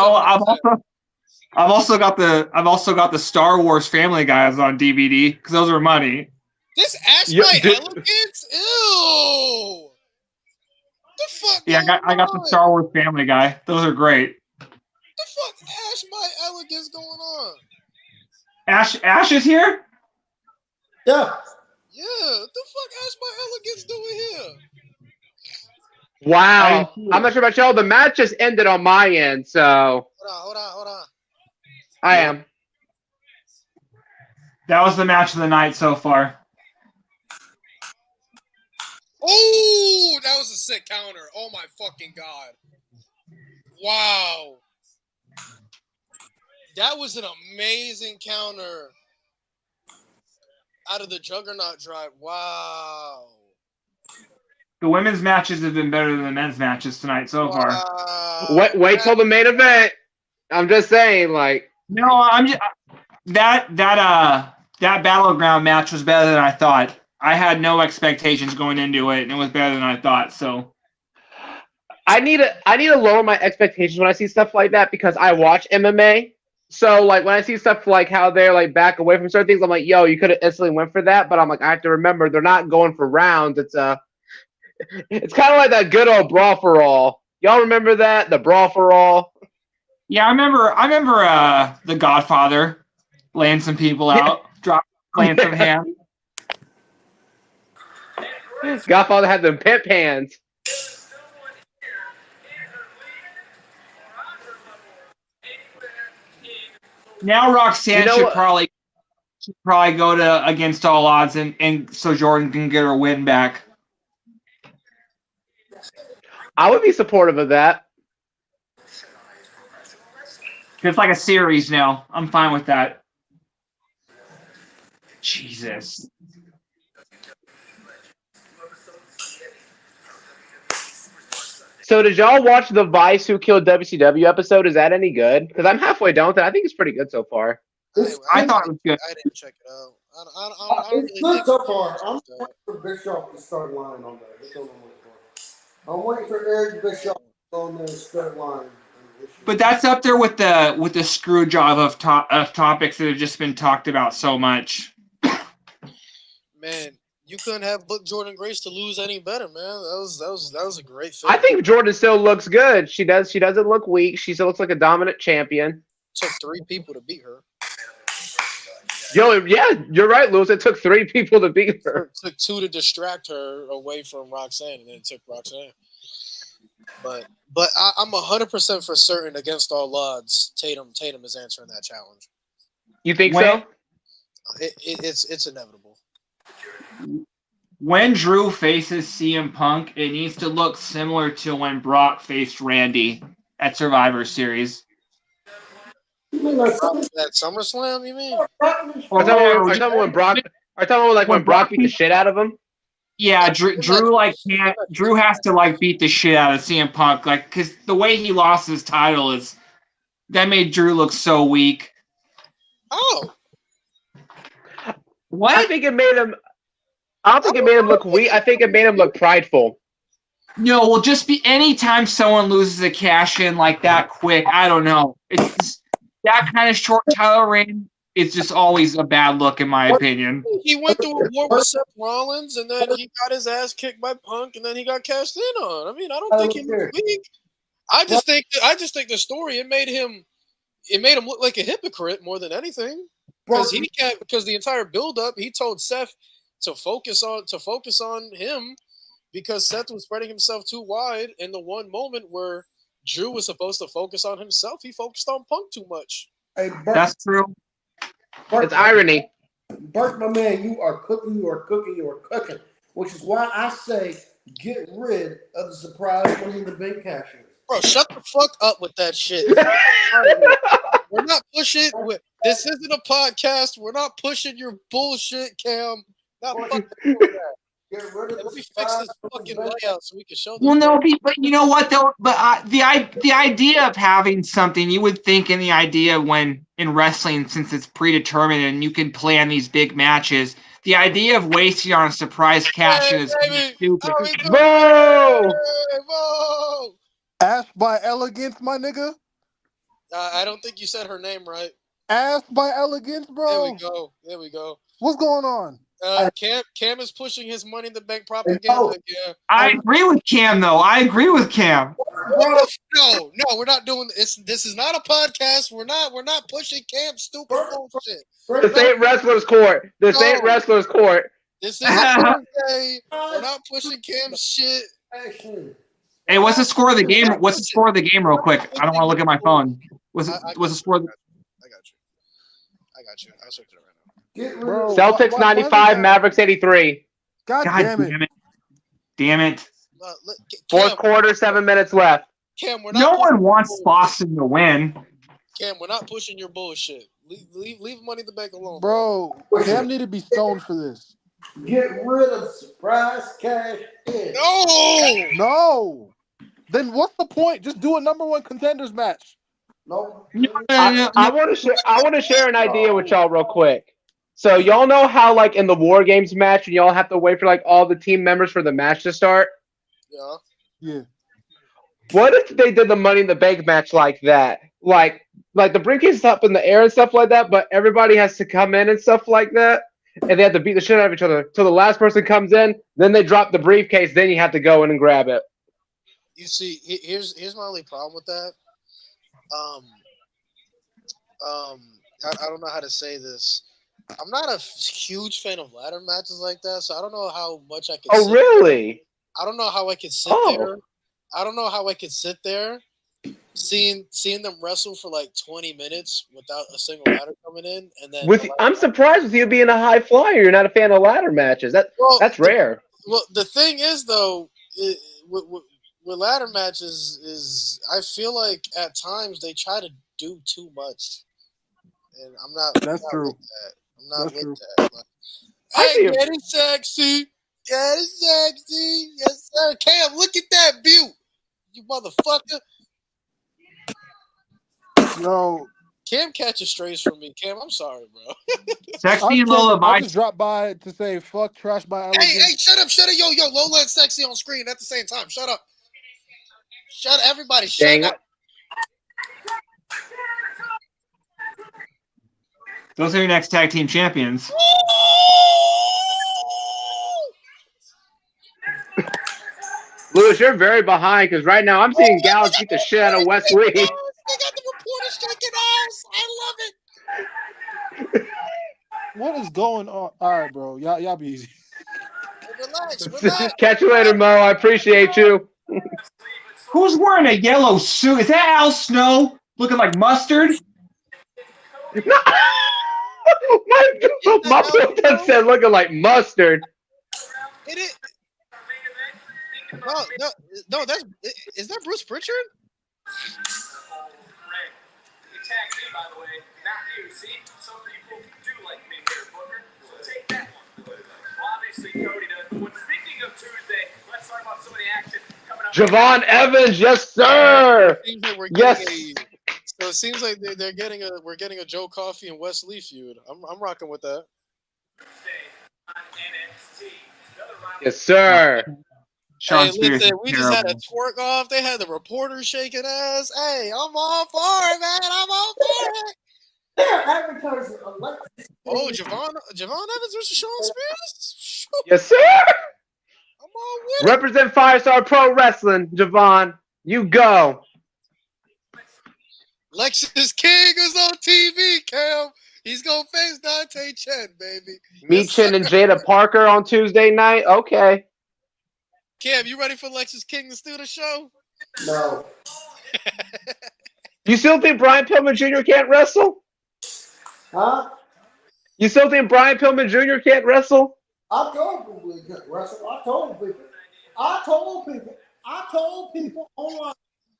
I've also got the Star Wars Family Guys on DVD because those are money. This Ash by Elegance? Ew. The fuck? Yeah, I got the Star Wars Family Guy. Those are great. The fuck Ash by Elegance going on? Ash is here? Yeah. Yeah, what the fuck Ash by Elegance doing here? Wow. I'm not sure about y'all. The match just ended on my end, so. Hold on. I am. That was the match of the night so far. Oh, that was a sick counter. Oh my fucking god. Wow. That was an amazing counter. Out of the Juggernaut drive. Wow. The women's matches have been better than the men's matches tonight so far. Wait till the main event. I'm just saying, like. No, I'm just that Battleground match was better than I thought. I had no expectations going into it, and it was better than I thought. So I need to lower my expectations when I see stuff like that because I watch MMA. So like when I see stuff like how they're like back away from certain things, I'm like, yo, you could have instantly went for that, but I'm like, I have to remember they're not going for rounds. It's kind of like that good old brawl for all. Y'all remember that? The brawl for all? Yeah, I remember The Godfather laying some people out, laying some hands. Godfather had them pimp hands. Now Roxanne should probably go to Against All Odds and so Jordan can get her win back. I would be supportive of that. It's like a series now. I'm fine with that. Jesus. So did y'all watch the Vice Who Killed WCW episode? Is that any good? Because I'm halfway done with it. I think it's pretty good so far. I thought it was good. I didn't check it out. I don't It's really good so far. I'm waiting for Bischoff to start line on there. That's what I'm waiting for Eric Bischoff on there to start line. But that's up there with the screw job of topics that have just been talked about so much. Man, you couldn't have booked Jordan Grace to lose any better, man. That was a great film. I think Jordan still looks good. She doesn't look weak. She still looks like a dominant champion. Took 3 people to beat her. Yo, yeah, you're right, Lewis. It took 3 people to beat her. It took 2 to distract her away from Roxanne, and then it took Roxanne. But I'm 100% for certain Against All Odds, Tatum is answering that challenge. You think so? It's inevitable. When Drew faces CM Punk, it needs to look similar to when Brock faced Randy at Survivor Series. That SummerSlam, you mean? Are you talking about when Brock beat the shit out of him? Yeah, Drew has to beat the shit out of CM Punk, because the way he lost his title that made Drew look so weak. Oh, what? I don't think it made him look weak. I think it made him look prideful. No, well, just anytime someone loses a cash in like that quick, I don't know. that kind of short title reign is just always a bad look, in my opinion. He went through a war with Seth Rollins, and then he got his ass kicked by Punk, and then he got cashed in on. I mean, I don't think he looked weak. I just think the story it made him look like a hypocrite more than anything. Because the entire build-up, he told Seth to focus on him because Seth was spreading himself too wide. In the one moment where Drew was supposed to focus on himself, he focused on Punk too much. Hey, That's true. It's irony. Bert, my man, you are cooking, which is why I say get rid of the surprise Money in the Bank cashiers. Bro, shut the fuck up with that shit. We're not pushing. This isn't a podcast. We're not pushing your bullshit, Cam. Not fucking doing that. Get rid of Let the me fix surprise this fucking Money in the Bank. layout so we can show this. Well, no, but you know what though? But the idea of having something, you would think in the idea when in wrestling, since it's predetermined and you can plan these big matches, the idea of wasting on a surprise cash in is stupid. Whoa! Whoa! Asked by Elegance, my nigga. I don't think you said her name right. Asked by Elegance, bro. There we go. What's going on? Cam is pushing his Money in the Bank propaganda again. I agree with Cam, though. I agree with Cam. No, we're not doing this. This is not a podcast. We're not pushing Cam's stupid bullshit. This ain't wrestler's court. This ain't wrestler's court. This is Thursday. We're not pushing Cam's shit. Hey, what's the score of the game? What's the score of the game, real quick? I don't want to look at my phone. What's the score? I got you. I'll check it right now. Bro, Celtics 95, Mavericks 83. God damn it. Damn it. Fourth quarter, 7 minutes left. Cam, we're not No one wants Boston to win. Cam, we're not pushing your bullshit. Leave Money in the Bank alone. Bro, Cam need to be stoned for this. Get rid of surprise cash in. No! Then what's the point? Just do a number one contenders match. Nope. I want to share an idea with y'all real quick. So y'all know how like in the War Games match, y'all have to wait for like all the team members for the match to start? Yeah. What if they did the Money in the Bank match like that? Like the briefcase is up in the air and stuff like that, but everybody has to come in and stuff like that, and they have to beat the shit out of each other till the last person comes in. Then they drop the briefcase. Then you have to go in and grab it. You see, here's my only problem with that. I don't know how to say this. I'm not a huge fan of ladder matches like that, so I don't know how much I can. Oh, really? I don't know how I could sit there. I don't know how I could sit there, seeing them wrestle for like 20 minutes without a single ladder coming in, and then. I'm surprised with you being a high flyer. You're not a fan of ladder matches. That's rare. Well, the thing is, though, with ladder matches is I feel like at times they try to do too much, and I'm not. That's true. With that. I'm not with that. But, hey, getting sexy. Getting sexy. Yes, sir. Cam, look at that view. You motherfucker. Yo. Cam catches strays from me. Cam, I'm sorry, bro. Sexy and Lola I just dropped by to say fuck trash by Elegance. Hey, shut up. Yo, Lola and Sexy on screen at the same time. Shut up. Everybody, shut up. Those are your next tag team champions. Lewis, you're very behind because right now I'm seeing gals beat the shit out of Wes Lee. They got the reporter shaking ass. I love it. What is going on? All right, bro. Y'all be easy. Relax. Catch you later, Mo. I appreciate you. Who's wearing a yellow suit? Is that Al Snow looking like mustard? No. My friend said looking like mustard. It is. No. Is that Bruce Pritchard? Attack me, by the way, not you. See, some people do like me here, Booker. So take that one. Well, obviously, Cody does. But speaking of Tuesday, let's talk about some of the action coming up. Javon Evans, yes, sir. Yes. So it seems like we're getting a Joe Coffey and Wes Lee feud. I'm rocking with that. Yes, sir. Sean Hey, Spears listen, we terrible. just had a twerk off. They had the reporters shaking ass. Hey, I'm all for it, man. I'm all for it. Oh, Javon Evans versus Sean Spears? Shoot, Yes, sir. I'm all with it. Represent Five Star Pro Wrestling, Javon. You go. Lexus King is on TV, Cam. He's going to face Dante Chen, baby. Meet Chin and Jada Parker on Tuesday night. Okay. Cam, you ready for Lexus King to steal the show? No. You still think Brian Pillman Jr. can't wrestle? Huh? You still think Brian Pillman Jr. can't wrestle? I told people he couldn't wrestle. I told people online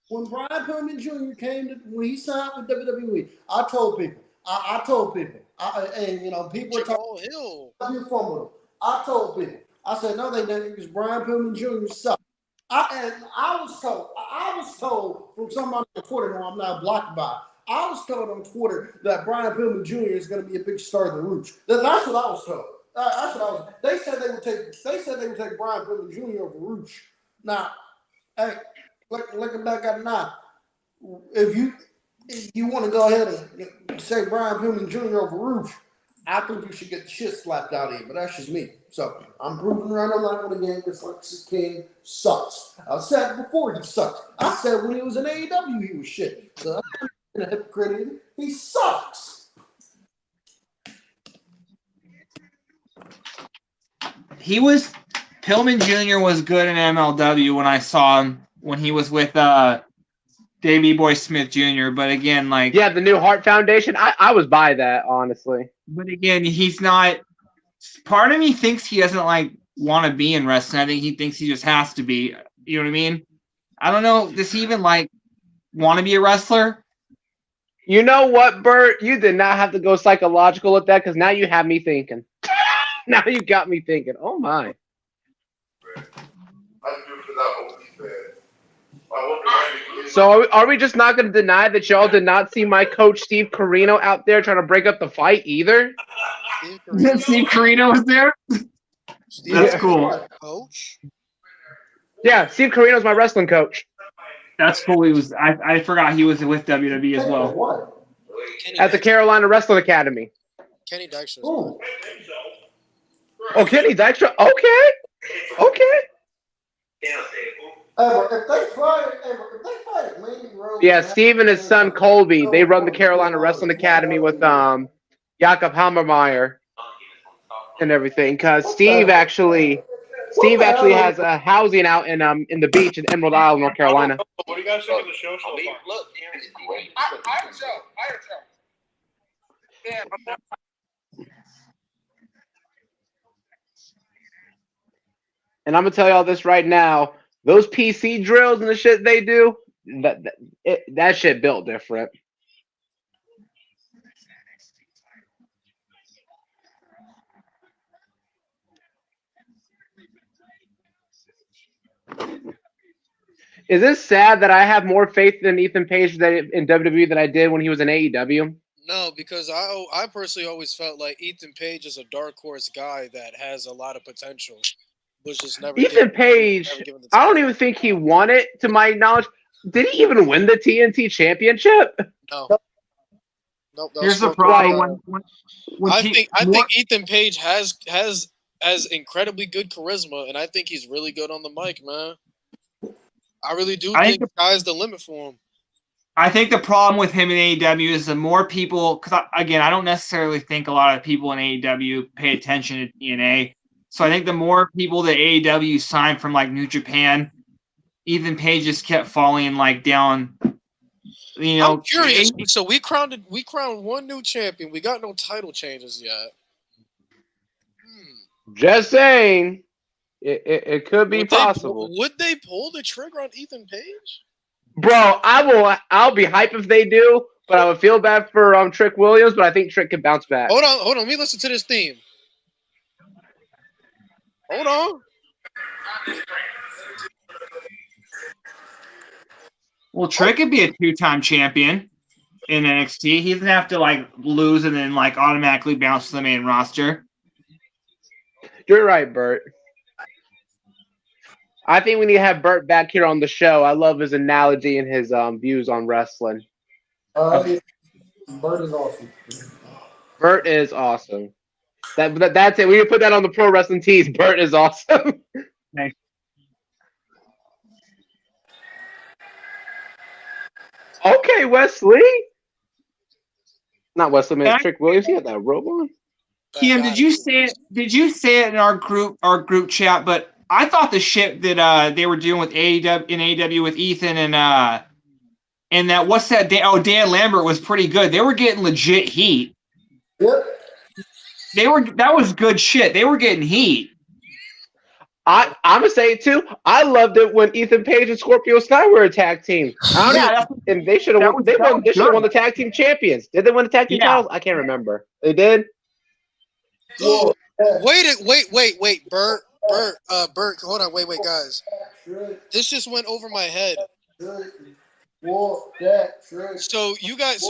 when Brian Pillman Jr. when he signed with WWE. I told people. And you know, people were talking. Hill. I told people. I said no, they didn't because Brian Pillman Jr. sucked. I was told from somebody on Twitter, no, I'm not blocked by. I was told on Twitter that Brian Pillman Jr. is going to be a big star of the Roots. That's what I was told. That's what I was. They said they would take Brian Pillman Jr. over Roots. Now, hey, looking back at it now, if you want to go ahead and say Brian Pillman Jr. over Roots, I think you should get the shit slapped out of you, but that's just me. So I'm proving around the line with a game because Lexus King sucks. I said before he sucks. I said when he was in AEW he was shit. So I'm not a hypocrite either. He sucks. Pillman Jr. was good in MLW when I saw him when he was with Davey Boy Smith Jr. But again, like the New Heart Foundation. I was by that, honestly. But again, he's not. Part of me thinks he doesn't like want to be in wrestling. I think he thinks he just has to be. You know what I mean? I don't know. Does he even like want to be a wrestler? You know what, Bert? You did not have to go psychological with that because now you have me thinking. Now you got me thinking. Oh my. So are we just not going to deny that y'all did not see my coach Steve Carino out there trying to break up the fight either? Steve Carino was there? That's cool. Coach? Yeah, Steve Carino's my wrestling coach. That's cool. I forgot he was with WWE as well. What? At the Carolina Wrestling Academy. Kenny Dykstra. Ooh. Oh, Kenny Dykstra? Okay. If they fight Mandy Rose. Yeah, Steve and his son Colby, they run the Carolina Wrestling Academy with Jakob Hammermeyer and everything. Because Steve actually has a housing out in the beach in Emerald Isle, North Carolina. What do you guys think of the show so far? Look, it's great. I heard so. Yeah, And I'm gonna tell y'all this right now: those PC drills and the shit they do, that shit built different. Is it sad that I have more faith in Ethan Page in WWE than I did when he was in AEW? No, because I personally always felt like Ethan Page is a dark horse guy that has a lot of potential. Was just never Ethan Page, I don't even think he won it, to my knowledge. Did he even win the TNT Championship? No. Nope. Here's the problem. I think Ethan Page has incredibly good charisma, and I think he's really good on the mic, man. I really do think the sky's the limit for him. I think the problem with him in AEW is the more people, because I don't necessarily think a lot of people in AEW pay attention to TNA. So I think the more people that AEW signed from like New Japan, Ethan Page just kept falling like down. You know, I'm curious. So we crowned one new champion. We got no title changes yet. Just saying, it could be possible. Would they pull the trigger on Ethan Page? Bro, I'll be hype if they do, but I would feel bad for Trick Williams, but I think Trick could bounce back. Hold on. Let me listen to this theme. Hold on. Well, Trick could be a 2-time champion in NXT. He doesn't have to like lose and then like automatically bounce to the main roster. You're right, Bert. I think we need to have Bert back here on the show. I love his analogy and his views on wrestling. Bert is awesome. Bert is awesome. That's it. We can put that on the pro wrestling tees. Bert is awesome. Nice. Okay, Wesley. Not Wesley, man. Back- Trick Williams. He had that robe on. Kim, did you say it? Did you say it in our group chat? But I thought the shit that they were doing with AEW with Ethan and that what's that? Dan Lambert was pretty good. They were getting legit heat. Yep. That was good shit. They were getting heat. I'm gonna say it too. I loved it when Ethan Page and Scorpio Sky were a tag team. And they should have won. They should have won the tag team champions. Did they win the tag team titles? I can't remember. They did. Wait, Bert, hold on, wait, guys. This just went over my head. So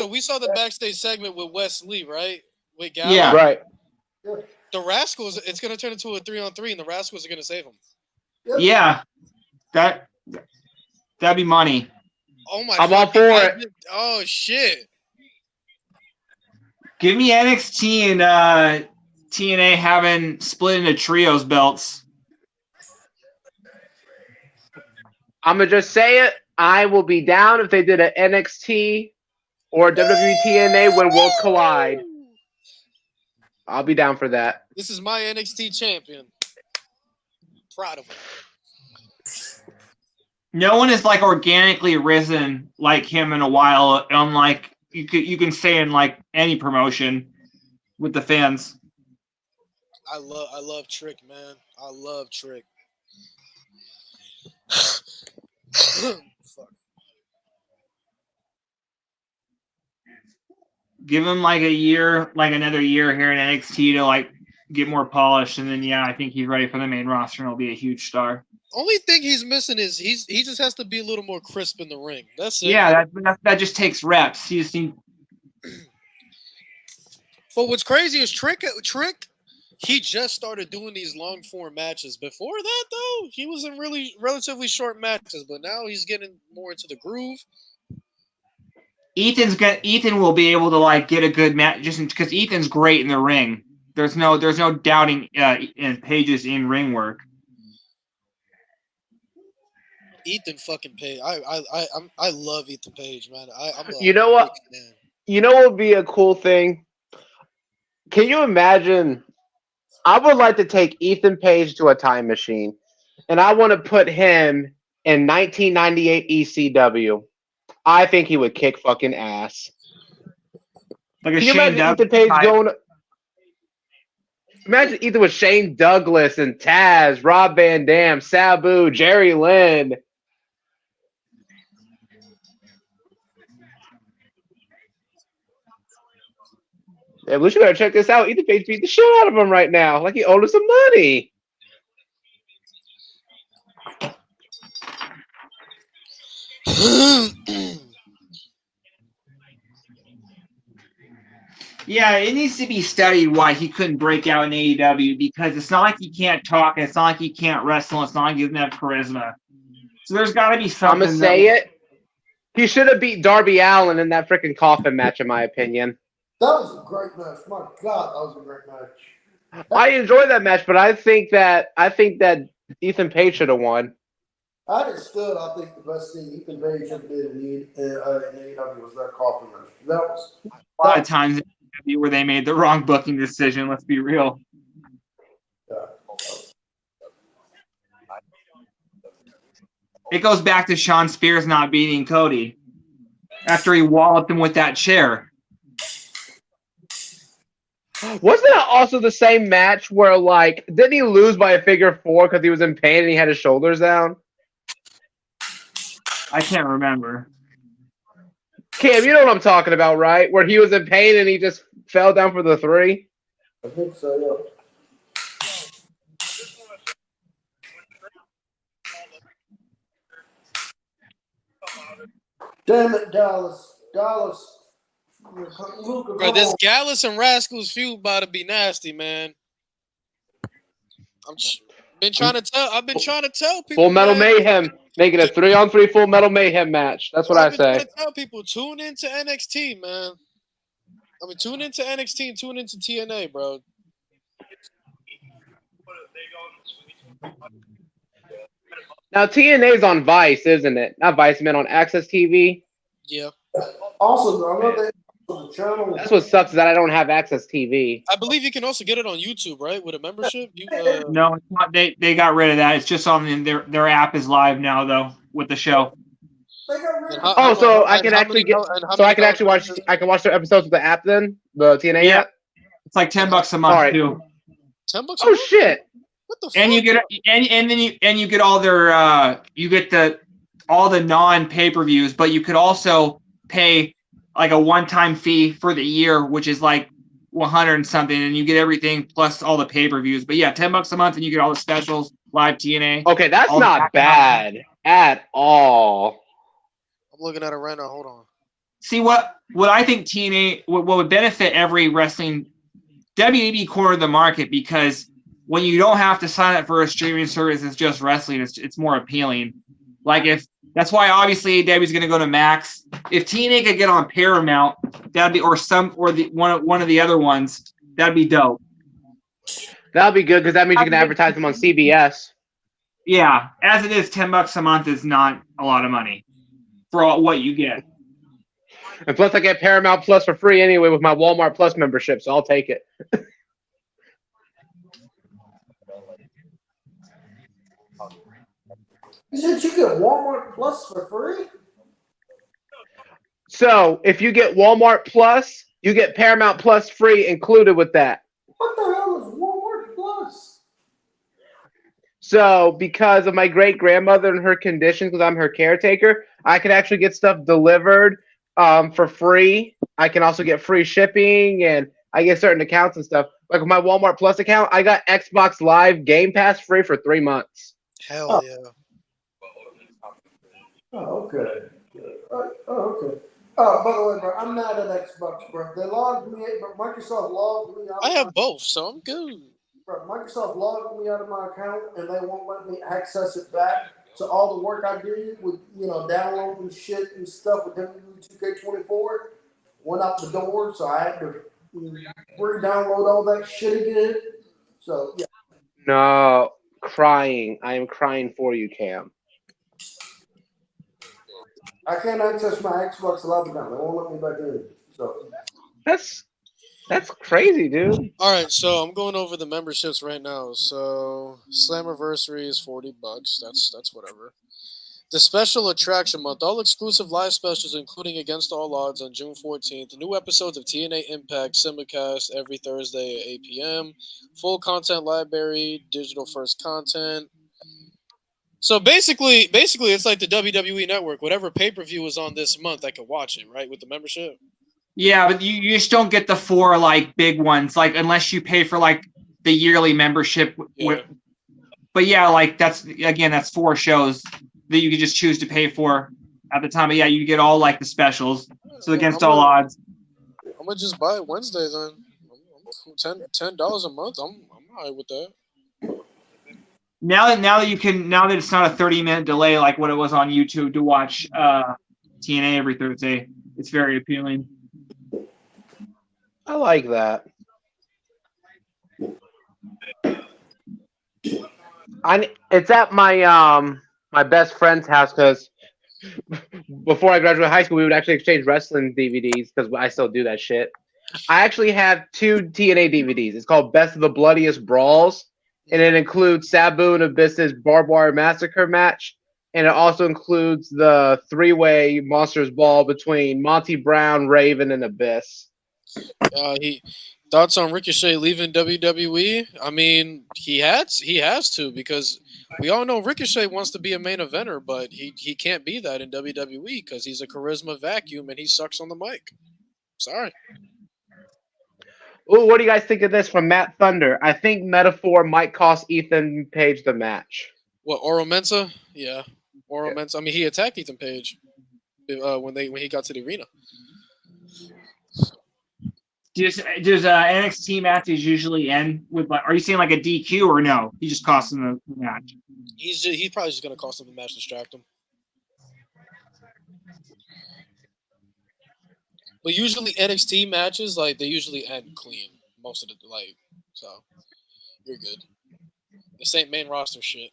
we saw the backstage segment with Wes Lee, right? With Gallo. Yeah. Right. The Rascals, it's gonna turn into a 3-on-3, and the Rascals are gonna save him. Yeah. That'd be money. Oh my! I'm all for it. Oh shit! Give me NXT and TNA having split into trios belts. I'm gonna just say it. I will be down if they did an NXT or WWE TNA when worlds collide. I'll be down for that. This is my NXT champion. Proud of him. No one has like organically risen like him in a while. Unlike you can say in like any promotion with the fans. I love Trick, man. I love Trick. Fuck. Give him like a year, like another year here in NXT to like get more polished, and then I think he's ready for the main roster and he'll be a huge star. Only thing he's missing is he just has to be a little more crisp in the ring. That's it. Yeah, that just takes reps. But what's crazy is Trick. He just started doing these long form matches. Before that, though, he was in relatively short matches. But now he's getting more into the groove. Ethan will be able to like get a good match just because Ethan's great in the ring. There's no doubting in Page's in ring work. Ethan fucking Page. I love Ethan Page, man. You know what? You know what would be a cool thing? Can you imagine? I would like to take Ethan Page to a time machine, and I want to put him in 1998 ECW. I think he would kick fucking ass. Like a Can you Shane imagine Ethan Page going? Imagine Ethan with Shane Douglas and Taz, Rob Van Dam, Sabu, Jerry Lynn. Yeah, Lucia better check this out. Ethan Page beat the shit out of him right now, like he owed him some money. Yeah, it needs to be studied why he couldn't break out in AEW because it's not like he can't talk, it's not like he can't wrestle, it's not like he doesn't have charisma. So there's got to be something. I'm gonna say it. He should have beat Darby Allin in that freaking coffin match, in my opinion. That was a great match. My God, that was a great match. I enjoyed that match, but I think that Ethan Page should have won. I think the best thing Ethan Page ever did in AEW was that coffin match. That was a lot of times where they made the wrong booking decision. Let's be real. It goes back to Sean Spears not beating Cody after he walloped him with that chair. Wasn't that also the same match where, like, didn't he lose by a figure four because he was in pain and he had his shoulders down? I can't remember. Cam, you know what I'm talking about, right? Where he was in pain and he just fell down for the three? I think so, yeah. Damn it, Dallas. Bro, this Gallus and Rascals feud about to be nasty, man. I've been trying to tell people. Full Metal man. Mayhem. Make it a 3-on-3 Full Metal Mayhem match. That's what I say. Tell people, tune into NXT, man. I mean, tune into NXT and tune into TNA, bro. Now TNA's on Vice, isn't it? Not Vice, man, on Access TV. Yeah, Also, I know they the channel. That's what sucks is that I don't have Access TV. I believe you can also get it on YouTube, right? With a membership. No, it's not. They got rid of that. It's just on their app is live now though with the show. They got rid And of Oh, so I and can how actually many get. dol- and how So I many can actually watch. dollars- I can watch their episodes with the app then, the TNA Yeah. app. It's like $10 a month All right. too. $10 a Oh month? shit! What the fuck? And you get and then you get all their you get all the non pay-per-views, but you could also pay like a one-time fee for the year, which is like 100 and something, and you get everything plus all the pay-per-views. But yeah, $10 a month, and you get all the specials, live TNA. Okay, that's all the not bad at all. I'm looking at it right now. Hold on. See what I think TNA what would benefit every wrestling WWE cornered the market because when you don't have to sign up for a streaming service, it's just wrestling. It's more appealing. Like if that's why obviously AEW is going to go to Max. If TNA could get on Paramount, that'd be one of the other ones. That'd be dope. That'll be good because that means you can advertise them on CBS. Yeah, as it is, $10 a month is not a lot of money for all, what you get. And plus, I get Paramount Plus for free anyway with my Walmart Plus membership, so I'll take it. You said you get Walmart Plus for free? So if you get Walmart Plus, you get Paramount Plus free included with that. What the hell is Walmart Plus? So because of my great grandmother and her condition, because I'm her caretaker, I can actually get stuff delivered for free. I can also get free shipping, and I get certain accounts and stuff. Like with my Walmart Plus account, I got Xbox Live Game Pass free for 3 months. Hell yeah. Oh, okay. Okay. Oh, by the way, bro, I'm not an Xbox, bro. They logged me, but Microsoft logged me out. I have both, so I'm good. Bro, Microsoft logged me out of my account, and they won't let me access it back. So all the work I did with, downloading shit and stuff with WWE 2K24 went out the door. So I had to re-download all that shit again. So yeah. No, crying. I am crying for you, Cam. I can't access my Xbox Live account. They won't let me back in. So That's crazy, dude. All right, so I'm going over the memberships right now. So Slammiversary is $40. That's whatever. The special attraction month, all exclusive live specials, including Against All Odds on June 14th. New episodes of TNA Impact simulcast every Thursday at 8 p.m. Full content library, digital first content. So basically, it's like the WWE Network. Whatever pay-per-view is on this month, I can watch it, right, with the membership. Yeah, but you just don't get the 4 like big ones, like unless you pay for like the yearly membership. Yeah. But yeah, like that's 4 shows that you can just choose to pay for at the time. But yeah, you get all like the specials. So Against All Odds. I'm gonna just buy it Wednesday then. $10 a month. I'm alright with that. Now that it's not a 30-minute delay like what it was on YouTube to watch TNA every Thursday, it's very appealing. I like that. It's at my my best friend's house because before I graduated high school, we would actually exchange wrestling DVDs because I still do that shit. I actually have 2 TNA DVDs. It's called Best of the Bloodiest Brawls, and it includes Sabu and Abyss's Barbed Wire Massacre match, and it also includes the 3-way Monsters Ball between Monty Brown, Raven, and Abyss. He thoughts on Ricochet leaving WWE? I mean, he has to because we all know Ricochet wants to be a main eventer, but he can't be that in WWE because he's a charisma vacuum and he sucks on the mic. Sorry. Ooh, what do you guys think of this from Matt Thunder? I think Metaphor might cost Ethan Page the match. What, Oro Mensah? Yeah, Oro Mensah. I mean, he attacked Ethan Page when he got to the arena. Does NXT matches usually end with like? Are you saying like a DQ or no? He just cost him the match. He's probably just gonna cost him the match, distract him. But usually NXT matches, like they usually end clean most of the so you're good. This ain't main roster shit.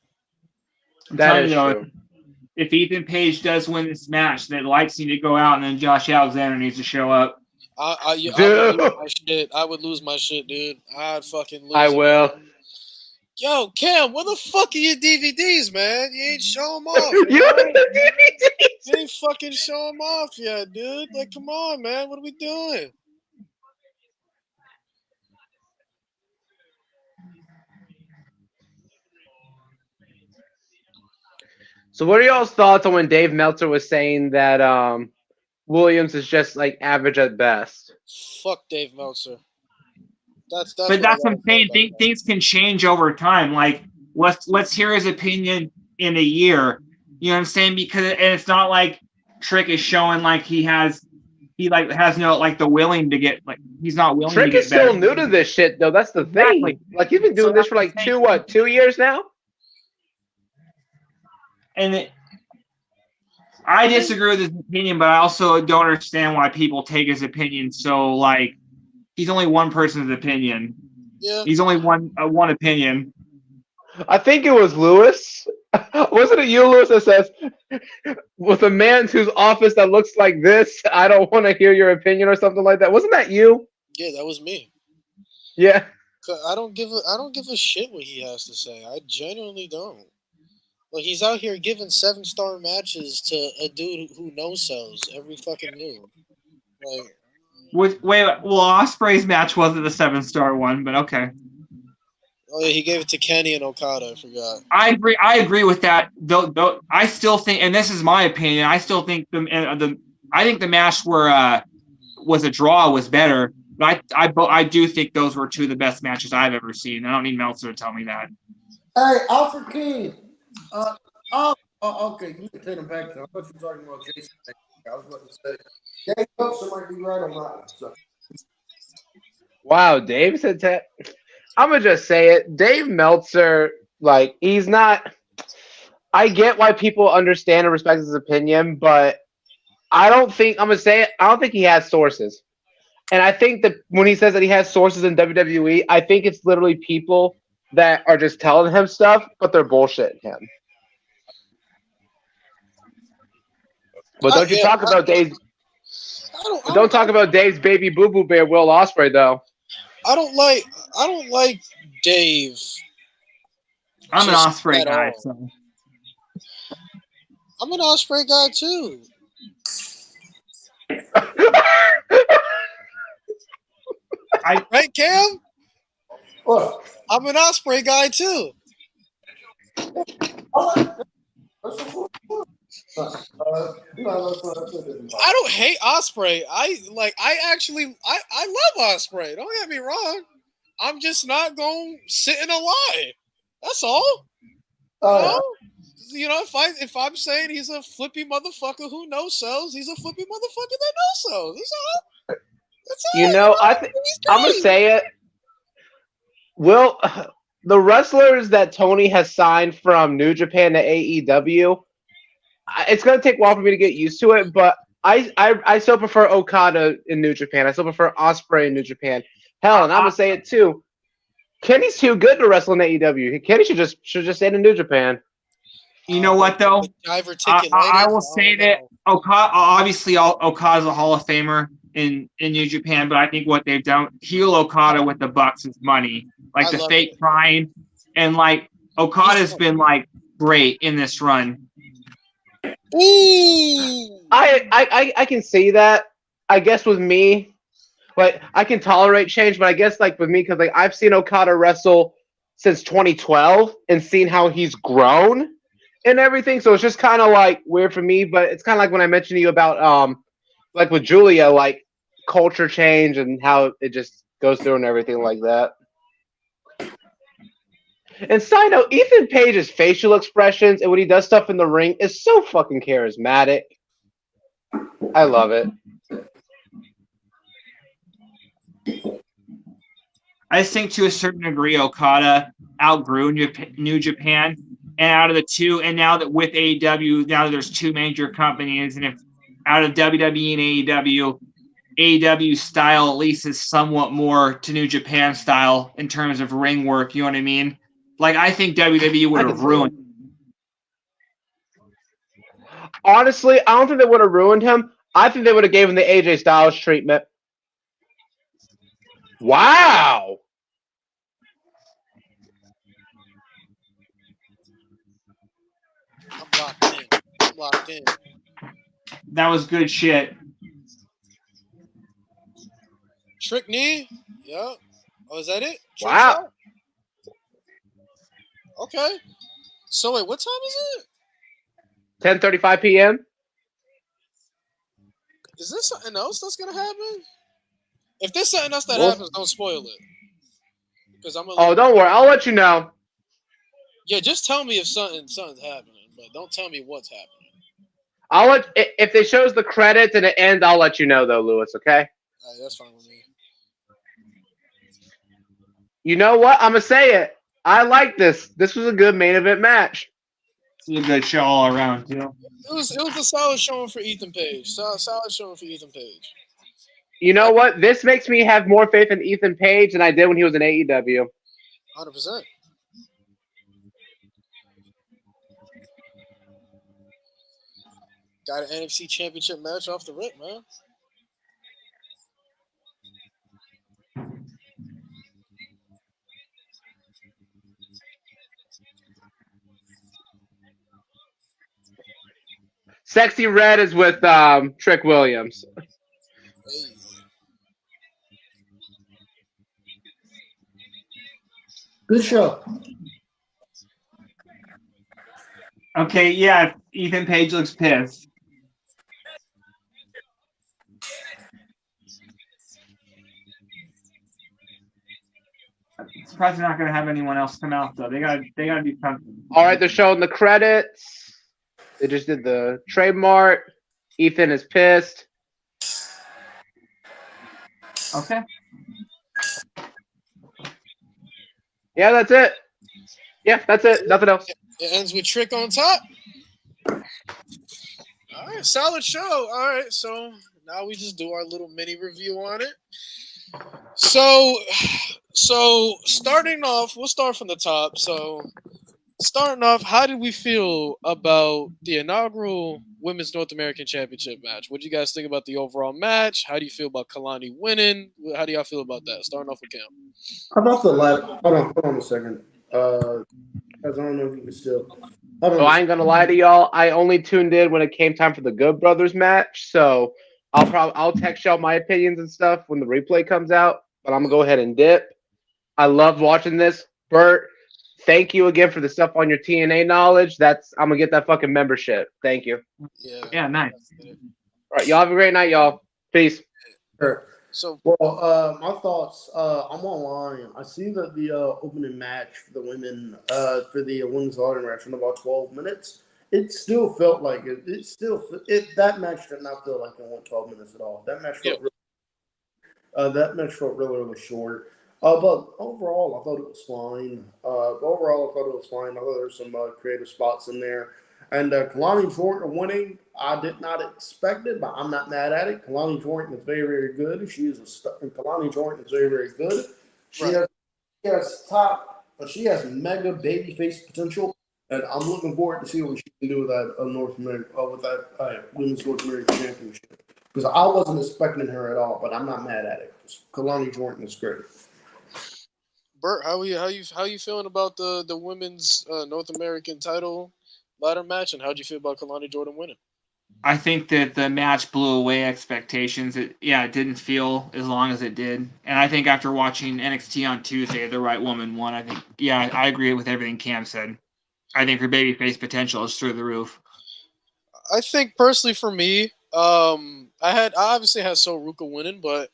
I'm That telling is you though, true. if Ethan Page does win this match, then lights need to go out, and then Josh Alexander needs to show up. I would Dude, lose my shit. I would lose my shit, dude. I'd fucking I lose it. will. Yo, Cam, where the fuck are your DVDs, man? You ain't show them off. You man. have the DVDs. You ain't fucking show them off yet, dude. Like, come on, man. What are we doing? So, what are y'all's thoughts on when Dave Meltzer was saying that Williams is just like average at best? Fuck Dave Meltzer. That's But what I that's what gotta I'm say saying. about that. Things can change over time. Like let's hear his opinion in a year. You know what I'm saying? Because and it's not like Trick is showing like he has no like the willing to get like he's not willing to Trick is get better. still new to this shit, though. That's the Exactly. thing. Like he's been doing this for like 2 years now. And I disagree with his opinion, but I also don't understand why people take his opinion so like he's only one person's opinion. Yeah. He's only one opinion. I think it was Lewis. Wasn't it you, Lewis, that says, with a man whose office that looks like this, I don't want to hear your opinion or something like that? Wasn't that you? Yeah, that was me. Yeah. I don't give a shit what he has to say. I genuinely don't. Like he's out here giving 7-star matches to a dude who no sells every fucking move. Like, Ospreay's match wasn't the 7-star one, but okay. oh yeah, he gave it to Kenny and Okada. I forgot. I agree with that. Though I still think, and this is my opinion, I still think I think the match where was a draw was better. But I do think those were two of the best matches I've ever seen. I don't need Meltzer to tell me that. Hey, Alfred King. Okay, you can take him back. I thought you were talking about Jason. I was about to say, Dave Meltzer might be right on that one. So. Wow, Dave said that. I'm gonna just say it. Dave Meltzer, like, he's not. I get why people understand and respect his opinion, but I don't think I'm gonna say it. I don't think he has sources. And I think that when he says that he has sources in WWE, I think it's literally people that are just telling him stuff, but they're bullshitting him. But don't you talk about Dave's? Don't talk about Dave's baby boo boo bear, Will Ospreay, though. I don't like Dave. I'm an Ospreay guy, so I'm an Ospreay guy too. Right, Cam? What? I'm an Ospreay guy too. I don't hate Ospreay. I love Ospreay. Don't get me wrong. I'm just not going to sit in a lie. That's all. You know, if I'm saying he's a flippy motherfucker who no sells, he's a flippy motherfucker that no sells. That's all. That's all. You know, I'm gonna say it. Will the wrestlers that Tony has signed from New Japan to AEW? It's gonna take a while for me to get used to it, but I still prefer Okada in New Japan. I still prefer Ospreay in New Japan. Hell, and I'm gonna say it too. Kenny's too good to wrestle in AEW. Kenny should just stay in New Japan. You know what though? I will say that obviously Okada's a Hall of Famer in New Japan, but I think what they've done, heel Okada with the Bucks is money, like the fake crying, and like Okada's been like great in this run. Ooh. I can see that. I guess with me, like I can tolerate change, but I guess like with me, because like I've seen Okada wrestle since 2012 and seen how he's grown and everything. So it's just kind of like weird for me, but it's kind of like when I mentioned to you about like with Julia, like culture change and how it just goes through and everything like that. And side note, Ethan Page's facial expressions and when he does stuff in the ring is so fucking charismatic. I love it. I just think to a certain degree, Okada outgrew New Japan, and out of the two, and now that with AEW, now that there's two major companies, and if out of WWE and AEW, AEW style at least is somewhat more to New Japan style in terms of ring work. You know what I mean? Like I think WWE would have ruined. Honestly, I don't think they would have ruined him. I think they would have gave him the AJ Styles treatment. Wow. I'm locked in. I'm locked in. That was good shit. Trick knee. Yep. Oh, is that it? Trick Wow. shot. Okay. So wait, what time is it? 10:35 p.m. Is this something else that's gonna happen? If there's something else that Well, happens, don't spoil it. Because I'm a oh, little. don't worry. I'll let you know. Yeah, just tell me if something's happening, but don't tell me what's happening. I'll let if they shows the credits and it ends. I'll let you know though, Lewis. Okay. All right, that's fine with me. You know what? I'm gonna say it. I like this. This was a good main event match. It was a good show all around, too. It was a solid showing for Ethan Page. Solid showing for Ethan Page. You know what? This makes me have more faith in Ethan Page than I did when he was in AEW. 100%. Got an NFC Championship match off the rip, man. Sexy Red is with Trick Williams. Hey. Good show. Okay, yeah, Ethan Page looks pissed. Surprised they're not going to have anyone else come out though. They got to do something. All right, they're showing the credits. They just did the trademark. Ethan is pissed. Okay. Yeah, that's it. Yeah, that's it. Nothing else. It ends with Trick on top. All right, solid show. All right, so now we just do our little mini review on it. So starting off, we'll start from the top. So starting off, how did we feel about the inaugural Women's North American Championship match? What do you guys think about the overall match? How do you feel about Kalani winning? How do y'all feel about that? Starting off with Cam. How about the last? Hold on a second. As I don't know if you can still. So I ain't gonna lie to y'all. I only tuned in when it came time for the Good Brothers match. So I'll text y'all my opinions and stuff when the replay comes out. But I'm gonna go ahead and dip. I love watching this. Bert, thank you again for the stuff on your TNA knowledge. I'm gonna get that fucking membership. Thank you. Yeah, nice. All right, y'all have a great night, y'all. Peace. Sure. So My thoughts. I'm online. I see that the opening match for the women, for the women's ladder match, in about 12 minutes. It still felt like it. That match did not feel like it went 12 minutes at all. That match felt really short. But overall, I thought it was fine. I thought there were some creative spots in there. And Kalani Jordan winning, I did not expect it, but I'm not mad at it. Kalani Jordan is very, very good. Kalani Jordan is very, very good. She has mega babyface potential, and I'm looking forward to see what she can do with that Women's North American Championship. Because I wasn't expecting her at all, but I'm not mad at it. Kalani Jordan is great. Bert, how you feeling about the women's North American title ladder match, and how do you feel about Kalani Jordan winning? I think that the match blew away expectations. It didn't feel as long as it did. And I think after watching NXT on Tuesday, the right woman won. I agree with everything Cam said. I think her babyface potential is through the roof. I think personally for me, I obviously had So Ruka winning, but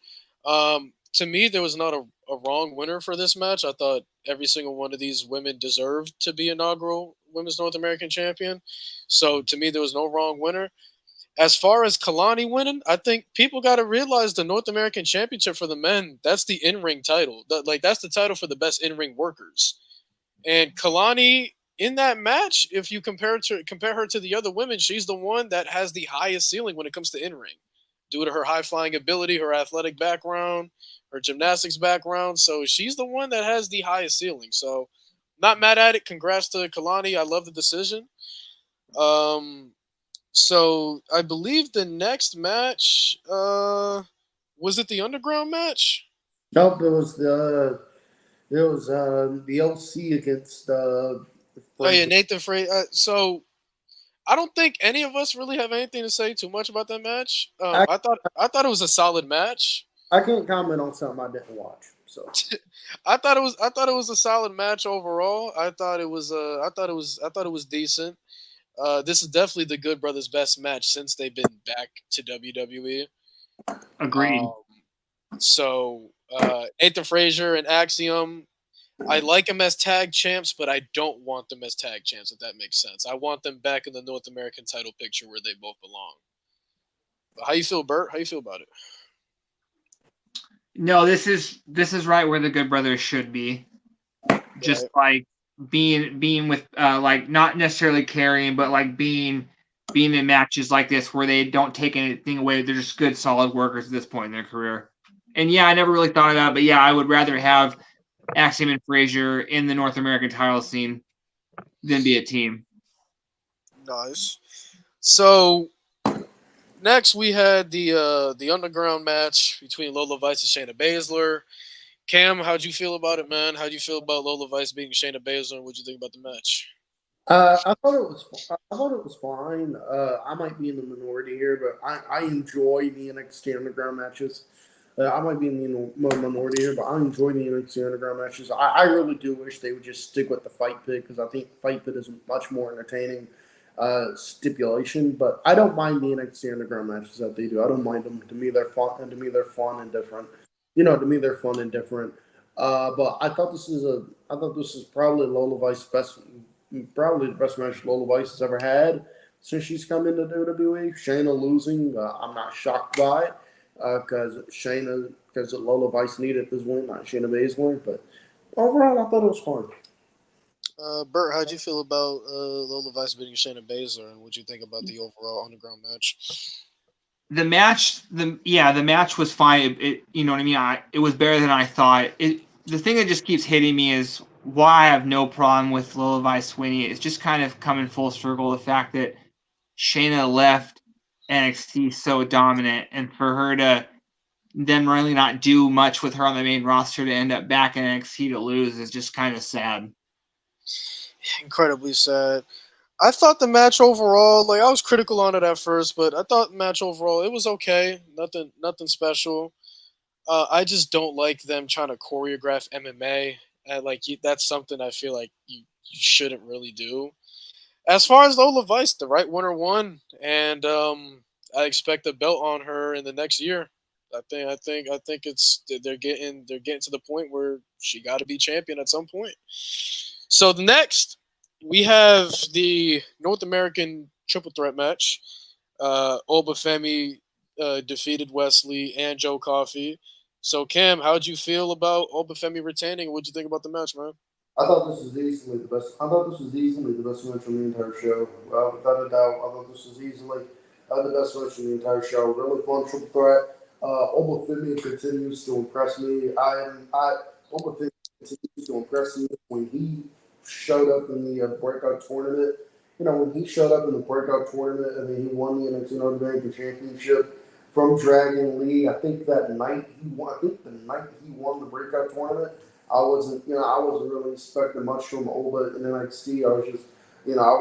to me there was not a wrong winner for this match. I thought every single one of these women deserved to be inaugural Women's North American champion. So to me there was no wrong winner. As far as Kalani winning, I think people got to realize the North American Championship for the men, that's the in-ring title. That's the title for the best in-ring workers. And Kalani in that match, if you compare her to the other women, she's the one that has the highest ceiling when it comes to in-ring. due to her high flying ability, her athletic background, her gymnastics background. So she's the one that has the highest ceiling. So not mad at it. Congrats to Kalani. I love the decision. Um, so I believe the next match was it the underground match? Nope, it was the LC against Oh yeah, Frazier. Nathan Frey. So I don't think any of us really have anything to say too much about that match. I, I thought it was a solid match. I can't comment on something I didn't watch. So I thought it was a solid match overall. I thought it was decent. This is definitely the Good Brothers' best match since they've been back to WWE. Agreed. Um, so Nathan Frazier and Axiom, I like them as tag champs, but I don't want them as tag champs. If that makes sense, I want them back in the North American title picture where they both belong. But how you feel, Bert? How you feel about it? No, this is right where the Good Brothers should be. Just Right. like being with like not necessarily carrying, but like being in matches like this where they don't take anything away. They're just good, solid workers at this point in their career. And yeah, I never really thought of that, but yeah, I would rather have Axiom and Frazier in the North American title scene than be a team. Nice. So next we had the underground match between Lola Vice and Shayna Baszler. Cam, how'd you feel about it, man? How'd you feel about Lola Vice beating Shayna Baszler, and what'd you think about the match? I thought it was fine. I might be in the minority here, but I enjoy the NXT Underground matches. I might be in the minority here, but I enjoy the NXT Underground matches. I really do wish they would just stick with the Fight Pit because I think Fight Pit is a much more entertaining stipulation. But I don't mind the NXT Underground matches that they do. I don't mind them. To me, they're fun, and to me, they're fun and different. To me, they're fun and different. But I thought this is probably Lola Vice's best, probably the best match Lola Vice has ever had since she's come into WWE. Shayna losing, I'm not shocked by it because Lola Vice needed this win, not Shayna Baszler. But overall, I thought it was fun. Bert, how'd you feel about Lola Vice beating Shayna Baszler, and what'd you think about the overall underground match? The match was fine. You know what I mean. It was better than I thought. The thing that just keeps hitting me is why I have no problem with Lola Vice winning. It's just kind of coming full circle. The fact that Shayna left NXT so dominant, and for her to then really not do much with her on the main roster to end up back in NXT to lose is just kind of sad. Incredibly sad. I thought the match overall, like I was critical on it at first, but I thought the match overall it was okay. Nothing special. I just don't like them trying to choreograph MMA. And that's something I feel like you shouldn't really do. As far as Lola Vice, the right winner won, and I expect a belt on her in the next year. I think they're getting to the point where she got to be champion at some point. So the next we have the North American triple threat match. Obafemi defeated Wesley and Joe Coffey. So Cam, how'd you feel about Obafemi retaining? What'd you think about the match, man? I thought this was easily the best. I thought this was easily the best match on the entire show. Without a doubt, I thought this was easily the best match on the entire show. Really fun triple threat. Obafemi continues to impress me. Obafemi continues to impress me when he showed up in the breakout tournament. When he showed up in the breakout tournament and then he won the NXT North American Championship from Dragon Lee. I think that night he won. I think the night he won the breakout tournament. I wasn't really expecting much from Oba in NXT. I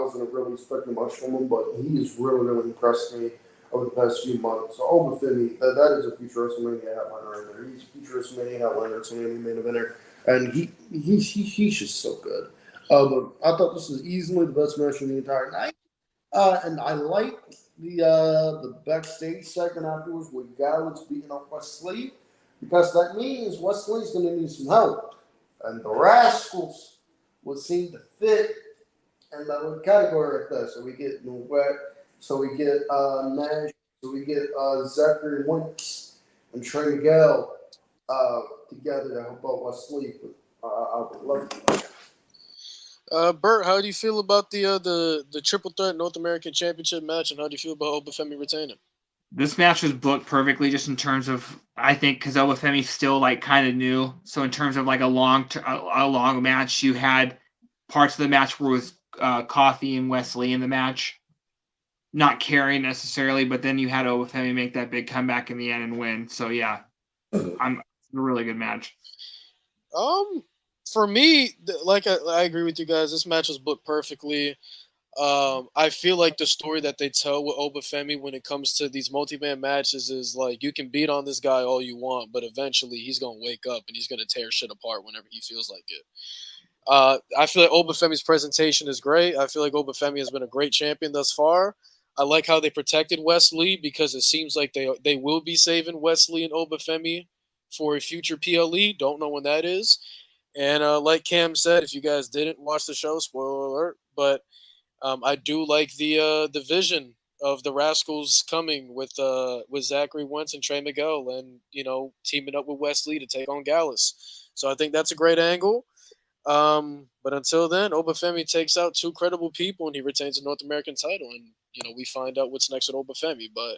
wasn't really expecting much from him, but he has really impressed me over the past few months. So Oba Femi, that is a future WrestleMania headliner in there. He's a future WrestleMania headliner, WrestleMania main eventer, and he's just so good. But I thought this was easily the best match of the entire night. And I liked the backstage segment afterwards with Gallows beating up Wesley because that means Wesley's going to need some help, and the Rascals would seem to fit in that little category right there. So we get Nash, so we get Zachary Wentz and Trey Miguel together to help out Wesley. But I would love to. Bert, how do you feel about the triple threat North American Championship match, and how do you feel about Obafemi retaining? This match was booked perfectly, just in terms of, I think, because Obafemi's still like kind of new. So in terms of like a long match, you had parts of the match where it was Coffee and Wesley in the match, not carrying necessarily, but then you had Obafemi make that big comeback in the end and win. So yeah, it's a really good match. For me, I agree with you guys. This match was booked perfectly. I feel like the story that they tell with Obafemi when it comes to these multi-man matches is like you can beat on this guy all you want, but eventually he's gonna wake up and he's gonna tear shit apart whenever he feels like it. I feel like Obafemi's presentation is great. I feel like Obafemi has been a great champion thus far. I like how they protected Wesley because it seems like they will be saving Wesley and Obafemi for a future PLE. Don't know when that is. And like Cam said, if you guys didn't watch the show, spoiler alert, but I do like the vision of the Rascals coming with Zachary Wentz and Trey Miguel, and teaming up with Wesley to take on Gallus. So I think that's a great angle. But until then, Obafemi takes out two credible people and he retains the North American title, and we find out what's next with Obafemi. But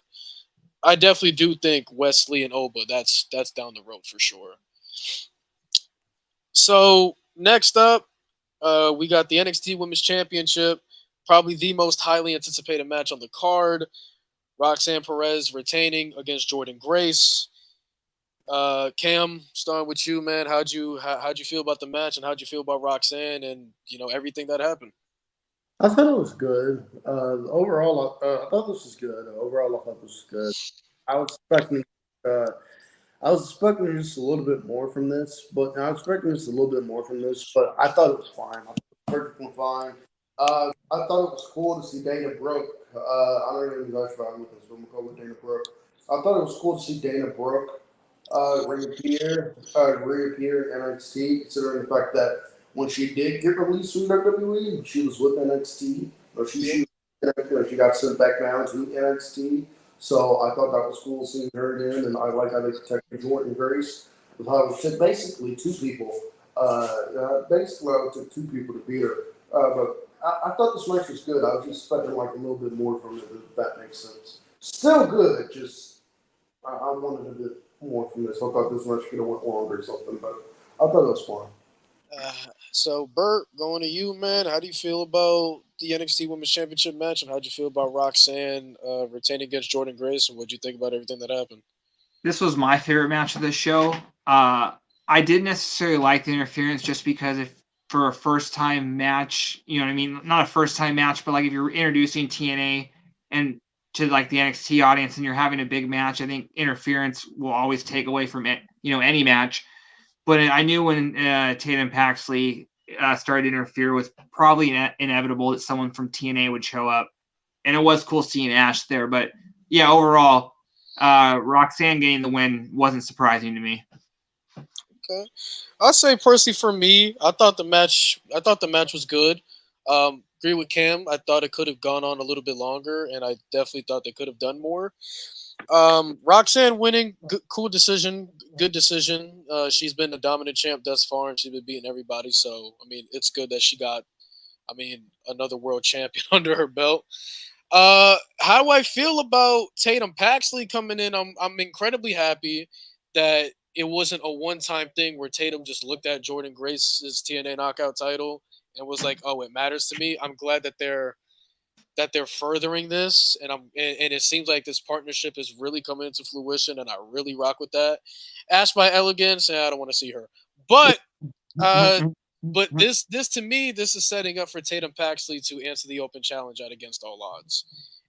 I definitely do think Wesley and Oba that's down the road for sure. So next up, we got the NXT Women's Championship, probably the most highly anticipated match on the card. Roxanne Perez retaining against Jordan Grace. Cam, starting with you, man. How'd you feel about the match, and how'd you feel about Roxanne, and everything that happened? I thought it was good. Overall, I thought this was good. Overall, I thought this was good. I was expecting, uh, I was expecting just a little bit more from this, but I was expecting just a little bit more from this. But I thought it was fine. I thought it was perfectly fine. I thought it was cool to see Dana Brooke. I don't know if you guys are with this, but I'm gonna go with Dana Brooke. I thought it was cool to see Dana Brooke reappear in NXT, considering the fact that when she did get released from WWE, she was with NXT, or Yep. she got sent back down to NXT. So I thought that was cool seeing her in, and I like how they protected Jordan Grace with how it took basically two people. Basically, it took two people to beat her. But I thought this match was good. I was just expecting like a little bit more from it, if that makes sense. Still good, just I wanted a bit more from this. I thought this match could have went longer or something, but I thought it was fun. So Bert, going to you, man. How do you feel about the NXT Women's Championship match, and how'd you feel about Roxanne retaining against Jordan Grace, and what'd you think about everything that happened? This was my favorite match of the show. I didn't necessarily like the interference, just because if for a first time match, you know what I mean? Not a first time match, but like if you're introducing TNA and to like the NXT audience and you're having a big match, I think interference will always take away from it, any match. But I knew when Tatum Paxley started to interfere, was probably inevitable that someone from TNA would show up. And it was cool seeing Ash there. But yeah, overall, Roxanne getting the win wasn't surprising to me. Okay, I'll say personally for me, I thought the match was good. Agree with Cam. I thought it could have gone on a little bit longer, and I definitely thought they could have done more. Roxanne winning, cool decision, good decision. She's been the dominant champ thus far, and she's been beating everybody. So I mean, it's good that she got, another world champion under her belt. How do I feel about Tatum Paxley coming in? I'm incredibly happy that it wasn't a one time thing where Tatum just looked at Jordan Grace's TNA knockout title and was like, "Oh, it matters to me." I'm glad that they're furthering this, and it seems like this partnership is really coming into fruition, and I really rock with that. Asked by Elegance, and I don't want to see her, but uh, but this to me, this is setting up for Tatum Paxley to answer the open challenge at Against All Odds.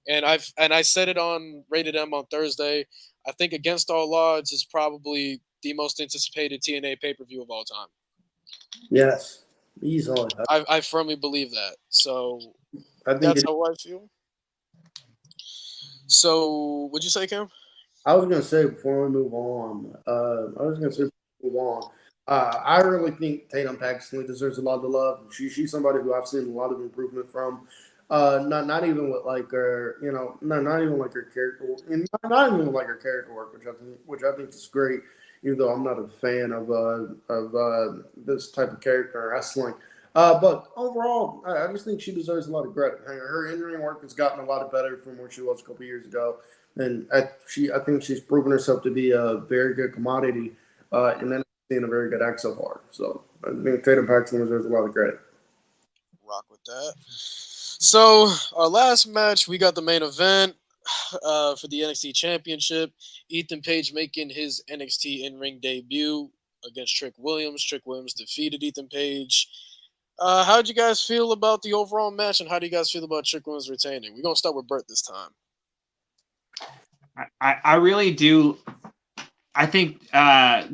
And I said it on Rated M on Thursday. I think Against All Odds is probably the most anticipated TNA pay per view of all time. Yes, easily. I firmly believe that. So I think that's it. how I feel. So would you say, Cam? I was gonna say before we move on. I was gonna say before we move on. I really think Tatum Paxton deserves a lot of love. She's somebody who I've seen a lot of improvement from. Not even with like her, not even like her character, and not even like her character work, which I think is great. Even though I'm not a fan of this type of character in wrestling, but overall, I just think she deserves a lot of credit. Her in-ring work has gotten a lot better from where she was a couple years ago. and I think she's proven herself to be a very good commodity, and then being a very good act so far. So I think Tatum Paxton deserves a lot of credit. Rock with that. So our last match, we got the main event for the NXT Championship. Ethan Page making his NXT in-ring debut against Trick Williams. Trick Williams defeated Ethan Page. How did you guys feel about the overall match, and how do you guys feel about Trick Williams retaining? We're gonna start with Bert this time. I really do. I think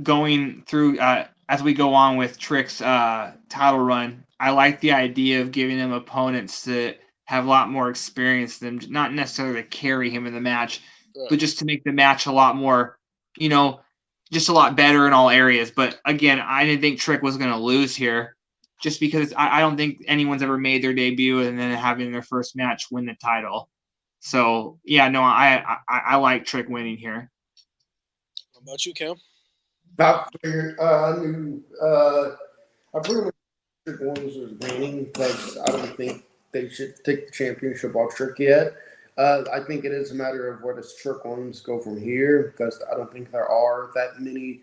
going through as we go on with Trick's title run, I like the idea of giving him opponents that have a lot more experience than not necessarily to carry him in the match, but just to make the match a lot more, just a lot better in all areas. But again, I didn't think Trick was going to lose here, just because I don't think anyone's ever made their debut and then having their first match win the title. So yeah, no, I like Trick winning here. How about you, Cam? I figured I knew I pretty much Trick Williams was winning because I don't think they should take the championship off Trick yet. I think it is a matter of where does Trick Williams go from here because I don't think there are that many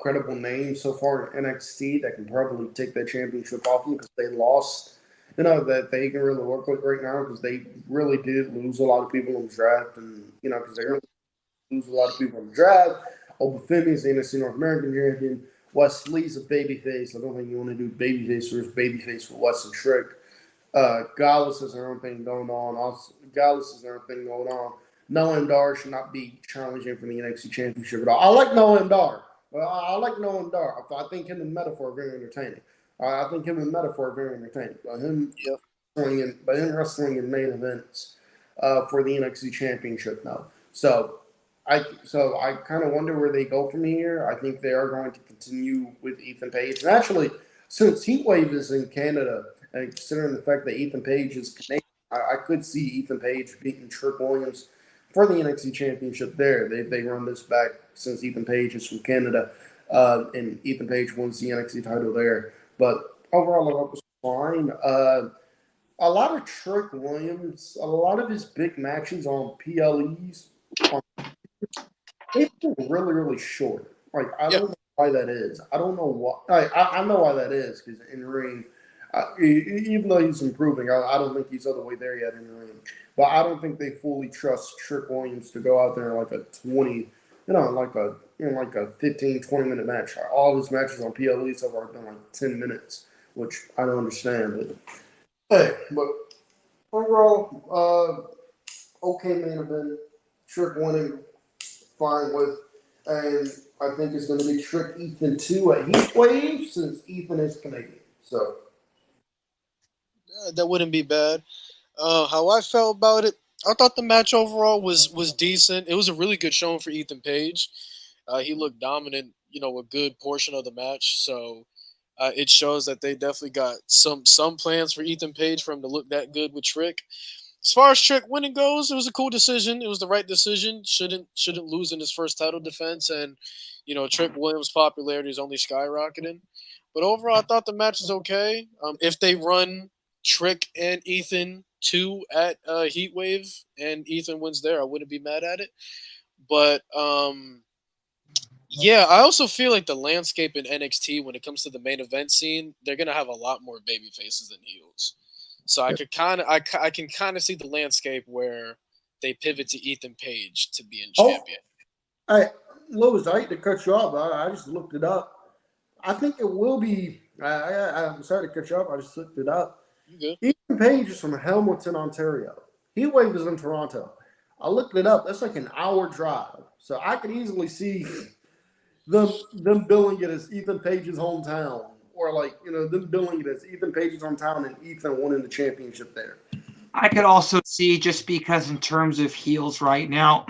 credible names so far in NXT that can probably take that championship off them because they lost. That they can really work with right now because they really did lose a lot of people in the draft, and because they really lose a lot of people in the draft. Obafemi is the NXT North American champion. Wesley's a babyface. I don't think you want to do babyface versus babyface for Wes and Trick. Gallus has their own thing going on. Also, Gallus has their own thing going on. Noah and Dar should not be challenging for the NXT Championship at all. I like Noah and Dar. I like Noah and Dar. I think him and Metaphor are very entertaining. I think him and Metaphor are very entertaining. By him wrestling in main events for the NXT Championship now. So I kind of wonder where they go from here. I think they are going to continue with Ethan Page. And actually, since Heatwave is in Canada, and considering the fact that Ethan Page is Canadian, I could see Ethan Page beating Trick Williams for the NXT Championship there. They run this back since Ethan Page is from Canada, and Ethan Page wins the NXT title there. But overall, I thought it was fine. A lot of Trick Williams, a lot of his big matches on PLEs, they feel really, really short. Like I don't know why that is. I don't know why. I know why that is because in ring, even though he's improving, I don't think he's all the way there yet in the ring. But I don't think they fully trust Trick Williams to go out there like a 20, like a 15, 20 minute match. All his matches on PLE so far have been like 10 minutes, which I don't understand. But overall, okay main event. Trick winning, fine with. And I think it's going to be Trick Ethan 2 at Heatwave since Ethan is Canadian. So That wouldn't be bad. How I felt about it, I thought the match overall was decent. It was a really good showing for Ethan Page. He looked dominant, a good portion of the match. So it shows that they definitely got some plans for Ethan Page for him to look that good with Trick. As far as Trick winning goes, it was a cool decision. It was the right decision. Shouldn't lose in his first title defense, and Trick Williams' popularity is only skyrocketing. But overall, I thought the match was okay. If they run Trick and Ethan 2 at Heatwave and Ethan wins there, I wouldn't be mad at it. But yeah, I also feel like the landscape in NXT when it comes to the main event scene, they're gonna have a lot more baby faces than heels. So I can kind of see the landscape where they pivot to Ethan Page to being champion. Hey, Louis, I hate to cut you off. I just looked it up. I think it will be. I'm sorry to cut you off. I just looked it up. You good? Ethan Page is from Hamilton, Ontario. Heatwave is in Toronto. I looked it up. That's like an hour drive. So I could easily see them billing it as Ethan Page's hometown. Or them billing it as Ethan Page's hometown and Ethan winning the championship there. I could also see, just because in terms of heels right now,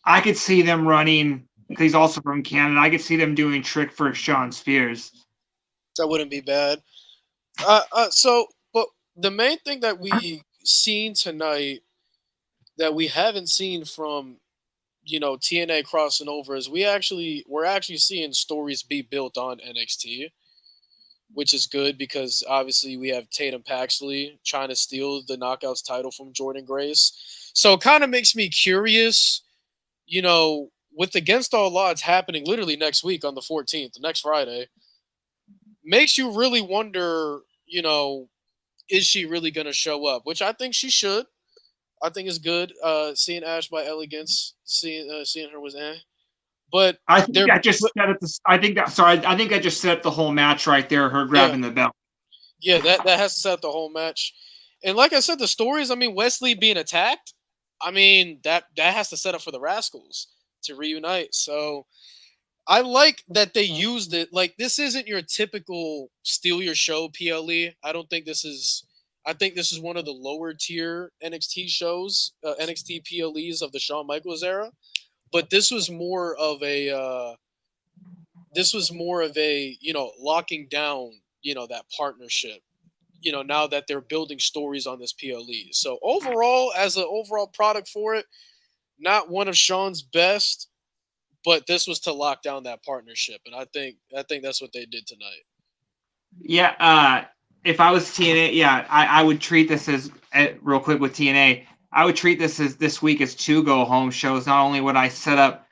I could see them running, because he's also from Canada, I could see them doing Trick for Sean Spears. That wouldn't be bad. But the main thing that we seen tonight that we haven't seen from TNA crossing over is we're actually seeing stories be built on NXT, which is good because obviously we have Tatum Paxley trying to steal the Knockouts title from Jordan Grace. So it kind of makes me curious, with Against All Odds happening literally next week on the 14th, next Friday, makes you really wonder, is she really going to show up? Which I think she should. I think it's good. Seeing Ash by Elegance, seeing her was but I think they're that just set up the. I think that. Sorry, I think that just set up the whole match right there. Her yeah, grabbing the belt. yeah, that has to set up the whole match. And like I said, the stories. I mean, Wesley being attacked. I mean, that has to set up for the Rascals to reunite. So I like that they used it. Like, this isn't your typical steal your show PLE. I don't think this is. I think this is one of the lower tier NXT shows, NXT PLEs of the Shawn Michaels era. But this was more of a locking down that partnership. Now that they're building stories on this PLE. So overall, as an overall product for it, not one of Sean's best, but this was to lock down that partnership, and I think that's what they did tonight. Yeah. If I was TNA, yeah, I would treat this as real quick with TNA. I would treat this week as two go home shows. Not only would I set up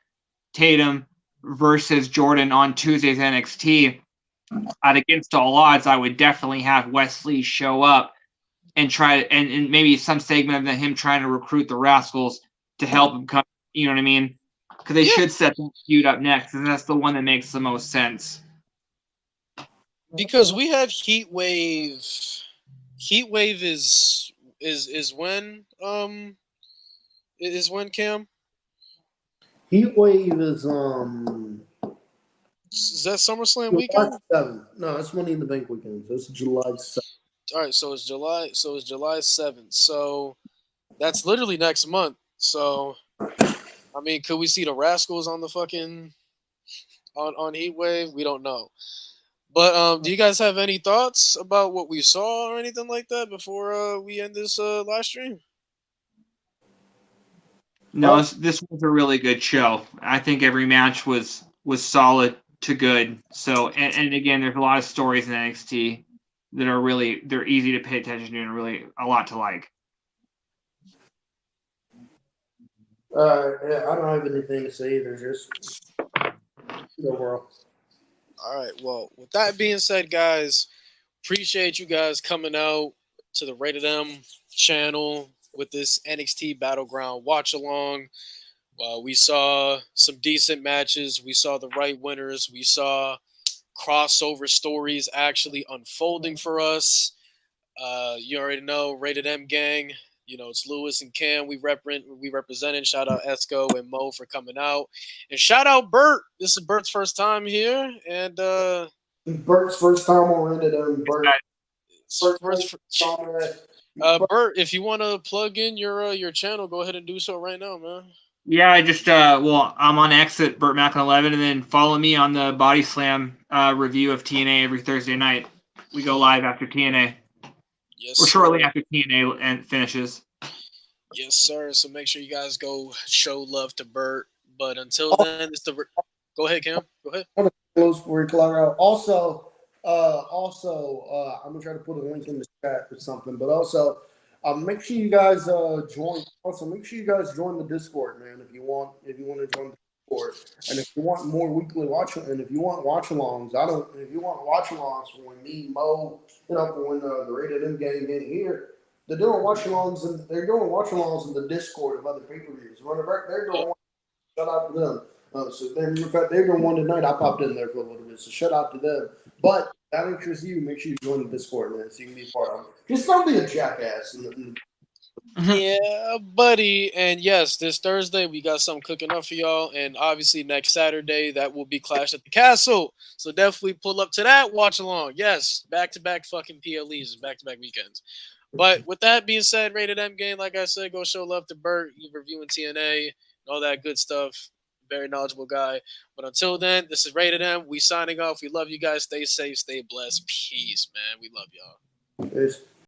Tatum versus Jordan on Tuesday's NXT at Against All Odds, I would definitely have Wesley show up and and maybe some segment of him trying to recruit the Rascals to help him come. You know what I mean? Because they Yeah, should set that feud up next, and that's the one that makes the most sense. because we have Heat Wave. Heat Wave is when is when Cam. Heat Wave is Is that SummerSlam July weekend? 7th. No, that's Money in the Bank weekend. So it's July 7th. All right, so it's July. So it's July 7th. So that's literally next month. So I mean, could we see the Rascals on the fucking on Heat Wave? We don't know. But do you guys have any thoughts about what we saw or anything like that before we end this live stream? No, this was a really good show. I think every match was solid to good. So, and again, there's a lot of stories in NXT that are they're easy to pay attention to and really a lot to like. Yeah, I don't have anything to say either. Just overall. All right. Well, with that being said, guys, appreciate you guys coming out to the Rated M channel with this NXT Battleground watch along. We saw some decent matches. We saw the right winners. We saw crossover stories actually unfolding for us. You already know, Rated M gang. It's Lewis and Cam. We represented. Shout out Esco and Mo for coming out, and shout out Bert. This is Bert's first time here, and Bert's first time on Rated M. first. Bert, if you want to plug in your channel, go ahead and do so right now, man. Yeah, I just well, I'm on X at Burt Macklin 11, and then follow me on the Body Slam review of TNA every Thursday night. We go live after TNA. Yes, or shortly sir. after TNA and finishes. Yes, sir. So make sure you guys go show love to Bert. But until then, go ahead, Cam. Go ahead. Close before we close out. Also, I'm gonna try to put a link in the chat or something. But also, make sure you guys join. Also, make sure you guys join the Discord, man. If you want to join the Discord, and if you want more weekly and if you want watch-alongs, if you want watch-alongs for when me, Mo, for when the Rated M gang get here, they're doing watch-alongs and in the Discord of other pay-per-views. They're doing. Shout out to them. In fact, they're doing one tonight. I popped in there for a little bit, so shout out to them. But that interests you, make sure you join the Discord, man, so you can be part of it. Just don't be a jackass. Yeah, buddy. And yes, this Thursday we got something cooking up for y'all. And obviously next Saturday that will be Clash at the Castle. So definitely pull up to that, watch along. Yes, back to back fucking PLEs and back to back weekends. But with that being said, Rated M game, like I said, go show love to Bert. You reviewing TNA and all that good stuff. Very knowledgeable guy. But until then, this is Rated M. We signing off. We love you guys. Stay safe, stay blessed. Peace, man. We love y'all. Peace.